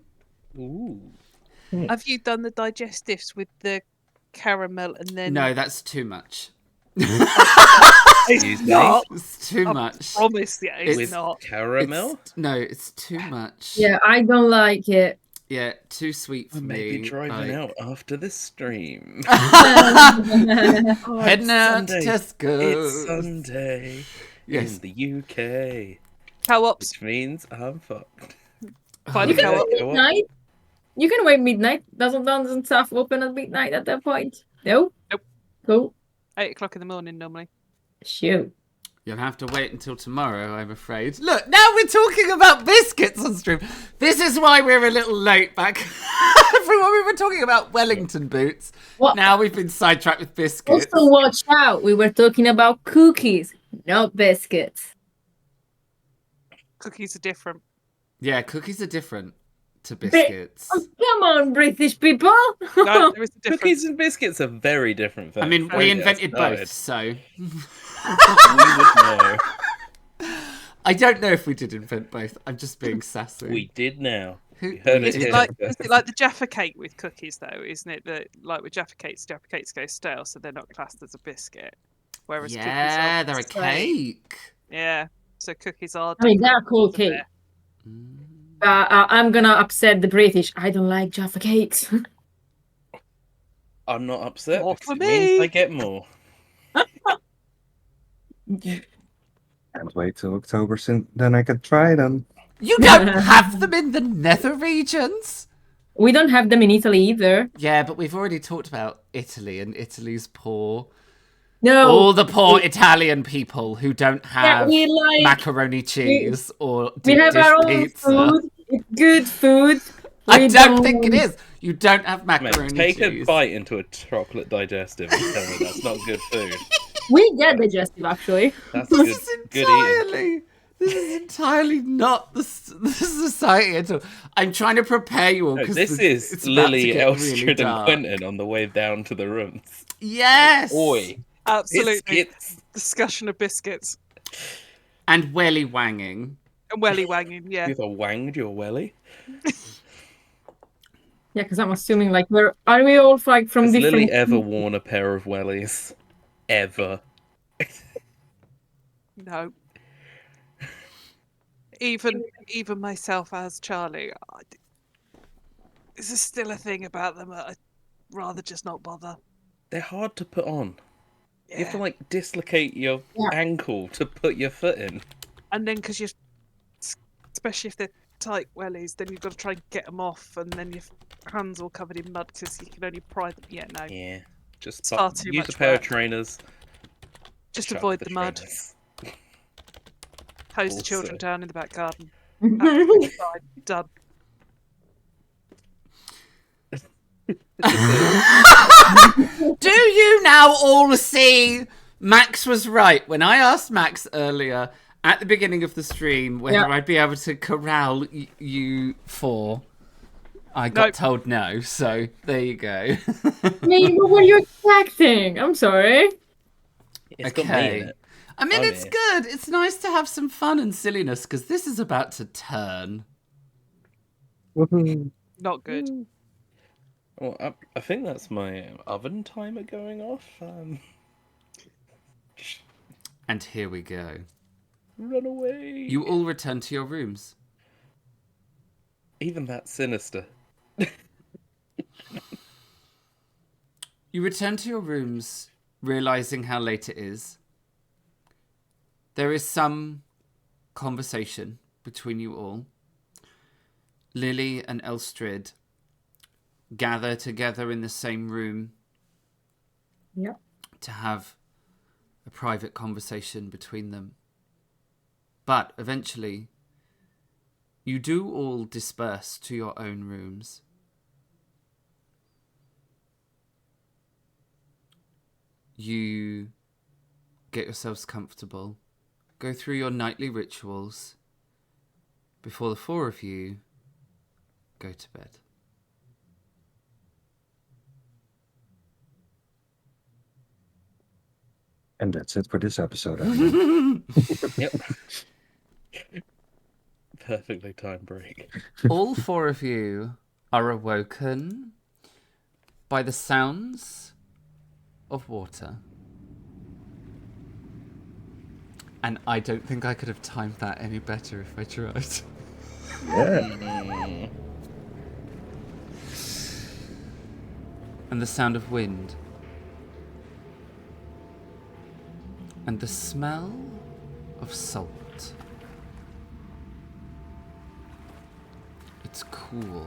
Ooh. Have you done the digestives with the caramel and then? No, that's too much. It's not. It's too I much. promise you, it's With not. caramel? It's too much. Yeah, I don't like it. Yeah, too sweet for I may be me. driving out after this stream. Heading out to Sunday. Tesco. It's Sunday Yes. in the UK, Co-ops. which means I'm fucked. Find You a can co-op. wait midnight. You can wait midnight. Doesn't stuff open at midnight at that point? No? Nope. Cool. 8 o'clock in the morning normally. Shoot. You'll have to wait until tomorrow, I'm afraid. Look, now we're talking about biscuits on stream. This is why we're a little late back. Everyone, we were talking about Wellington boots. What? Now we've been sidetracked with biscuits. Also, watch out. We were talking about cookies, not biscuits. Cookies are different. Yeah, cookies are different to biscuits. Oh, come on, British people. No, there is a difference. Cookies and biscuits are very different things. I mean, we invented Yes, both, so... we would know. I don't know if we did invent both. I'm just being sassy. We did now. Who- We heard Is it it here. like the Jaffa cake with cookies though? Isn't it that like with Jaffa cakes go stale, so they're not classed as a biscuit, whereas Yeah, cookies they're a are cake. Yeah, so cookies are. I mean, different they're cool because of cake. their- I'm gonna upset the British. I don't like Jaffa cakes. I'm not upset More because for it means me. I get more. Can't wait till October, then I can try them. You don't have them in the nether regions? We don't have them in Italy either. Yeah, but we've already talked about Italy and Italy's poor. No. All the poor Italian people who don't have we like- macaroni cheese or We deep have dish our own pizza. food. It's good food. I We don't think it is. You don't have Man, macaroni take cheese. a bite into a chocolate digestive and tell me that's not good food. We get digestive actually. That's good, This is good eating. entirely. This is entirely not the society at all. I'm trying to prepare you all No, because this is Lily, Elstrad, and Quentin on the way down to the rooms. Yes. Oi, Absolutely. biscuits. Discussion of biscuits And welly wanging. and welly wanging. Yeah. You've wanged your welly. Yeah, because I'm assuming like are we all like from Has different? Lily ever worn a pair of wellies? Ever? No. Even myself as Charlie, this is still a thing about them. I'd rather just not bother. They're hard to put on. You have to Yeah. like dislocate your Yeah. ankle to put your foot in. And then because you, especially if they're tight wellies, then you've got to try and get them off, and then your hands all covered in mud because you can only pry them. Yeah, no, Yeah, just It's far too use a much pair work. of trainers. just Chuck avoid the mud. trainers. Hose the Also- children down in the back garden. Absolutely fine. Done. Do you now all see Max was right when I asked Max earlier at the beginning of the stream whether Yeah. I'd be able to corral you four? I got Nope. told no, so there you go. I mean, what were you expecting? I'm sorry. It's got me in it. I mean, I'm it's here. good. It's nice to have some fun and silliness because this is about to turn. Woohoo. Not good. Well, I think that's my oven timer going off. And here we go. Run away. You all return to your rooms. Even that sinister. You return to your rooms, realizing how late it is. There is some conversation between you all. Lily and Elstrid gather together in the same room Yep. to have a private conversation between them. But eventually, you do all disperse to your own rooms. You get yourselves comfortable, go through your nightly rituals before the four of you go to bed. And that's it for this episode, everyone. Yep. Perfectly timed break. All 4 of you are awoken by the sounds of water. And I don't think I could have timed that any better if I tried. Yeah. And the sound of wind. And the smell of salt. It's cool.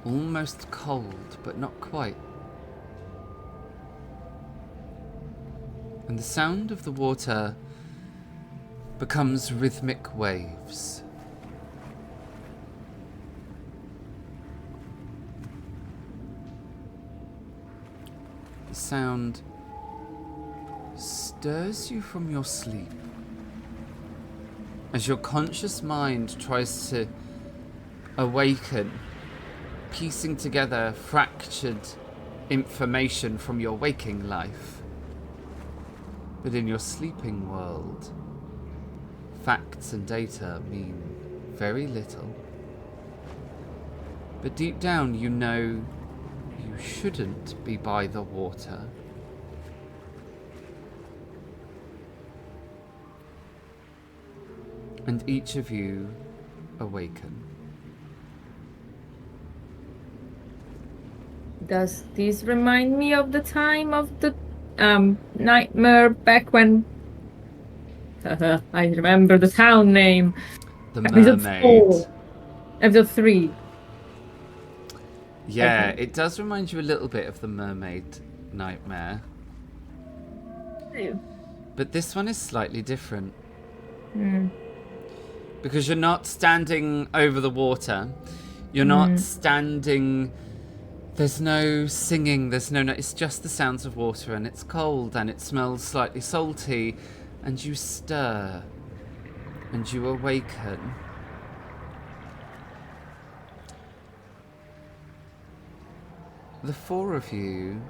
Almost cold, but not quite. And the sound of the water becomes rhythmic waves. The sound stirs you from your sleep as your conscious mind tries to awaken, piecing together fractured information from your waking life. But in your sleeping world, facts and data mean very little. But deep down you know you shouldn't be by the water. And each of you awaken. Does this remind me of the time of the nightmare back when... I remember the town name. The Episode mermaid. 4. Episode 3. Yeah, Okay. it does remind you a little bit of the mermaid nightmare. But this one is slightly different. Because you're not standing over the water. You're not standing... There's no singing, there's no... It's just the sounds of water, and it's cold, and it smells slightly salty, and you stir, and you awaken. The 4 of you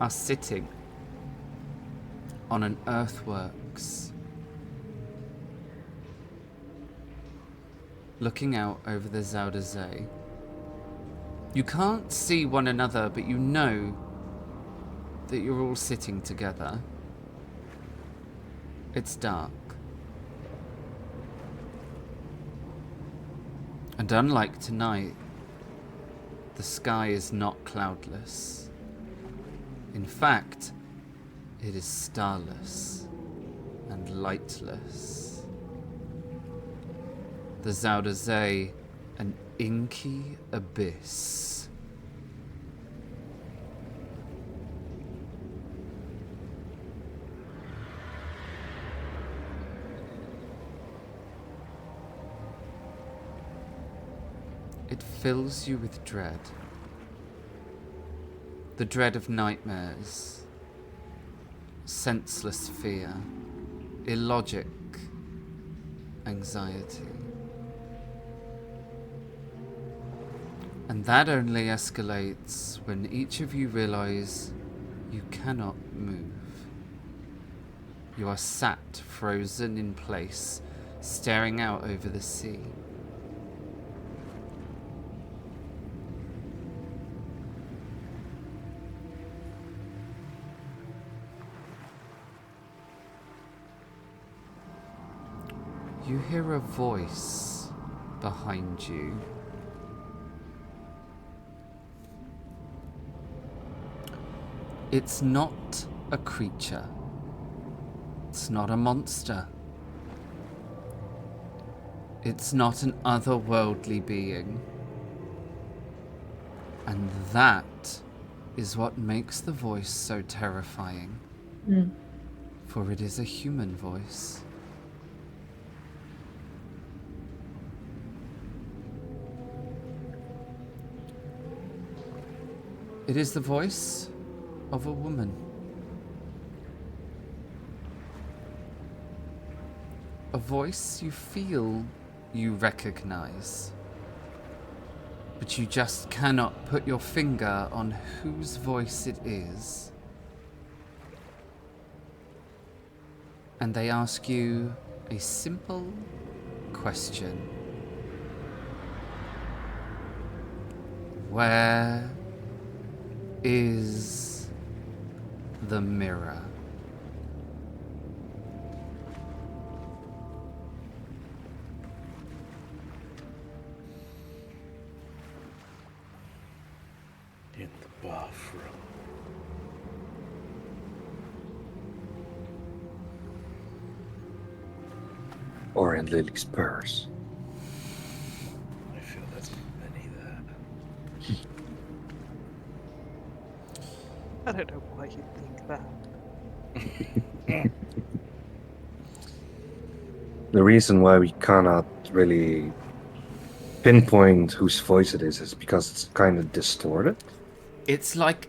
are sitting on an earthworks, looking out over the Zuiderzee. You can't see one another, but you know that you're all sitting together. It's dark. And unlike tonight, the sky is not cloudless. In fact, it is starless and lightless. The Zuiderzee, an inky abyss. It fills you with dread. The dread of nightmares, senseless fear, illogic anxiety. And that only escalates when each of you realize you cannot move. You are sat frozen in place, staring out over the sea. You hear a voice behind you. It's not a creature. It's not a monster. It's not an otherworldly being. And that is what makes the voice so terrifying. For it is a human voice. It is the voice of a woman. A voice you feel you recognize, but you just cannot put your finger on whose voice it is. and they ask you a simple question. Where is the mirror? In the bathroom. Or in Lily's purse. I feel there's many there. I don't know why you'd think that. The reason why we cannot really pinpoint whose voice it is because it's kind of distorted. It's like,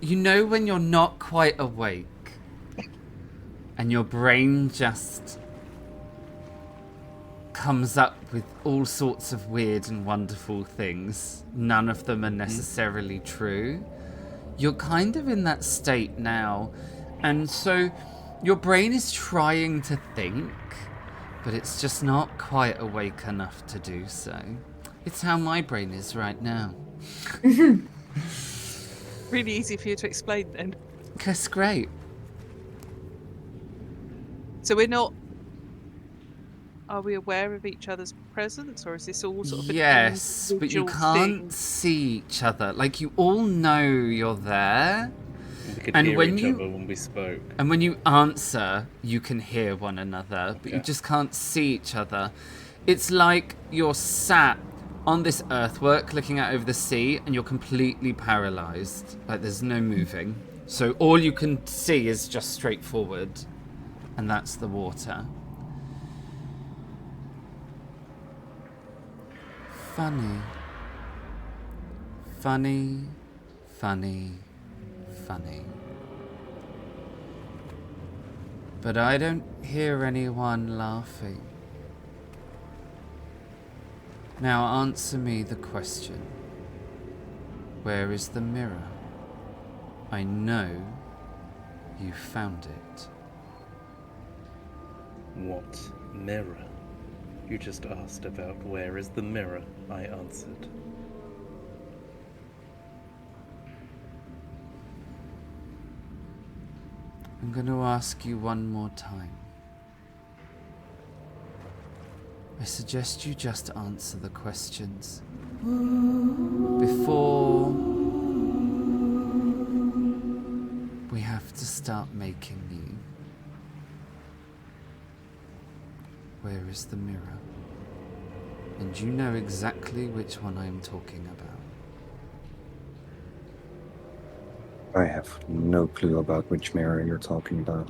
you know when you're not quite awake and your brain just comes up with all sorts of weird and wonderful things. None of them are necessarily true. You're kind of in that state now. And so your brain is trying to think, but it's just not quite awake enough to do so. It's how my brain is right now. Really easy for you to explain then. That's great. So we're not... Are we aware of each other's presence, or is this all sort of an Yes, but you individual can't thing? see each other. Like, you all know you're there. We could And hear when each you- other when we spoke. And when you answer, you can hear one another, but you Okay. just can't see each other. It's like you're sat on this earthwork looking out over the sea and you're completely paralyzed. Like, there's no moving. So all you can see is just straight forward, and that's the water. Funny. Funny, funny, funny. But I don't hear anyone laughing. Now answer me the question. Where is the mirror? I know you found it. What mirror? You just asked about where is the mirror, I answered. I'm going to ask you one more time. I suggest you just answer the questions before we have to start making you. Where is the mirror? And you know exactly which one I am talking about. I have no clue about which mirror you're talking about.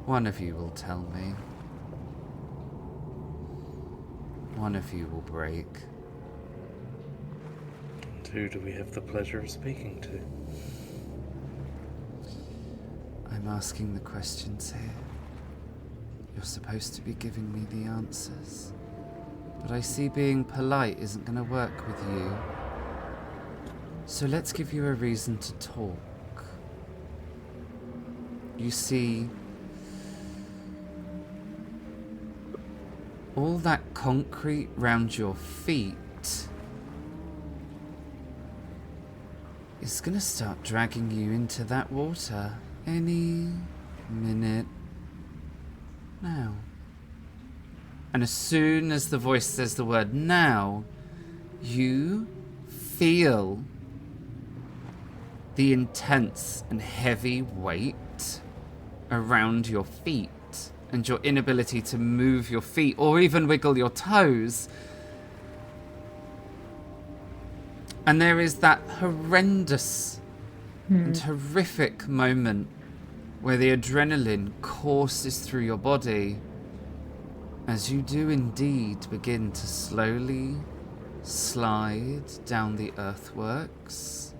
One of you will tell me. One of you will break. And who do we have the pleasure of speaking to? I'm asking the questions here. You're supposed to be giving me the answers. But I see being polite isn't going to work with you. So let's give you a reason to talk. You see, all that concrete round your feet is going to start dragging you into that water any minute now. And as soon as the voice says the word now, you feel the intense and heavy weight around your feet and your inability to move your feet or even wiggle your toes. And there is that horrendous and horrific moment where the adrenaline courses through your body as you do indeed begin to slowly slide down the earthworks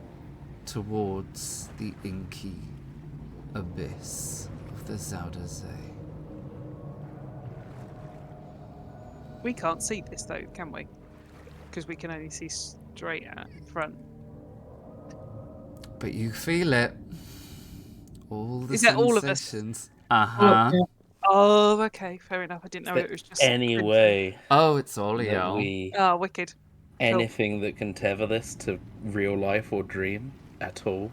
towards the inky abyss of the Zauderzee. We can't see this though, can we? Because we can only see straight out in front. But you feel it. All the Is that all of us? sensations. Uh-huh. Oh, okay, fair enough. I didn't know it was just any Quentin. way Oh, it's all that y'all. we Oh, wicked. anything that can tether this to real life or dream at all,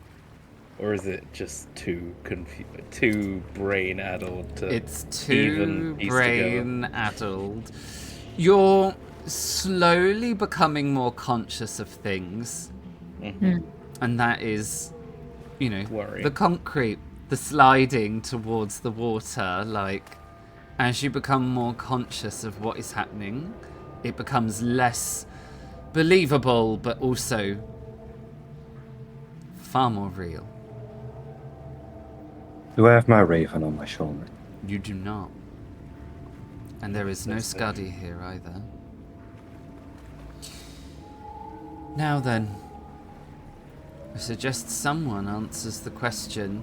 or is it just too brain addled to It's even too piece together? brain addled. You're slowly becoming more conscious of things. And that is, you know, Worrying. the concrete, the sliding towards the water. Like, as you become more conscious of what is happening, it becomes less believable, but also far more real. Do I have my raven on my shoulder? You do not. And there is no That's it. Scuddy here either. Now then, I suggest someone answers the question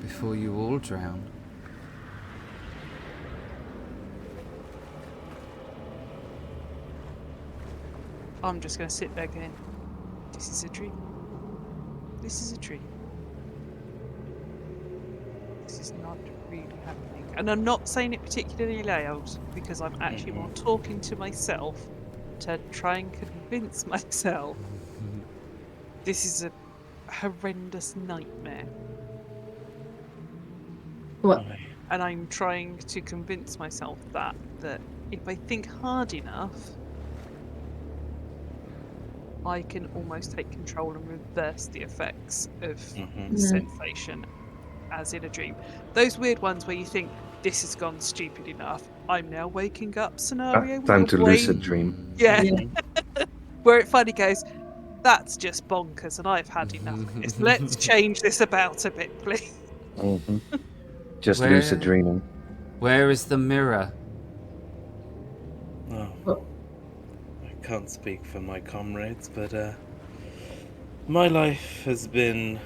before you all drown. I'm just going to sit there going, this is a dream. This is a dream. This is not really happening. And I'm not saying it particularly loud because I'm actually more talking to myself to try and convince myself this is a horrendous nightmare. Well, And I'm trying to convince myself that if I think hard enough, I can almost take control and reverse the effects of the sensation as in a dream. Those weird ones where you think, this has gone stupid enough, I'm now waking up scenario. where Time your to brain- lucid dream. Yeah. Where it finally goes, that's just bonkers and I've had enough of this. Let's change this about a bit, please. Just Where- lucid dreaming. Where is the mirror? Oh. I can't speak for my comrades, but my life I've been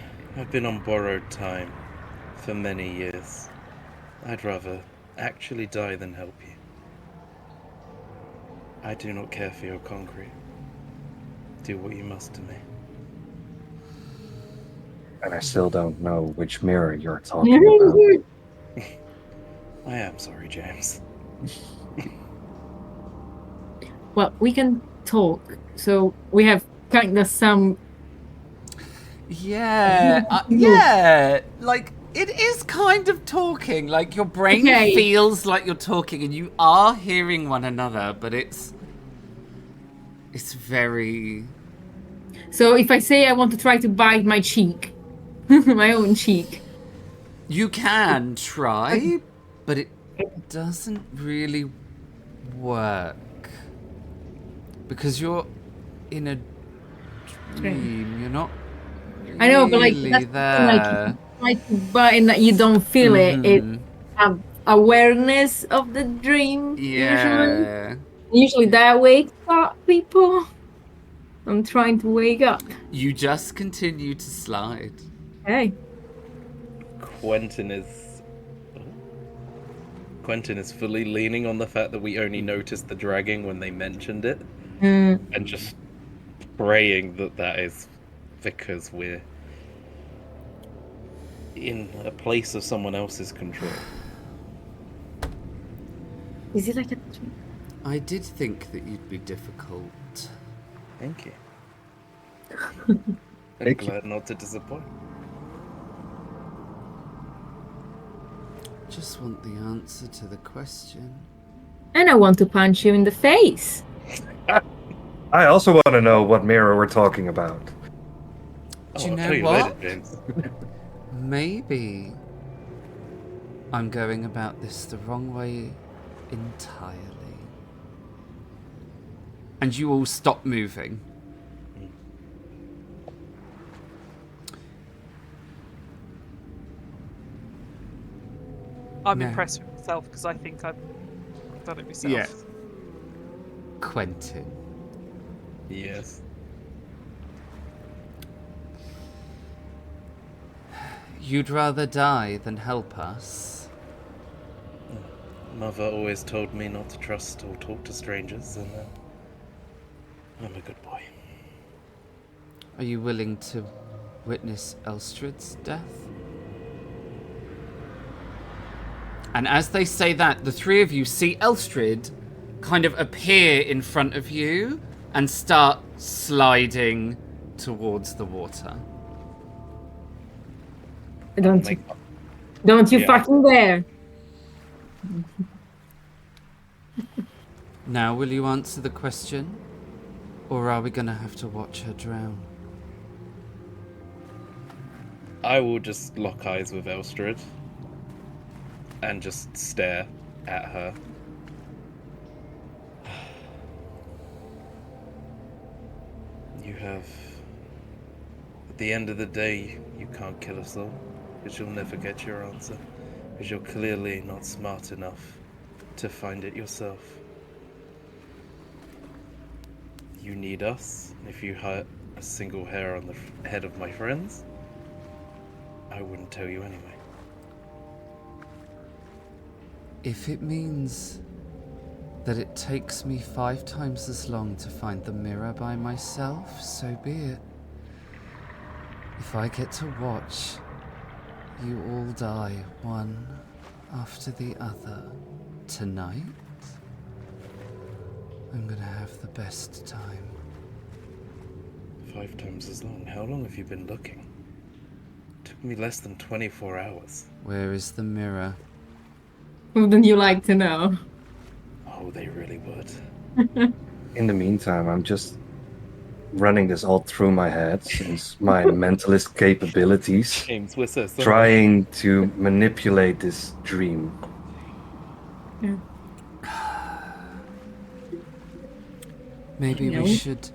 on borrowed time for many years. I'd rather actually die than help you. I do not care for your concrete. Do what you must to me. And I still don't know which mirror you're talking about. I am sorry, James. well, we can talk. So we have kind of some. Yeah, yeah. Like, it is kind of talking. Like, your brain feels like you're talking and you are hearing one another, but it's very... So if I say I want to try to bite my cheek, my own cheek. You can try, but it doesn't really work. Because you're in a dream. You're not I know, but like really that's there. like bite and that you don't feel it. It's awareness of the dream. Yeah. Usually that wakes up people. I'm trying to wake up. You just continue to slide. Hey. Quentin is fully leaning on the fact that we only noticed the dragging when they mentioned it, and just praying that is because we're in a place of someone else's control. Is it like a... I did think that you'd be difficult. Thank you. I'm Thank you. glad not to disappoint. Just want the answer to the question. And I want to punch you in the face. I also want to know what mirror we're talking about. Do you I'll know tell you what? later, James. Maybe I'm going about this the wrong way entirely. And you all stop moving. I'm No. impressed with myself because I think I've done it myself. Yeah. Quentin. Yes. You'd rather die than help us? Mother always told me not to trust or talk to strangers, and I'm a good boy. Are you willing to witness Elstrid's death? And as they say that, the three of you see Elstrid kind of appear in front of you and start sliding towards the water. Don't you Yeah. fucking dare! Now, will you answer the question? Or are we going to have to watch her drown? I will just lock eyes with Elstrid and just stare at her. You have... At the end of the day, you can't kill us all, because you'll never get your answer, because you're clearly not smart enough to find it yourself. You need us, and if you hurt a single hair on the head of my friends, I wouldn't tell you anyway. If it means that it takes me 5 times as long to find the mirror by myself, so be it. If I get to watch you all die one after the other tonight, I'm gonna have the best time. 5 times as long? How long have you been looking? It took me less than 24 hours. Where is the mirror? Wouldn't you like to know? Oh, they really would. In the meantime, I'm just running this all through my head since my mentalist capabilities, James, we're so sorry. trying to manipulate this dream. Maybe No. we should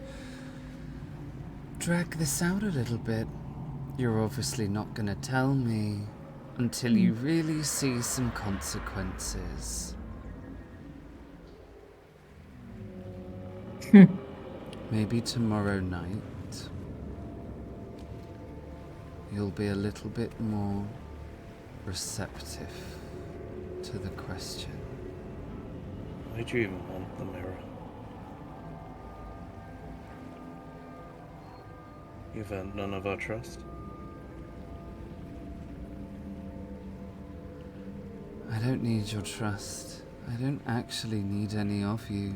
drag this out a little bit. You're obviously not gonna tell me until you really see some consequences. Maybe tomorrow night you'll be a little bit more receptive to the question. Why do you even want the mirror? You've earned none of our trust. I don't need your trust. I don't actually need any of you.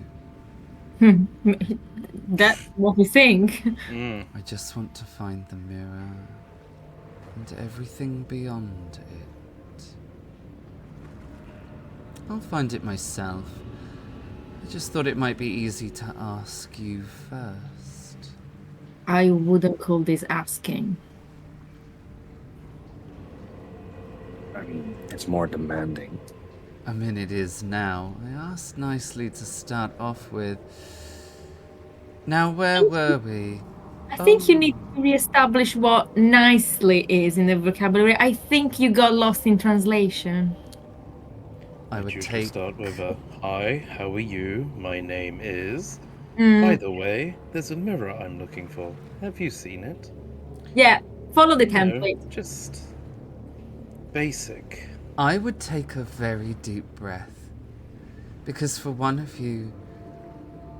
That's what we think. I just want to find the mirror and everything beyond it. I'll find it myself. I just thought it might be easy to ask you first. I wouldn't call this asking. I mean, it's more demanding. I mean, it is now. I asked nicely to start off with. Now, where were we? I think you need to reestablish what nicely is in the vocabulary. I think you got lost in translation. I Would would you take. start with a hi, how are you? My name is. By Mm, the way, there's a mirror I'm looking for. Have you seen it? yeah, follow the You know, template. just basic. I would take a very deep breath. Because for one of you,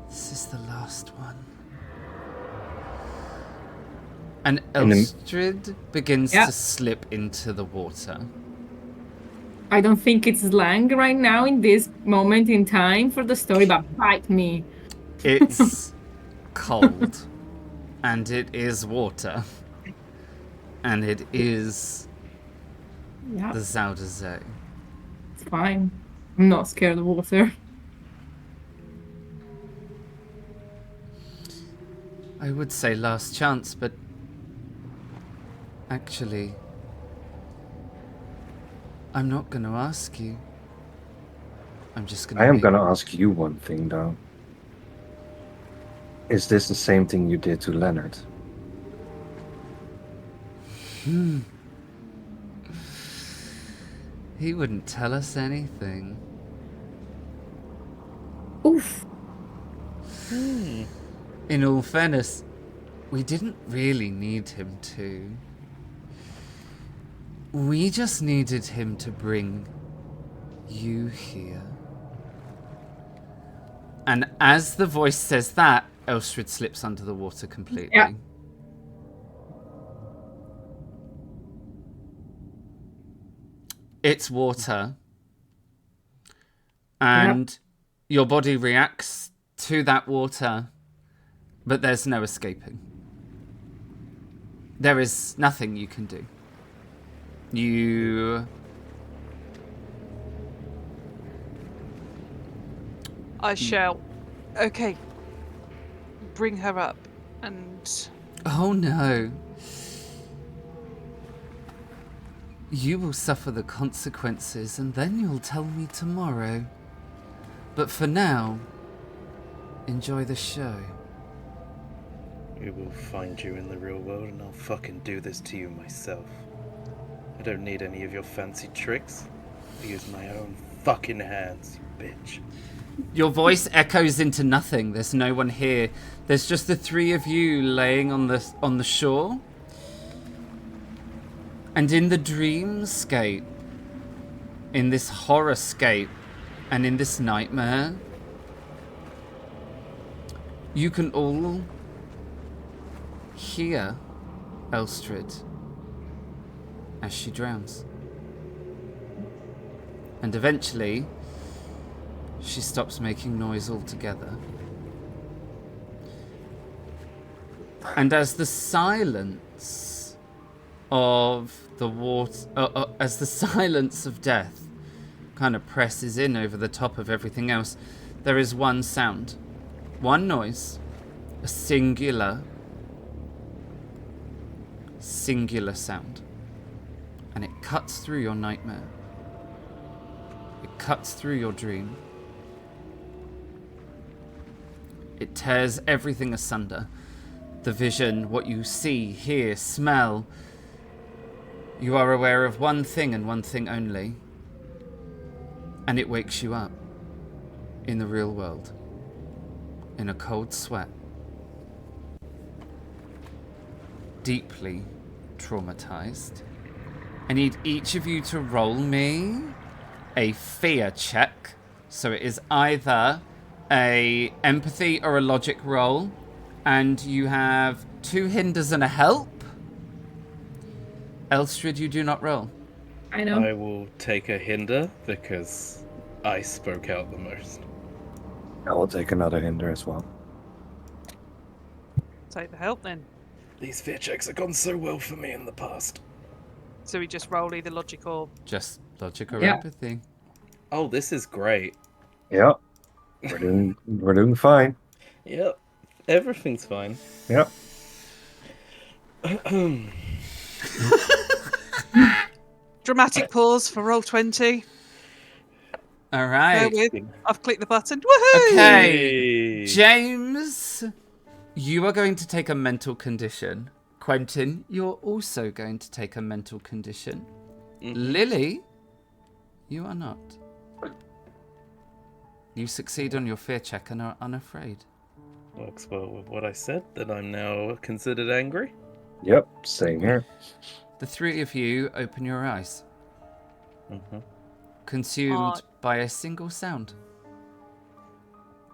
this is the last one. And Elstrid begins Yeah. to slip into the water. I don't think it's slang right now in this moment in time for the story, but bite me. It's cold. And it is water. And it is Yeah, the Zauderzee. it's fine. I'm not scared of water. I would say last chance, but actually, I'm not going to ask you. I'm just going to. I am gonna ask you one thing though. Is this the same thing you did to Leonard? He wouldn't tell us anything. Oof. In all fairness, we didn't really need him to. We just needed him to bring you here. And as the voice says that, Elstrid slips under the water completely. Yeah. It's water. And your body reacts to that water, but there's no escaping. There is nothing you can do. I shout, okay, bring her up, and... Oh no. You will suffer the consequences, and then you'll tell me tomorrow. But for now, enjoy the show. We will find you in the real world, and I'll fucking do this to you myself. I don't need any of your fancy tricks. I use my own fucking hands, you bitch. Your voice echoes into nothing. There's no one here. There's just the three of you laying on the shore. And in the dreamscape, in this horrorscape, and in this nightmare, you can all hear Elstrid as she drowns. And eventually, she stops making noise altogether. And as the silence of the water, as the silence of death kind of presses in over the top of everything else, there is one sound, one noise, a singular sound. And it cuts through your nightmare. It cuts through your dream. It tears everything asunder. The vision, what you see, hear, smell. You are aware of one thing and one thing only. And it wakes you up in the real world, in a cold sweat. Deeply traumatized. I need each of you to roll me a fear check. So it is either a empathy or a logic roll, and you have 2 hinders and a help. Elstrid, you do not roll. I know. I will take a hinder because I spoke out the most. I will take another hinder as well. Take the help then. These fear checks have gone so well for me in the past. So we just roll either logic or... Just logic or Yeah. empathy. Oh, this is great. Yep. We're doing fine. Yep. Everything's fine. Yep. Dramatic pause for roll 20. All Bear right. with. I've clicked the button. Woohoo! Okay. Hey. James, you are going to take a mental condition. Quentin, you're also going to take a mental condition. Lily, you are not. You succeed on your fear check and are unafraid. Works well with what I said, that I'm now considered angry. Yep. Same here. The three of you open your eyes, Mm-hmm. consumed by a single sound.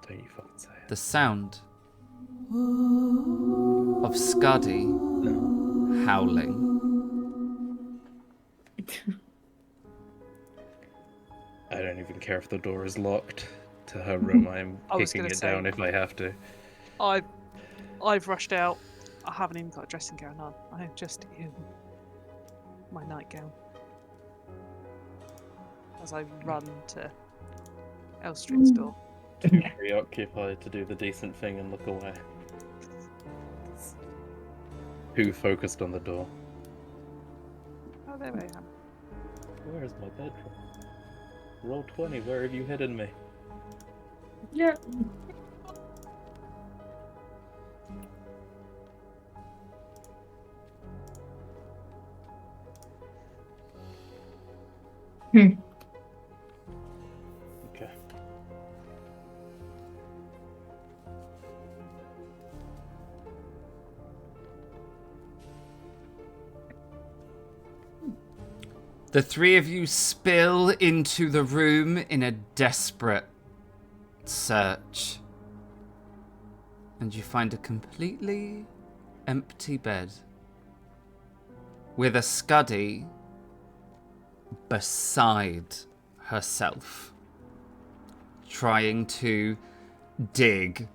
Don't you fucking say it. The sound of Scuddy howling. I don't even care if the door is locked to her room. I'm I was kicking gonna it say- down if I have to. I've rushed out. I haven't even got a dressing gown on. I am just in my nightgown. As I run to Elstrid's door. Preoccupied to do the decent thing and look away. Who focused on the door? Oh, there I am. Where is my bedroom? Roll 20, where have you hidden me? Yeah. Okay. The three of you spill into the room in a desperate search. And you find a completely empty bed with a Scuddy beside herself, trying to dig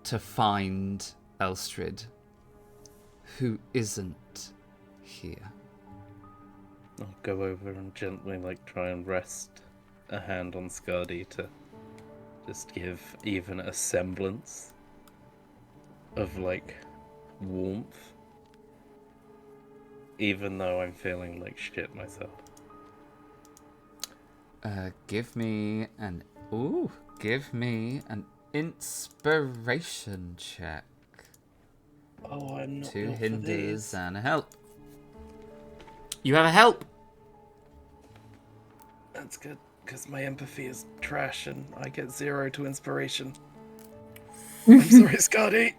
to find Elstrid, who isn't here. I'll go over and gently, try and rest a hand on Skadi to just give even a semblance of, warmth. Even though I'm feeling like shit myself. Give me an inspiration check. Oh, I'm not 2 built for hinders these. and a help. You have a help. That's good, because my empathy is trash and I get 0 to inspiration. I'm sorry, Skadi.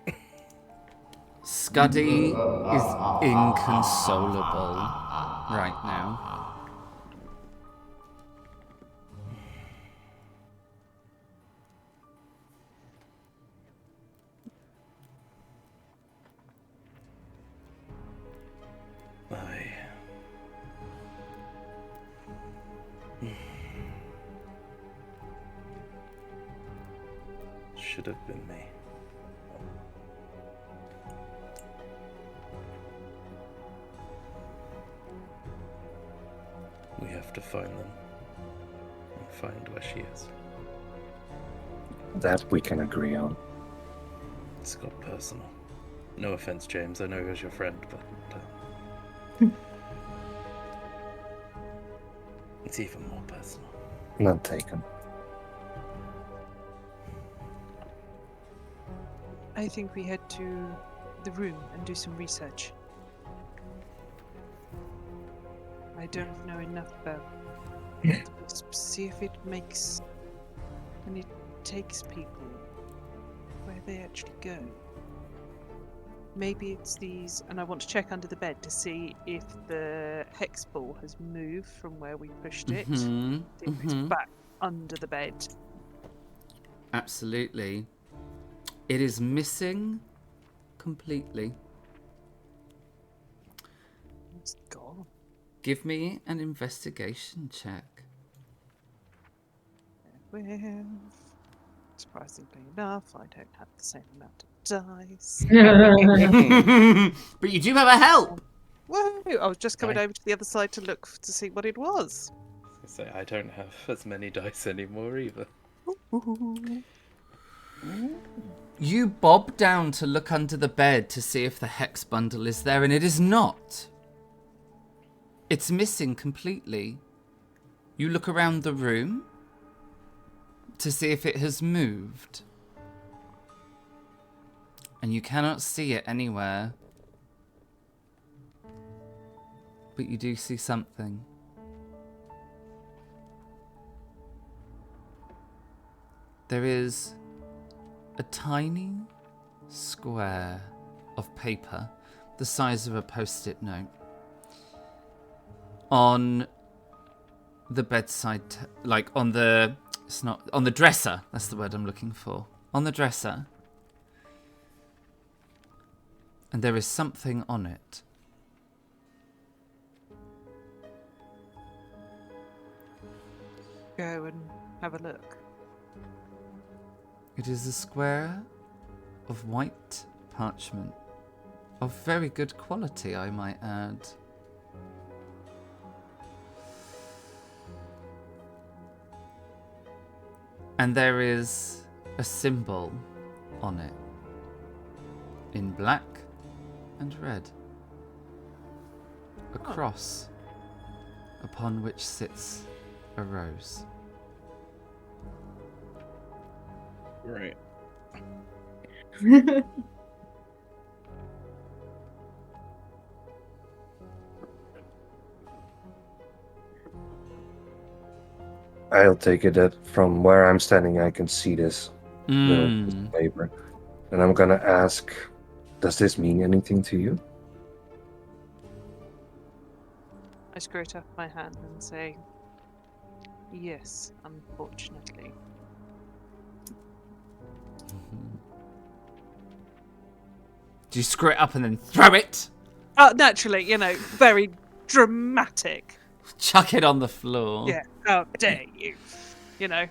Scuddy is inconsolable right now. Should have been me. We have to find them and find where she is. That we can agree on. It's got personal. No offense, James. I know he was your friend, but it's even more personal. None taken. I think we head to the room and do some research. I don't know enough about it. See if it makes and it takes people where they actually go. Maybe it's these, and I want to check under the bed to see if the hex ball has moved from where we pushed it. See if it's back under the bed. Absolutely. It is missing completely. It's gone. Give me an investigation check. Well, surprisingly enough, I don't have the same amount of dice. But you do have a help. Whoa! I was just coming over to the other side to look to see what it was. So I don't have as many dice anymore either. You bob down to look under the bed to see if the hex bundle is there, and it is not. It's missing completely. You look around the room to see if it has moved, and you cannot see it anywhere. But you do see something. There is a tiny square of paper the size of a post-it note on the bedside, on the dresser. That's the word I'm looking for. On the dresser. And there is something on it. Go and have a look. It is a square of white parchment. Of very good quality, I might add. And there is a symbol on it. In black and red. A cross upon which sits a rose. Right. I'll take it that from where I'm standing, I can see this little piece of paper. And I'm gonna ask, does this mean anything to you? I screw it up my hand and say, yes, unfortunately. Do you screw it up and then throw it? Oh, naturally, very dramatic. Chuck it on the floor. Yeah, how dare you? You know.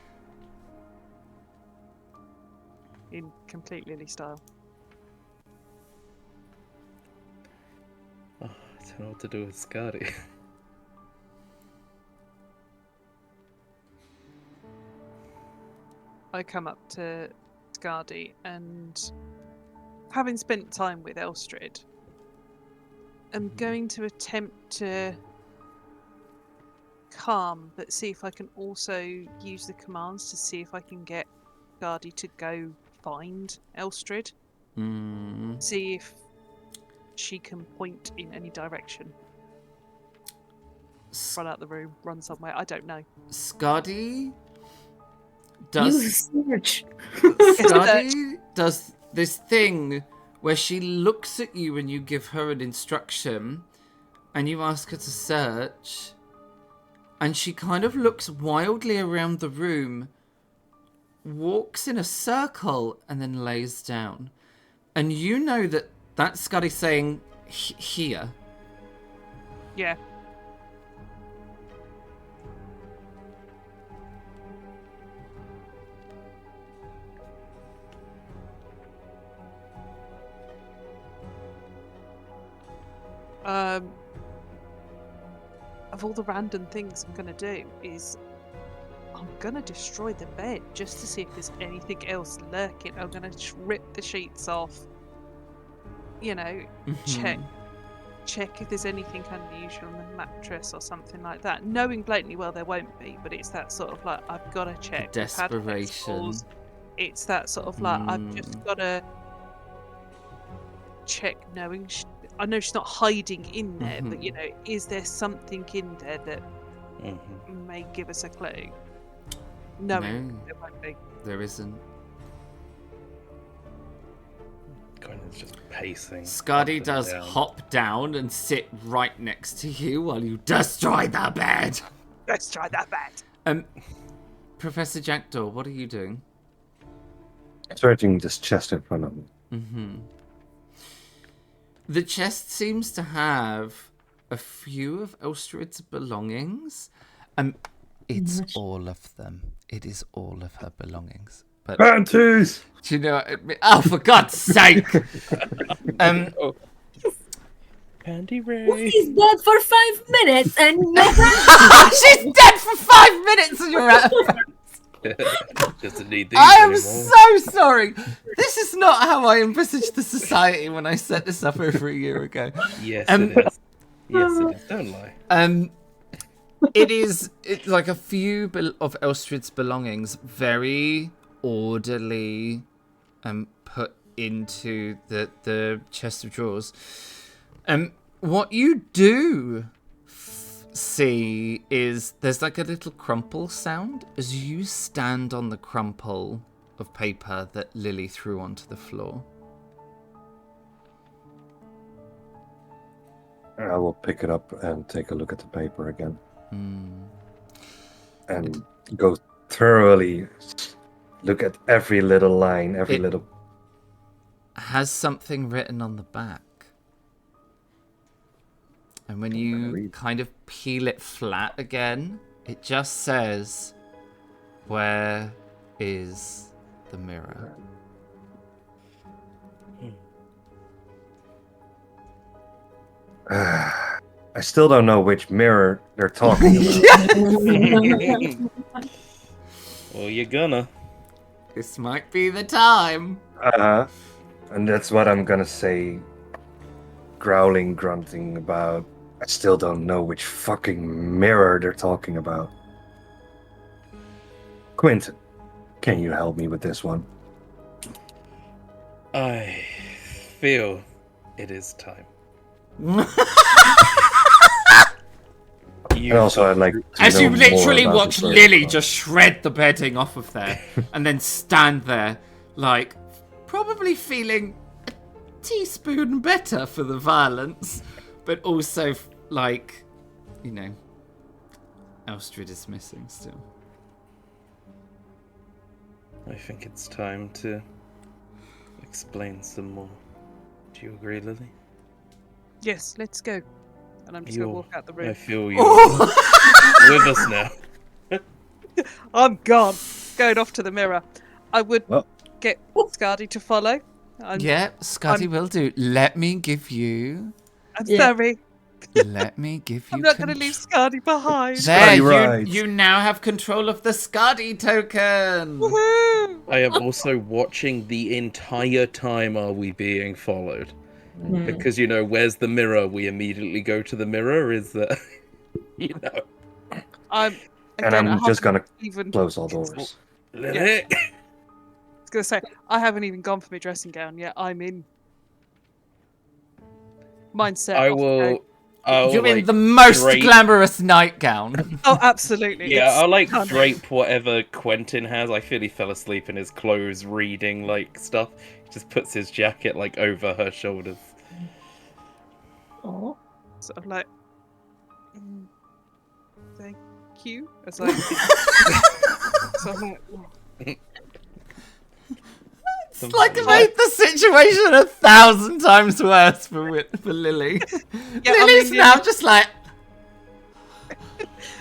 In complete Lily style. Oh, I don't know what to do with Scotty. I come up to Scardy and, having spent time with Elstrid, I'm going to attempt to calm, but see if I can also use the commands to see if I can get Scardy to go find Elstrid. See if she can point in any direction. Run out the room, run somewhere, I don't know. Scotty does search. Scotty does this thing where she looks at you when you give her an instruction and you ask her to search, and she kind of looks wildly around the room, walks in a circle, and then lays down. And you know that that's Scotty saying here. Yeah. Of all the random things I'm gonna do is I'm gonna destroy the bed just to see if there's anything else lurking. I'm gonna rip the sheets off. You know, check if there's anything unusual on the mattress or something like that. Knowing blatantly well there won't be, but it's that sort of like I've got to check. Desperation. It's that sort of like I've just got to check, knowing I know she's not hiding in there, but you know, is there something in there that may give us a clue? No, there won't be. There isn't. Gwyneth's just pacing. Scotty does hop down and sit right next to you while you destroy the bed. Destroy that bed. Professor Jackdaw, what are you doing? Searching this chest in front of me. The chest seems to have a few of Elstrid's belongings. It's all of them. It is all of her belongings. But Panties! do you know? Oh, for God's sake! Panty Ray. She's dead for 5 minutes and She's dead for 5 minutes and you're out of Doesn't need these I am anymore. so sorry. This is not how I envisaged the society when I set this up over a year ago. Yes, it is. Yes, it is. Don't lie. It's like a few of Elstrid's belongings, very orderly, put into the chest of drawers. What you do see is there's like a little crumple sound as you stand on the crumple of paper that Lily threw onto the floor. I will pick it up and take a look at the paper again. And go thoroughly look at every little line, every little... Has something written on the back. And when you kind of peel it flat again, it just says, "Where is the mirror?" I still don't know which mirror they're talking about. Well, you're gonna. This might be the time. And that's what I'm gonna say, growling, grunting about. I still don't know which fucking mirror they're talking about. Quentin, can you help me with this one? I feel it is time. And also, I'd like to As know you more literally about watch this story. Lily just shred the bedding off of there and then stand there, like, probably feeling a teaspoon better for the violence, but also, like, you know, Elstrid is missing still. I think it's time to explain some more. Do you agree, Lily? Yes, let's go. and I'm just going to walk out the room. I feel you. With us now. I'm gone. Going off to the mirror. I would Well. get Scardy to follow. Yeah, Scotty will do. Let me give you. I'm sorry. Let me give you. I'm not going to leave Scardy behind. There, rides. you now have control of the Scotty token. Woohoo! I am also watching the entire time. Are we being followed? Because, where's the mirror? We immediately go to the mirror. Is that, I'm just gonna even close all doors. Lily? I was going to say, I haven't even gone for my dressing gown yet. I'm in mindset. I will. You're in the most glamorous nightgown. Oh, absolutely. Yeah, I'll stunning. drape whatever Quentin has. I feel he fell asleep in his clothes reading stuff. He just puts his jacket over her shoulders. Oh. Sort of like, thank you. As so I'm like, oh. It's like it made the situation 1,000 times worse for Lily. Yeah, Lily's now just like.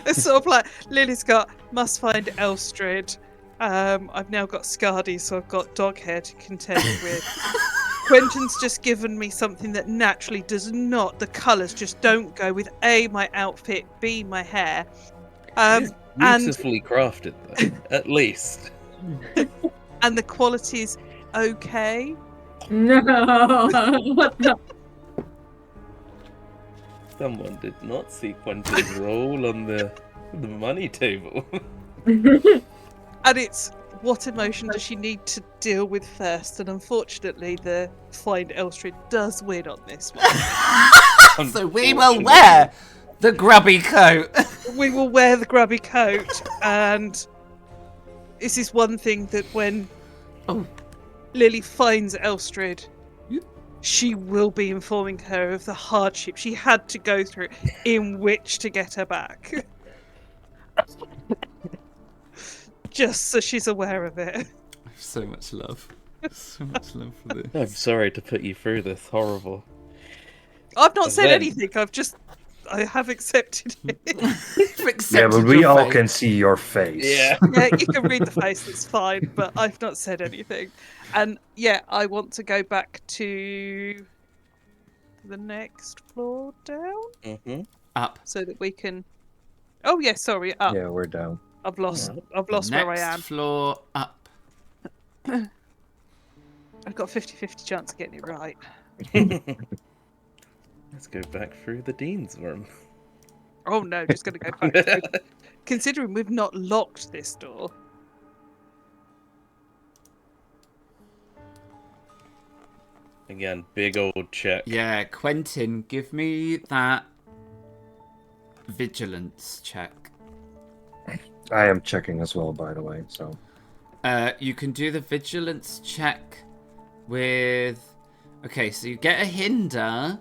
It's sort of like Lily's got must find Elstrid. I've now got Scardy, so I've got dog hair to contend with. Quentin's just given me something that naturally does not. The colours just don't go with A, my outfit, B, my hair. Beautifully crafted, though, at least. And the quality's okay. No. What the? Someone did not see Quentin's role on the money table. And it's what emotion does she need to deal with first? And unfortunately, the find Elstrid does win on this one. So we will wear the grubby coat. We will wear the grubby coat, and this is one thing that when Lily finds Elstrid, she will be informing her of the hardship she had to go through in which to get her back. Just so she's aware of it. I have so much love. So much love for this. I'm sorry to put you through this horrible. I've not said anything. I have accepted it. Yeah, but we all can see your face. Yeah. Yeah, you can read the face, it's fine, but I've not said anything. And yeah, I want to go back to the next floor down. Up. So that we can... Oh yeah, sorry, up. Yeah, we're down. I've lost where I am. Next floor up. I've got a 50-50 chance of getting it right. Let's go back through the Dean's room. Oh no, just going to go back. Considering we've not locked this door. Again, big old check. Yeah, Quentin, give me that vigilance check. I am checking as well, by the way, so... You can do the vigilance check with... Okay, so you get a hinder,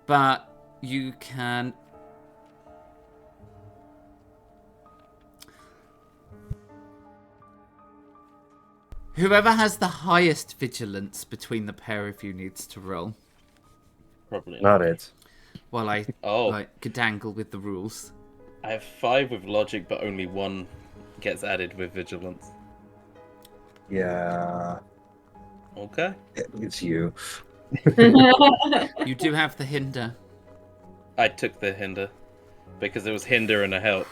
but you can... Whoever has the highest vigilance between the pair of you needs to roll. Probably Not it. While I gadangle with the rules. I have 5 with logic, but only 1 gets added with vigilance. Yeah. Okay. It's you. You do have the hinder. I took the hinder because it was hinder and a help,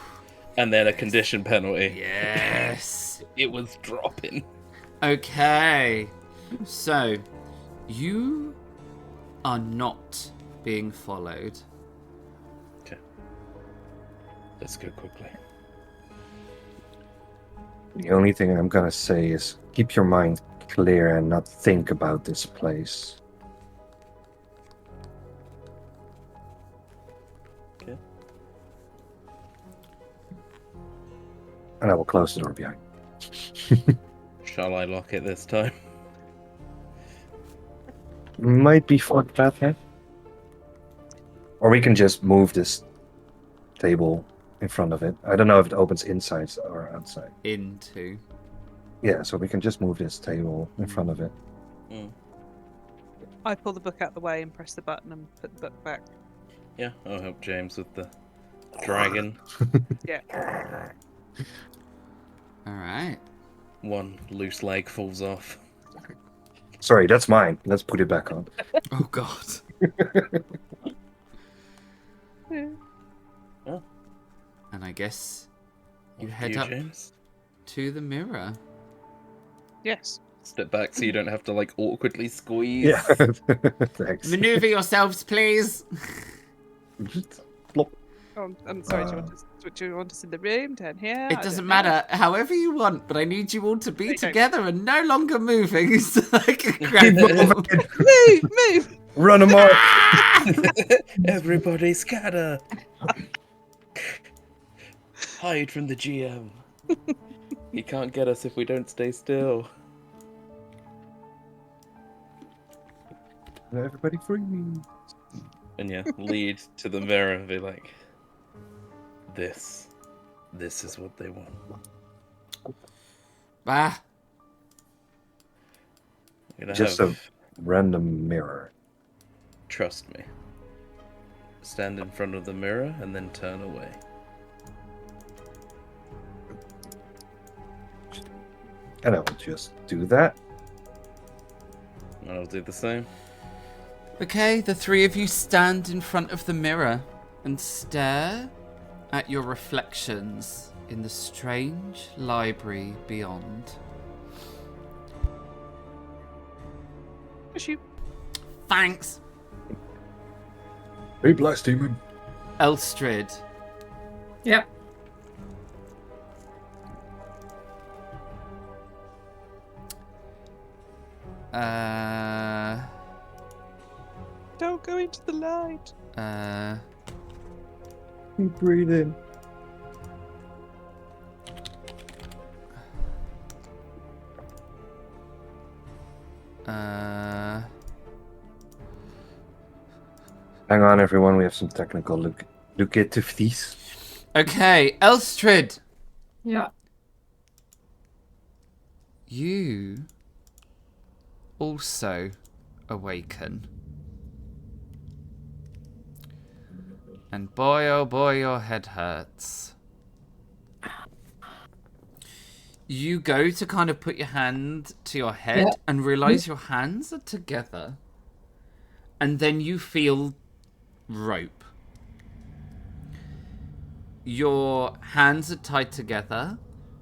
and then a condition penalty. Yes. It was dropping. Okay. So, you are not being followed. Okay. Let's go quickly. The only thing I'm gonna say is keep your mind clear and not think about this place. Okay. And I will close the door behind. Shall I lock it this time? Might be for that head. Or we can just move this table in front of it. I don't know if it opens inside or outside. Into. Yeah, so we can just move this table in front of it. I pull the book out the way and press the button and put the book back. Yeah, I'll help James with the dragon. Yeah. All right. One loose leg falls off. Sorry, that's mine. Let's put it back on. Oh God. Oh, And I guess you off to head up James. to the mirror. Yes. Step back so you don't have to like awkwardly squeeze. Yeah. Thanks. Maneuver yourselves, please. Plop. Oh, I'm sorry. Do you want us in the room down here? It doesn't matter. However you want, but I need you all to be They don't. together and no longer moving. So I can grab Keep them. moving. Move! Run amok. Everybody scatter! Hide from the GM. He can't get us if we don't stay still. Everybody free. And yeah, lead to the mirror and be like, this is what they want. Ah, You're gonna Just have, a random mirror. trust me. Stand in front of the mirror and then turn away. And I will just do that. And I'll do the same. okay. The three of you stand in front of the mirror and stare at your reflections in the strange library beyond. Push you. Thanks, Hey, blast demon. Elstrid. Yep. Don't go into the light. Keep breathing. Hang on, everyone. We have some technical difficulties. Okay, Elstrid. Yeah. You also awaken. And boy, oh boy, your head hurts. You go to kind of put your hand to your head Yeah. and realize your hands are together. And then you feel rope. Your hands are tied together.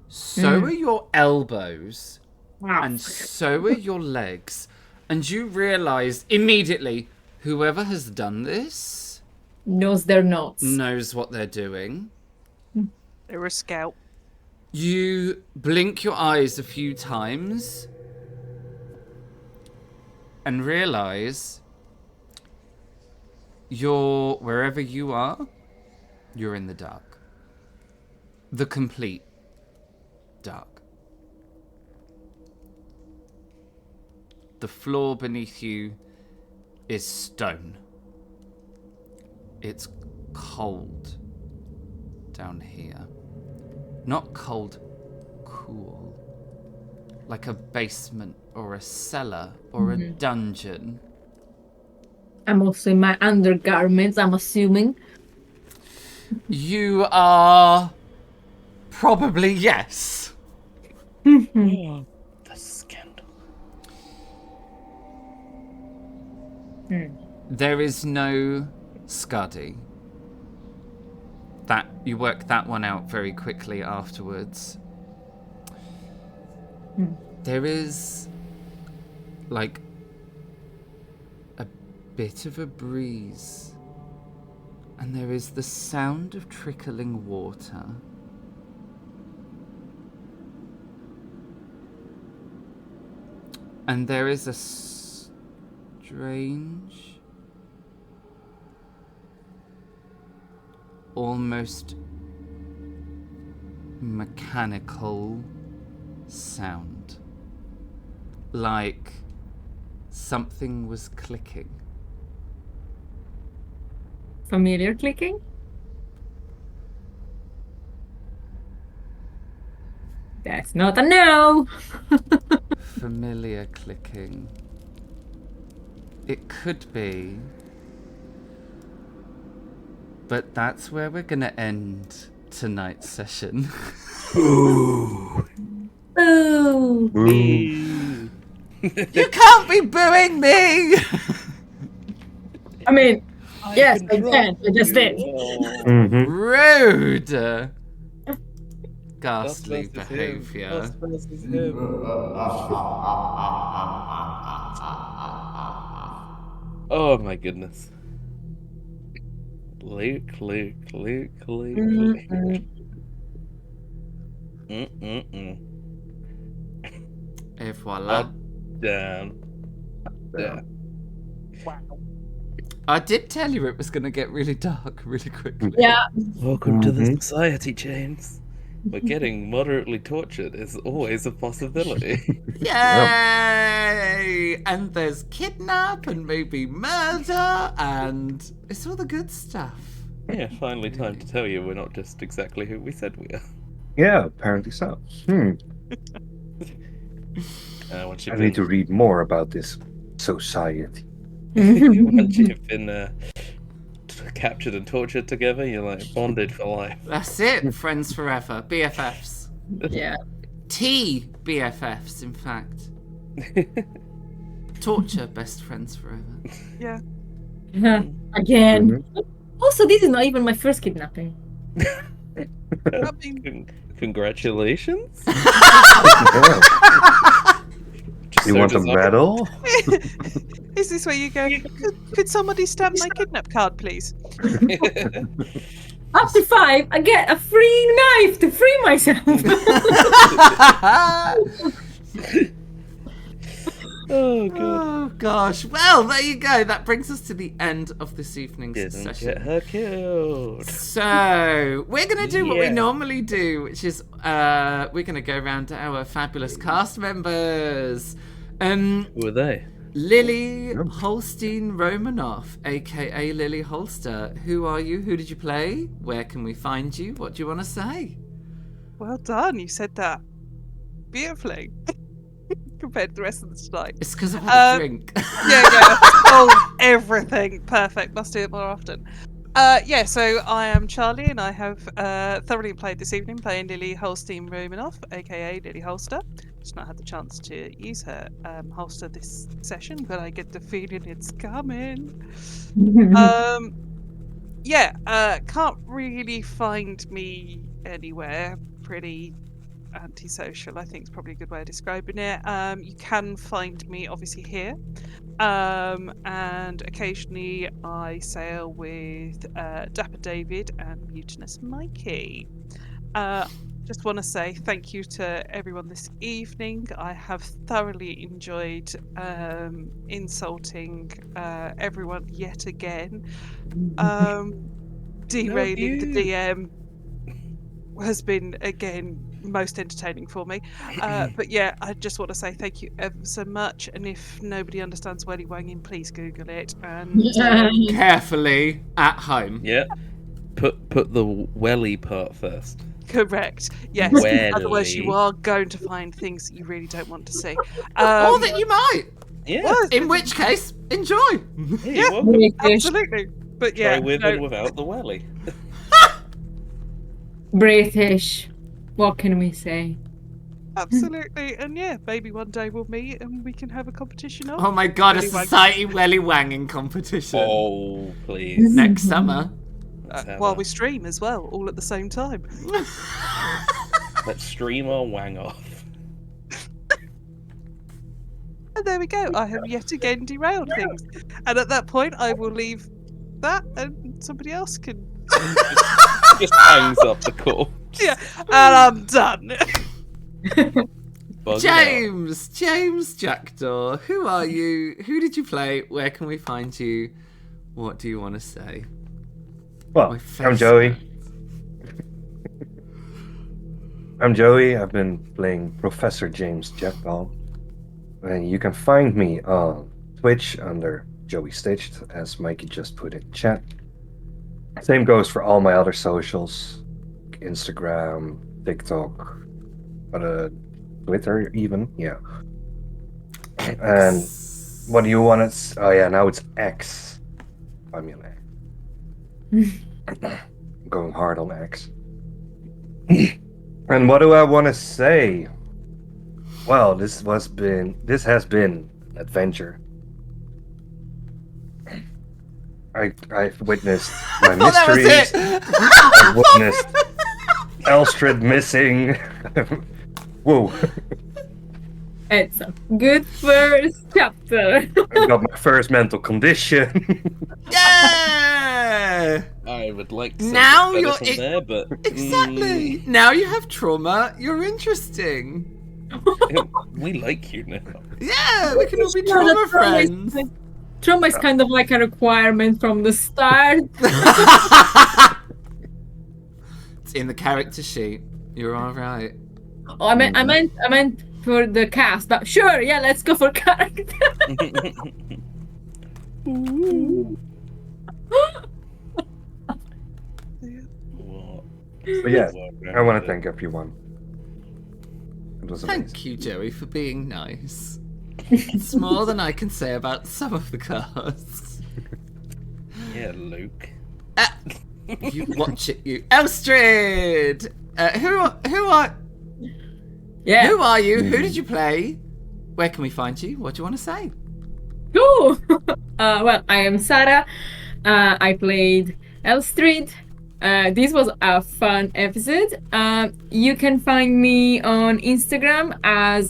So are your elbows. Wow. And so are your legs. And you realize immediately whoever has done this Knows they're not. knows what they're doing. They were a scout. You blink your eyes a few times and realize you're wherever you are, you're in the dark. The complete dark. The floor beneath you is stone. It's cold down here. Not cold, cool. Like a basement or a cellar or a dungeon. I'm also in my undergarments, I'm assuming. You are probably yes. The scandal. There is no Scuddy. That you work that one out very quickly afterwards. There is like a bit of a breeze, and there is the sound of trickling water. And there is a strange, almost mechanical sound. Like something was clicking. Familiar clicking? That's not a no! Familiar clicking. It could be but that's where we're going to end tonight's session. Ooh. Boom. You can't be booing me! I mean, yes, I can. I just did. Mhm. Rude! Ghastly behaviour. Us versus him. Oh my goodness. Luke. Mhm. Et voila. Down. I did tell you it was going to get really dark really quickly. Yeah. Welcome to the Mhm. society, James. We're getting moderately tortured is always a possibility. Yay! And there's kidnap and maybe murder and it's all the good stuff. Yeah, finally time to tell you we're not just exactly who we said we are. Yeah, apparently so. Once I you've need to been, read more about this society. once you've been captured and tortured together, you're like bonded for life. That's it. Friends forever. BFFs. Yeah. T BFFs, in fact. Torture best friends forever. Yeah. Again. Also, this is not even my first kidnapping. I mean, Congratulations. Yeah. Just You so want a deserved. medal? is this where you go? Could somebody stamp my kidnap card, please? Up to 5, I get a free knife to free myself. Oh god. Oh gosh. Well, there you go. That brings us to the end of this evening's Didn't session. get her killed. So we're gonna do what we Yeah. normally do, which is we're gonna go around to our fabulous cast members. Who are they? Lily Holstein Romanoff, aka Lily Holster. Who are you? Who did you play? Where can we find you? What do you want to say? Well done. You said that beautifully compared to the rest of the tonight. It's because I've had a drink. Yeah. Oh, everything. Perfect. Must do it more often. Yeah, so I am Charlie and I have thoroughly played this evening playing Lily Holstein Romanoff, aka Lily Holster. Just not had the chance to use her holster this session, but I get the feeling it's coming. Can't really find me anywhere. Pretty antisocial, I think is probably a good way of describing it. You can find me obviously here. And occasionally I sail with Dapper David and Mutinous Mikey. Just want to say thank you to everyone this evening. I have thoroughly enjoyed insulting everyone yet again. Derailing the DM has been again most entertaining for me. But yeah, I just want to say thank you ever so much. And if nobody understands welly wanging, please Google it. And Carefully at home. Yeah. Put the welly part first. correct, yes. Otherwise, you Welly. are going to find things that you really don't want to see. Or that you might. Yeah. well, In which case, enjoy. You're welcome. absolutely. But Try yeah, with no, and without the welly. British. What can we say? absolutely. And yeah, maybe one day we'll meet and we can have a competition of. Oh my god, a Welly wang. society welly wanging competition. Oh, please. Next summer. Let's have While a- we stream as well, all at the same time. Let's stream our wang off. And there we go. I have yet again derailed things. And at that point, I will leave that and somebody else can. Just hangs up the call. Yeah, and I'm done. Bug it James Jackdaw, who are you? Who did you play? Where can we find you? What do you want to say? Well, My I'm face Joey. hurts. I'm Joey. I've been playing Professor James Jackdaw. And you can find me on Twitch under Joey Stitched, as Mikey just put in chat. Same goes for all my other socials. Instagram, TikTok, Twitter even, yeah. And what do you want to... Oh yeah, now it's X. I'm your name. Going hard on X. And what do I want to say? Well, this has been an adventure. I've witnessed my That was mysteries. it. I've witnessed Elstrad missing. Whoa! It's a good first chapter. I got my first mental condition. Yeah. I would like to say Now better you're from there, but Exactly. Now you have trauma. You're interesting. we like you now. Yeah, we can all be No, trauma the trauma is friends. like- Trauma is kind of like a requirement from the start. It's in the character sheet. You're all right. Oh, I meant for the cast, but sure, yeah, let's go for character. What? But yeah, I want to thank everyone. It was amazing. Thank you, Joey, for being nice. It's more than I can say about some of the casts. Yeah, Luke. You watch it, you Elstrad. Who are Yeah. Who are you? Who did you play? Where can we find you? What do you want to say? Cool. Well, I am Sarah. I played Elstrad. This was a fun episode. You can find me on Instagram as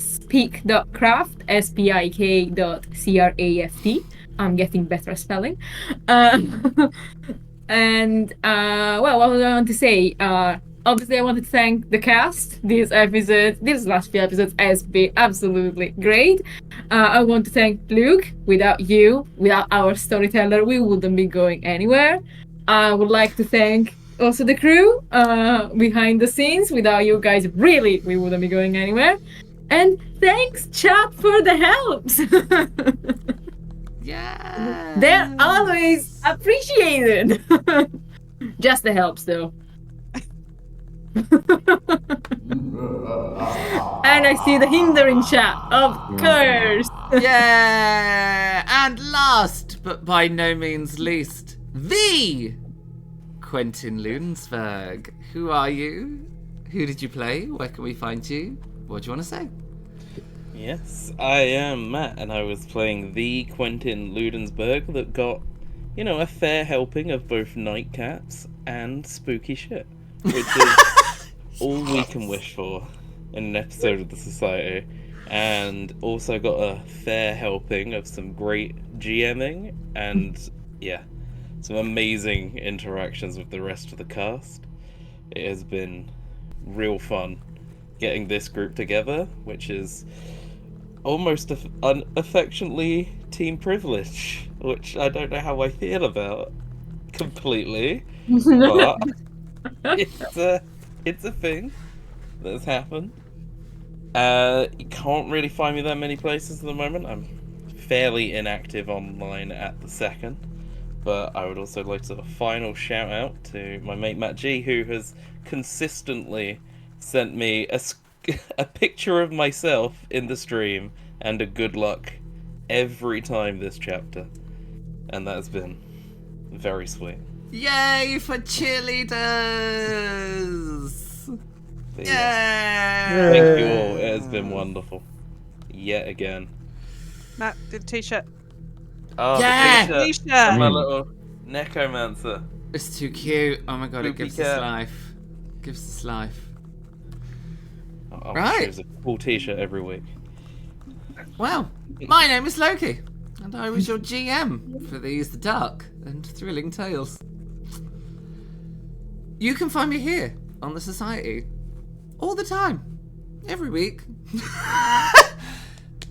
speak.craft, spik.craft. I'm getting better at spelling. And well, what do I want to say? Obviously, I wanted to thank the cast. These last few episodes has been absolutely great. I want to thank Luke. Without you, without our storyteller, we wouldn't be going anywhere. I would like to thank also the crew behind the scenes. Without you guys, really, we wouldn't be going anywhere. And thanks, chat, for the helps. Yeah. They're always appreciated. Just the helps, though. And I see the hindering chat, of course. Yeah. And last, but by no means least, the Quentin Lunsberg. Who are you? Who did you play? Where can we find you? What do you want to say? Yes, I am Matt, and I was playing the Quentin Ludensberg that got, a fair helping of both Nightcaps and spooky shit, which is all we can wish for in an episode of the Society, and also got a fair helping of some great GMing and, some amazing interactions with the rest of the cast. It has been real fun getting this group together, which is almost affectionately team privilege, which I don't know how I feel about completely, but it's a thing that's happened. You can't really find me that many places at the moment. I'm fairly inactive online at the second, but I would also like to final shout out to my mate Matt G, who has consistently sent me a picture of myself in the stream and a good luck every time this chapter, and that has been very sweet. Yay for cheerleaders! But Yeah. thank you all. It has been wonderful yet again. Matt did a t-shirt. Oh, Yeah! the t-shirt. T-shirt. My little necromancer. It's too cute. Oh my god, it Spoopy gives cat. us life. Gives us life. I'll Right. choose a cool t-shirt every week. Well, my name is Loki, and I was your GM for these dark and thrilling tales. You can find me here on the Society all the time, every week.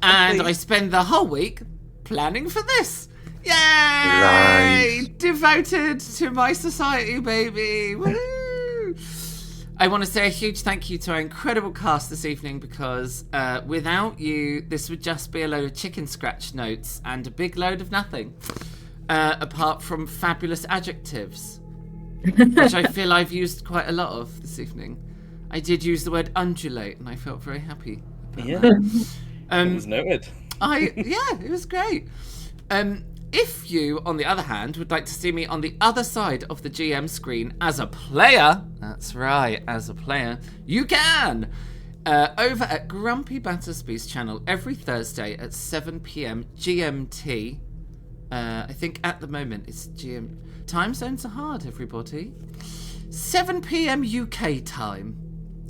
And I spend the whole week planning for this. Yay! Nice. Devoted to my Society, baby. Woohoo! I want to say a huge thank you to our incredible cast this evening, because without you, this would just be a load of chicken scratch notes and a big load of nothing, apart from fabulous adjectives, which I feel I've used quite a lot of this evening. I did use the word undulate, and I felt very happy about Yeah, that. it was noted. Yeah, it was great. if you, on the other hand, would like to see me on the other side of the GM screen as a player, that's right, as a player, you can. Over at Grumpy Battersby's channel every Thursday at 7 p.m. GMT. I think at the moment it's GM. Time zones are hard, everybody. 7 p.m. UK time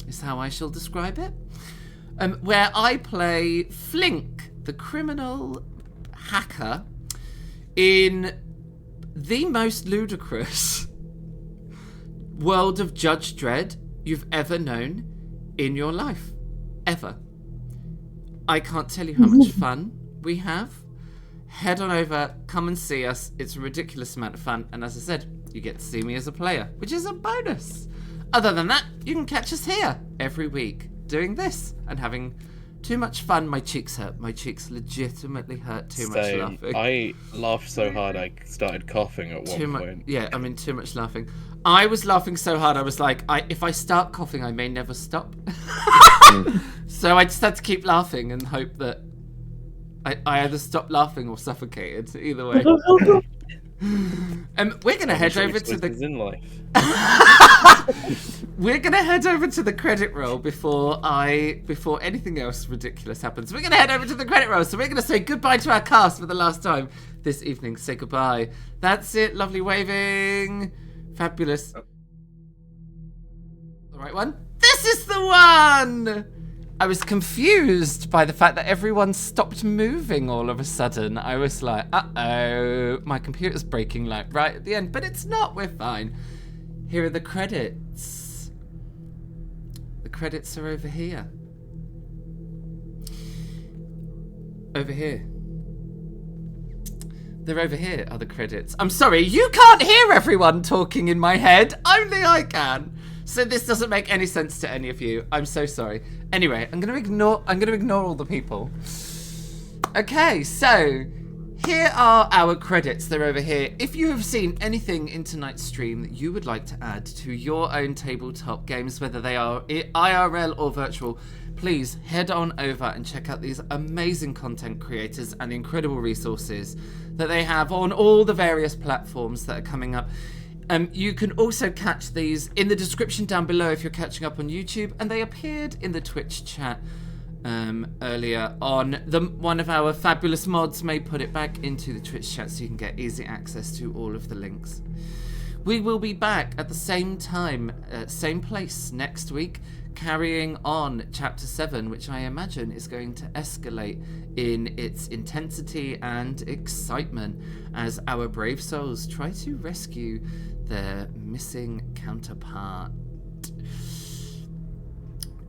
is how I shall describe it. Where I play Flink, the criminal hacker, in the most ludicrous world of Judge Dredd you've ever known in your life. Ever. I can't tell you how much fun we have. Head on over, come and see us. It's a ridiculous amount of fun. And as I said, you get to see me as a player, which is a bonus. Other than that, you can catch us here every week doing this and having too much fun. My cheeks hurt. My cheeks legitimately hurt too much laughing. I laughed so hard I started coughing at one point. Yeah, I mean, too much laughing. I was laughing so hard, I was like, if I start coughing, I may never stop. So I just had to keep laughing and hope that I either stopped laughing or suffocated. Either way. We're going to head over to the... in life. We're going to head over to the credit roll before anything else ridiculous happens. We're going to head over to the credit roll. So we're going to say goodbye to our cast for the last time this evening. Say goodbye. That's it. Lovely waving. Fabulous. The right one? This is the one! I was confused by the fact that everyone stopped moving all of a sudden. I was like, uh-oh, my computer's breaking like right at the end. But it's not, we're fine. Here are the credits. The credits are over here. Over here. They're over here, are the credits. I'm sorry, you can't hear everyone talking in my head. Only I can. So this doesn't make any sense to any of you. I'm so sorry. Anyway, I'm gonna ignore all the people. Okay, so here are our credits. They're over here. If you have seen anything in tonight's stream that you would like to add to your own tabletop games, whether they are IRL or virtual, please head on over and check out these amazing content creators and the incredible resources that they have on all the various platforms that are coming up. You can also catch these in the description down below if you're catching up on YouTube, and they appeared in the Twitch chat earlier on. One of our fabulous mods may put it back into the Twitch chat so you can get easy access to all of the links. We will be back at the same time, same place next week, carrying on Chapter 7, which I imagine is going to escalate in its intensity and excitement as our brave souls try to rescue their missing counterpart.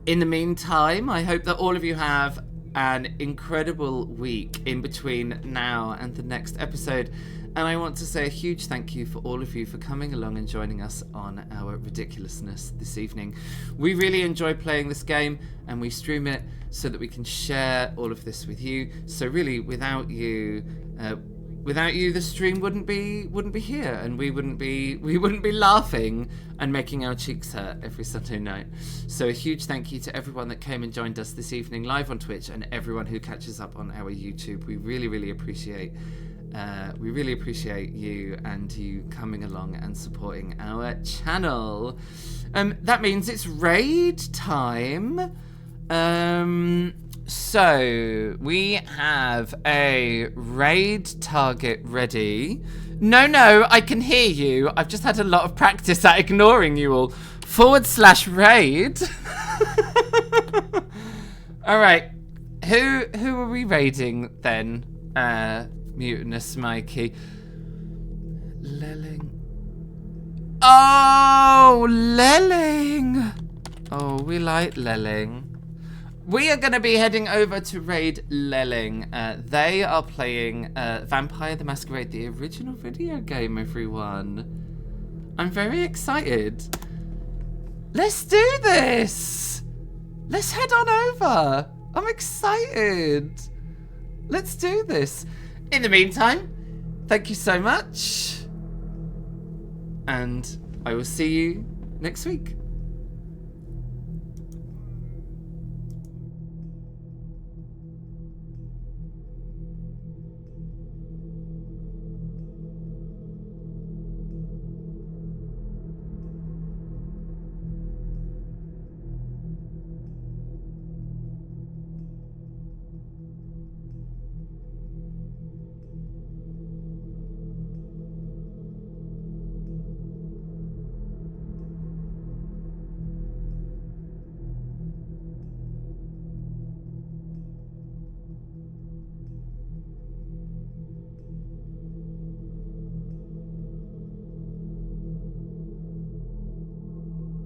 In the meantime, I hope that all of you have an incredible week in between now and the next episode. And I want to say a huge thank you for all of you for coming along and joining us on our ridiculousness this evening. We really enjoy playing this game, and we stream it so that we can share all of this with you. So really, without you, the stream wouldn't be here, and we wouldn't be laughing and making our cheeks hurt every Sunday night. So a huge thank you to everyone that came and joined us this evening live on Twitch, and everyone who catches up on our YouTube. We really appreciate. We really appreciate you and you coming along and supporting our channel. That means it's raid time. So we have a raid target ready. No, I can hear you. I've just had a lot of practice at ignoring you all. /raid. All right. Who are we raiding then? Mutinous Mikey. Lelling. Oh, Lelling. Oh, we like Lelling. We are going to be heading over to raid Lelling. They are playing Vampire the Masquerade, the original video game, everyone. I'm very excited. Let's do this. Let's head on over. I'm excited. Let's do this. In the meantime, thank you so much. And I will see you next week.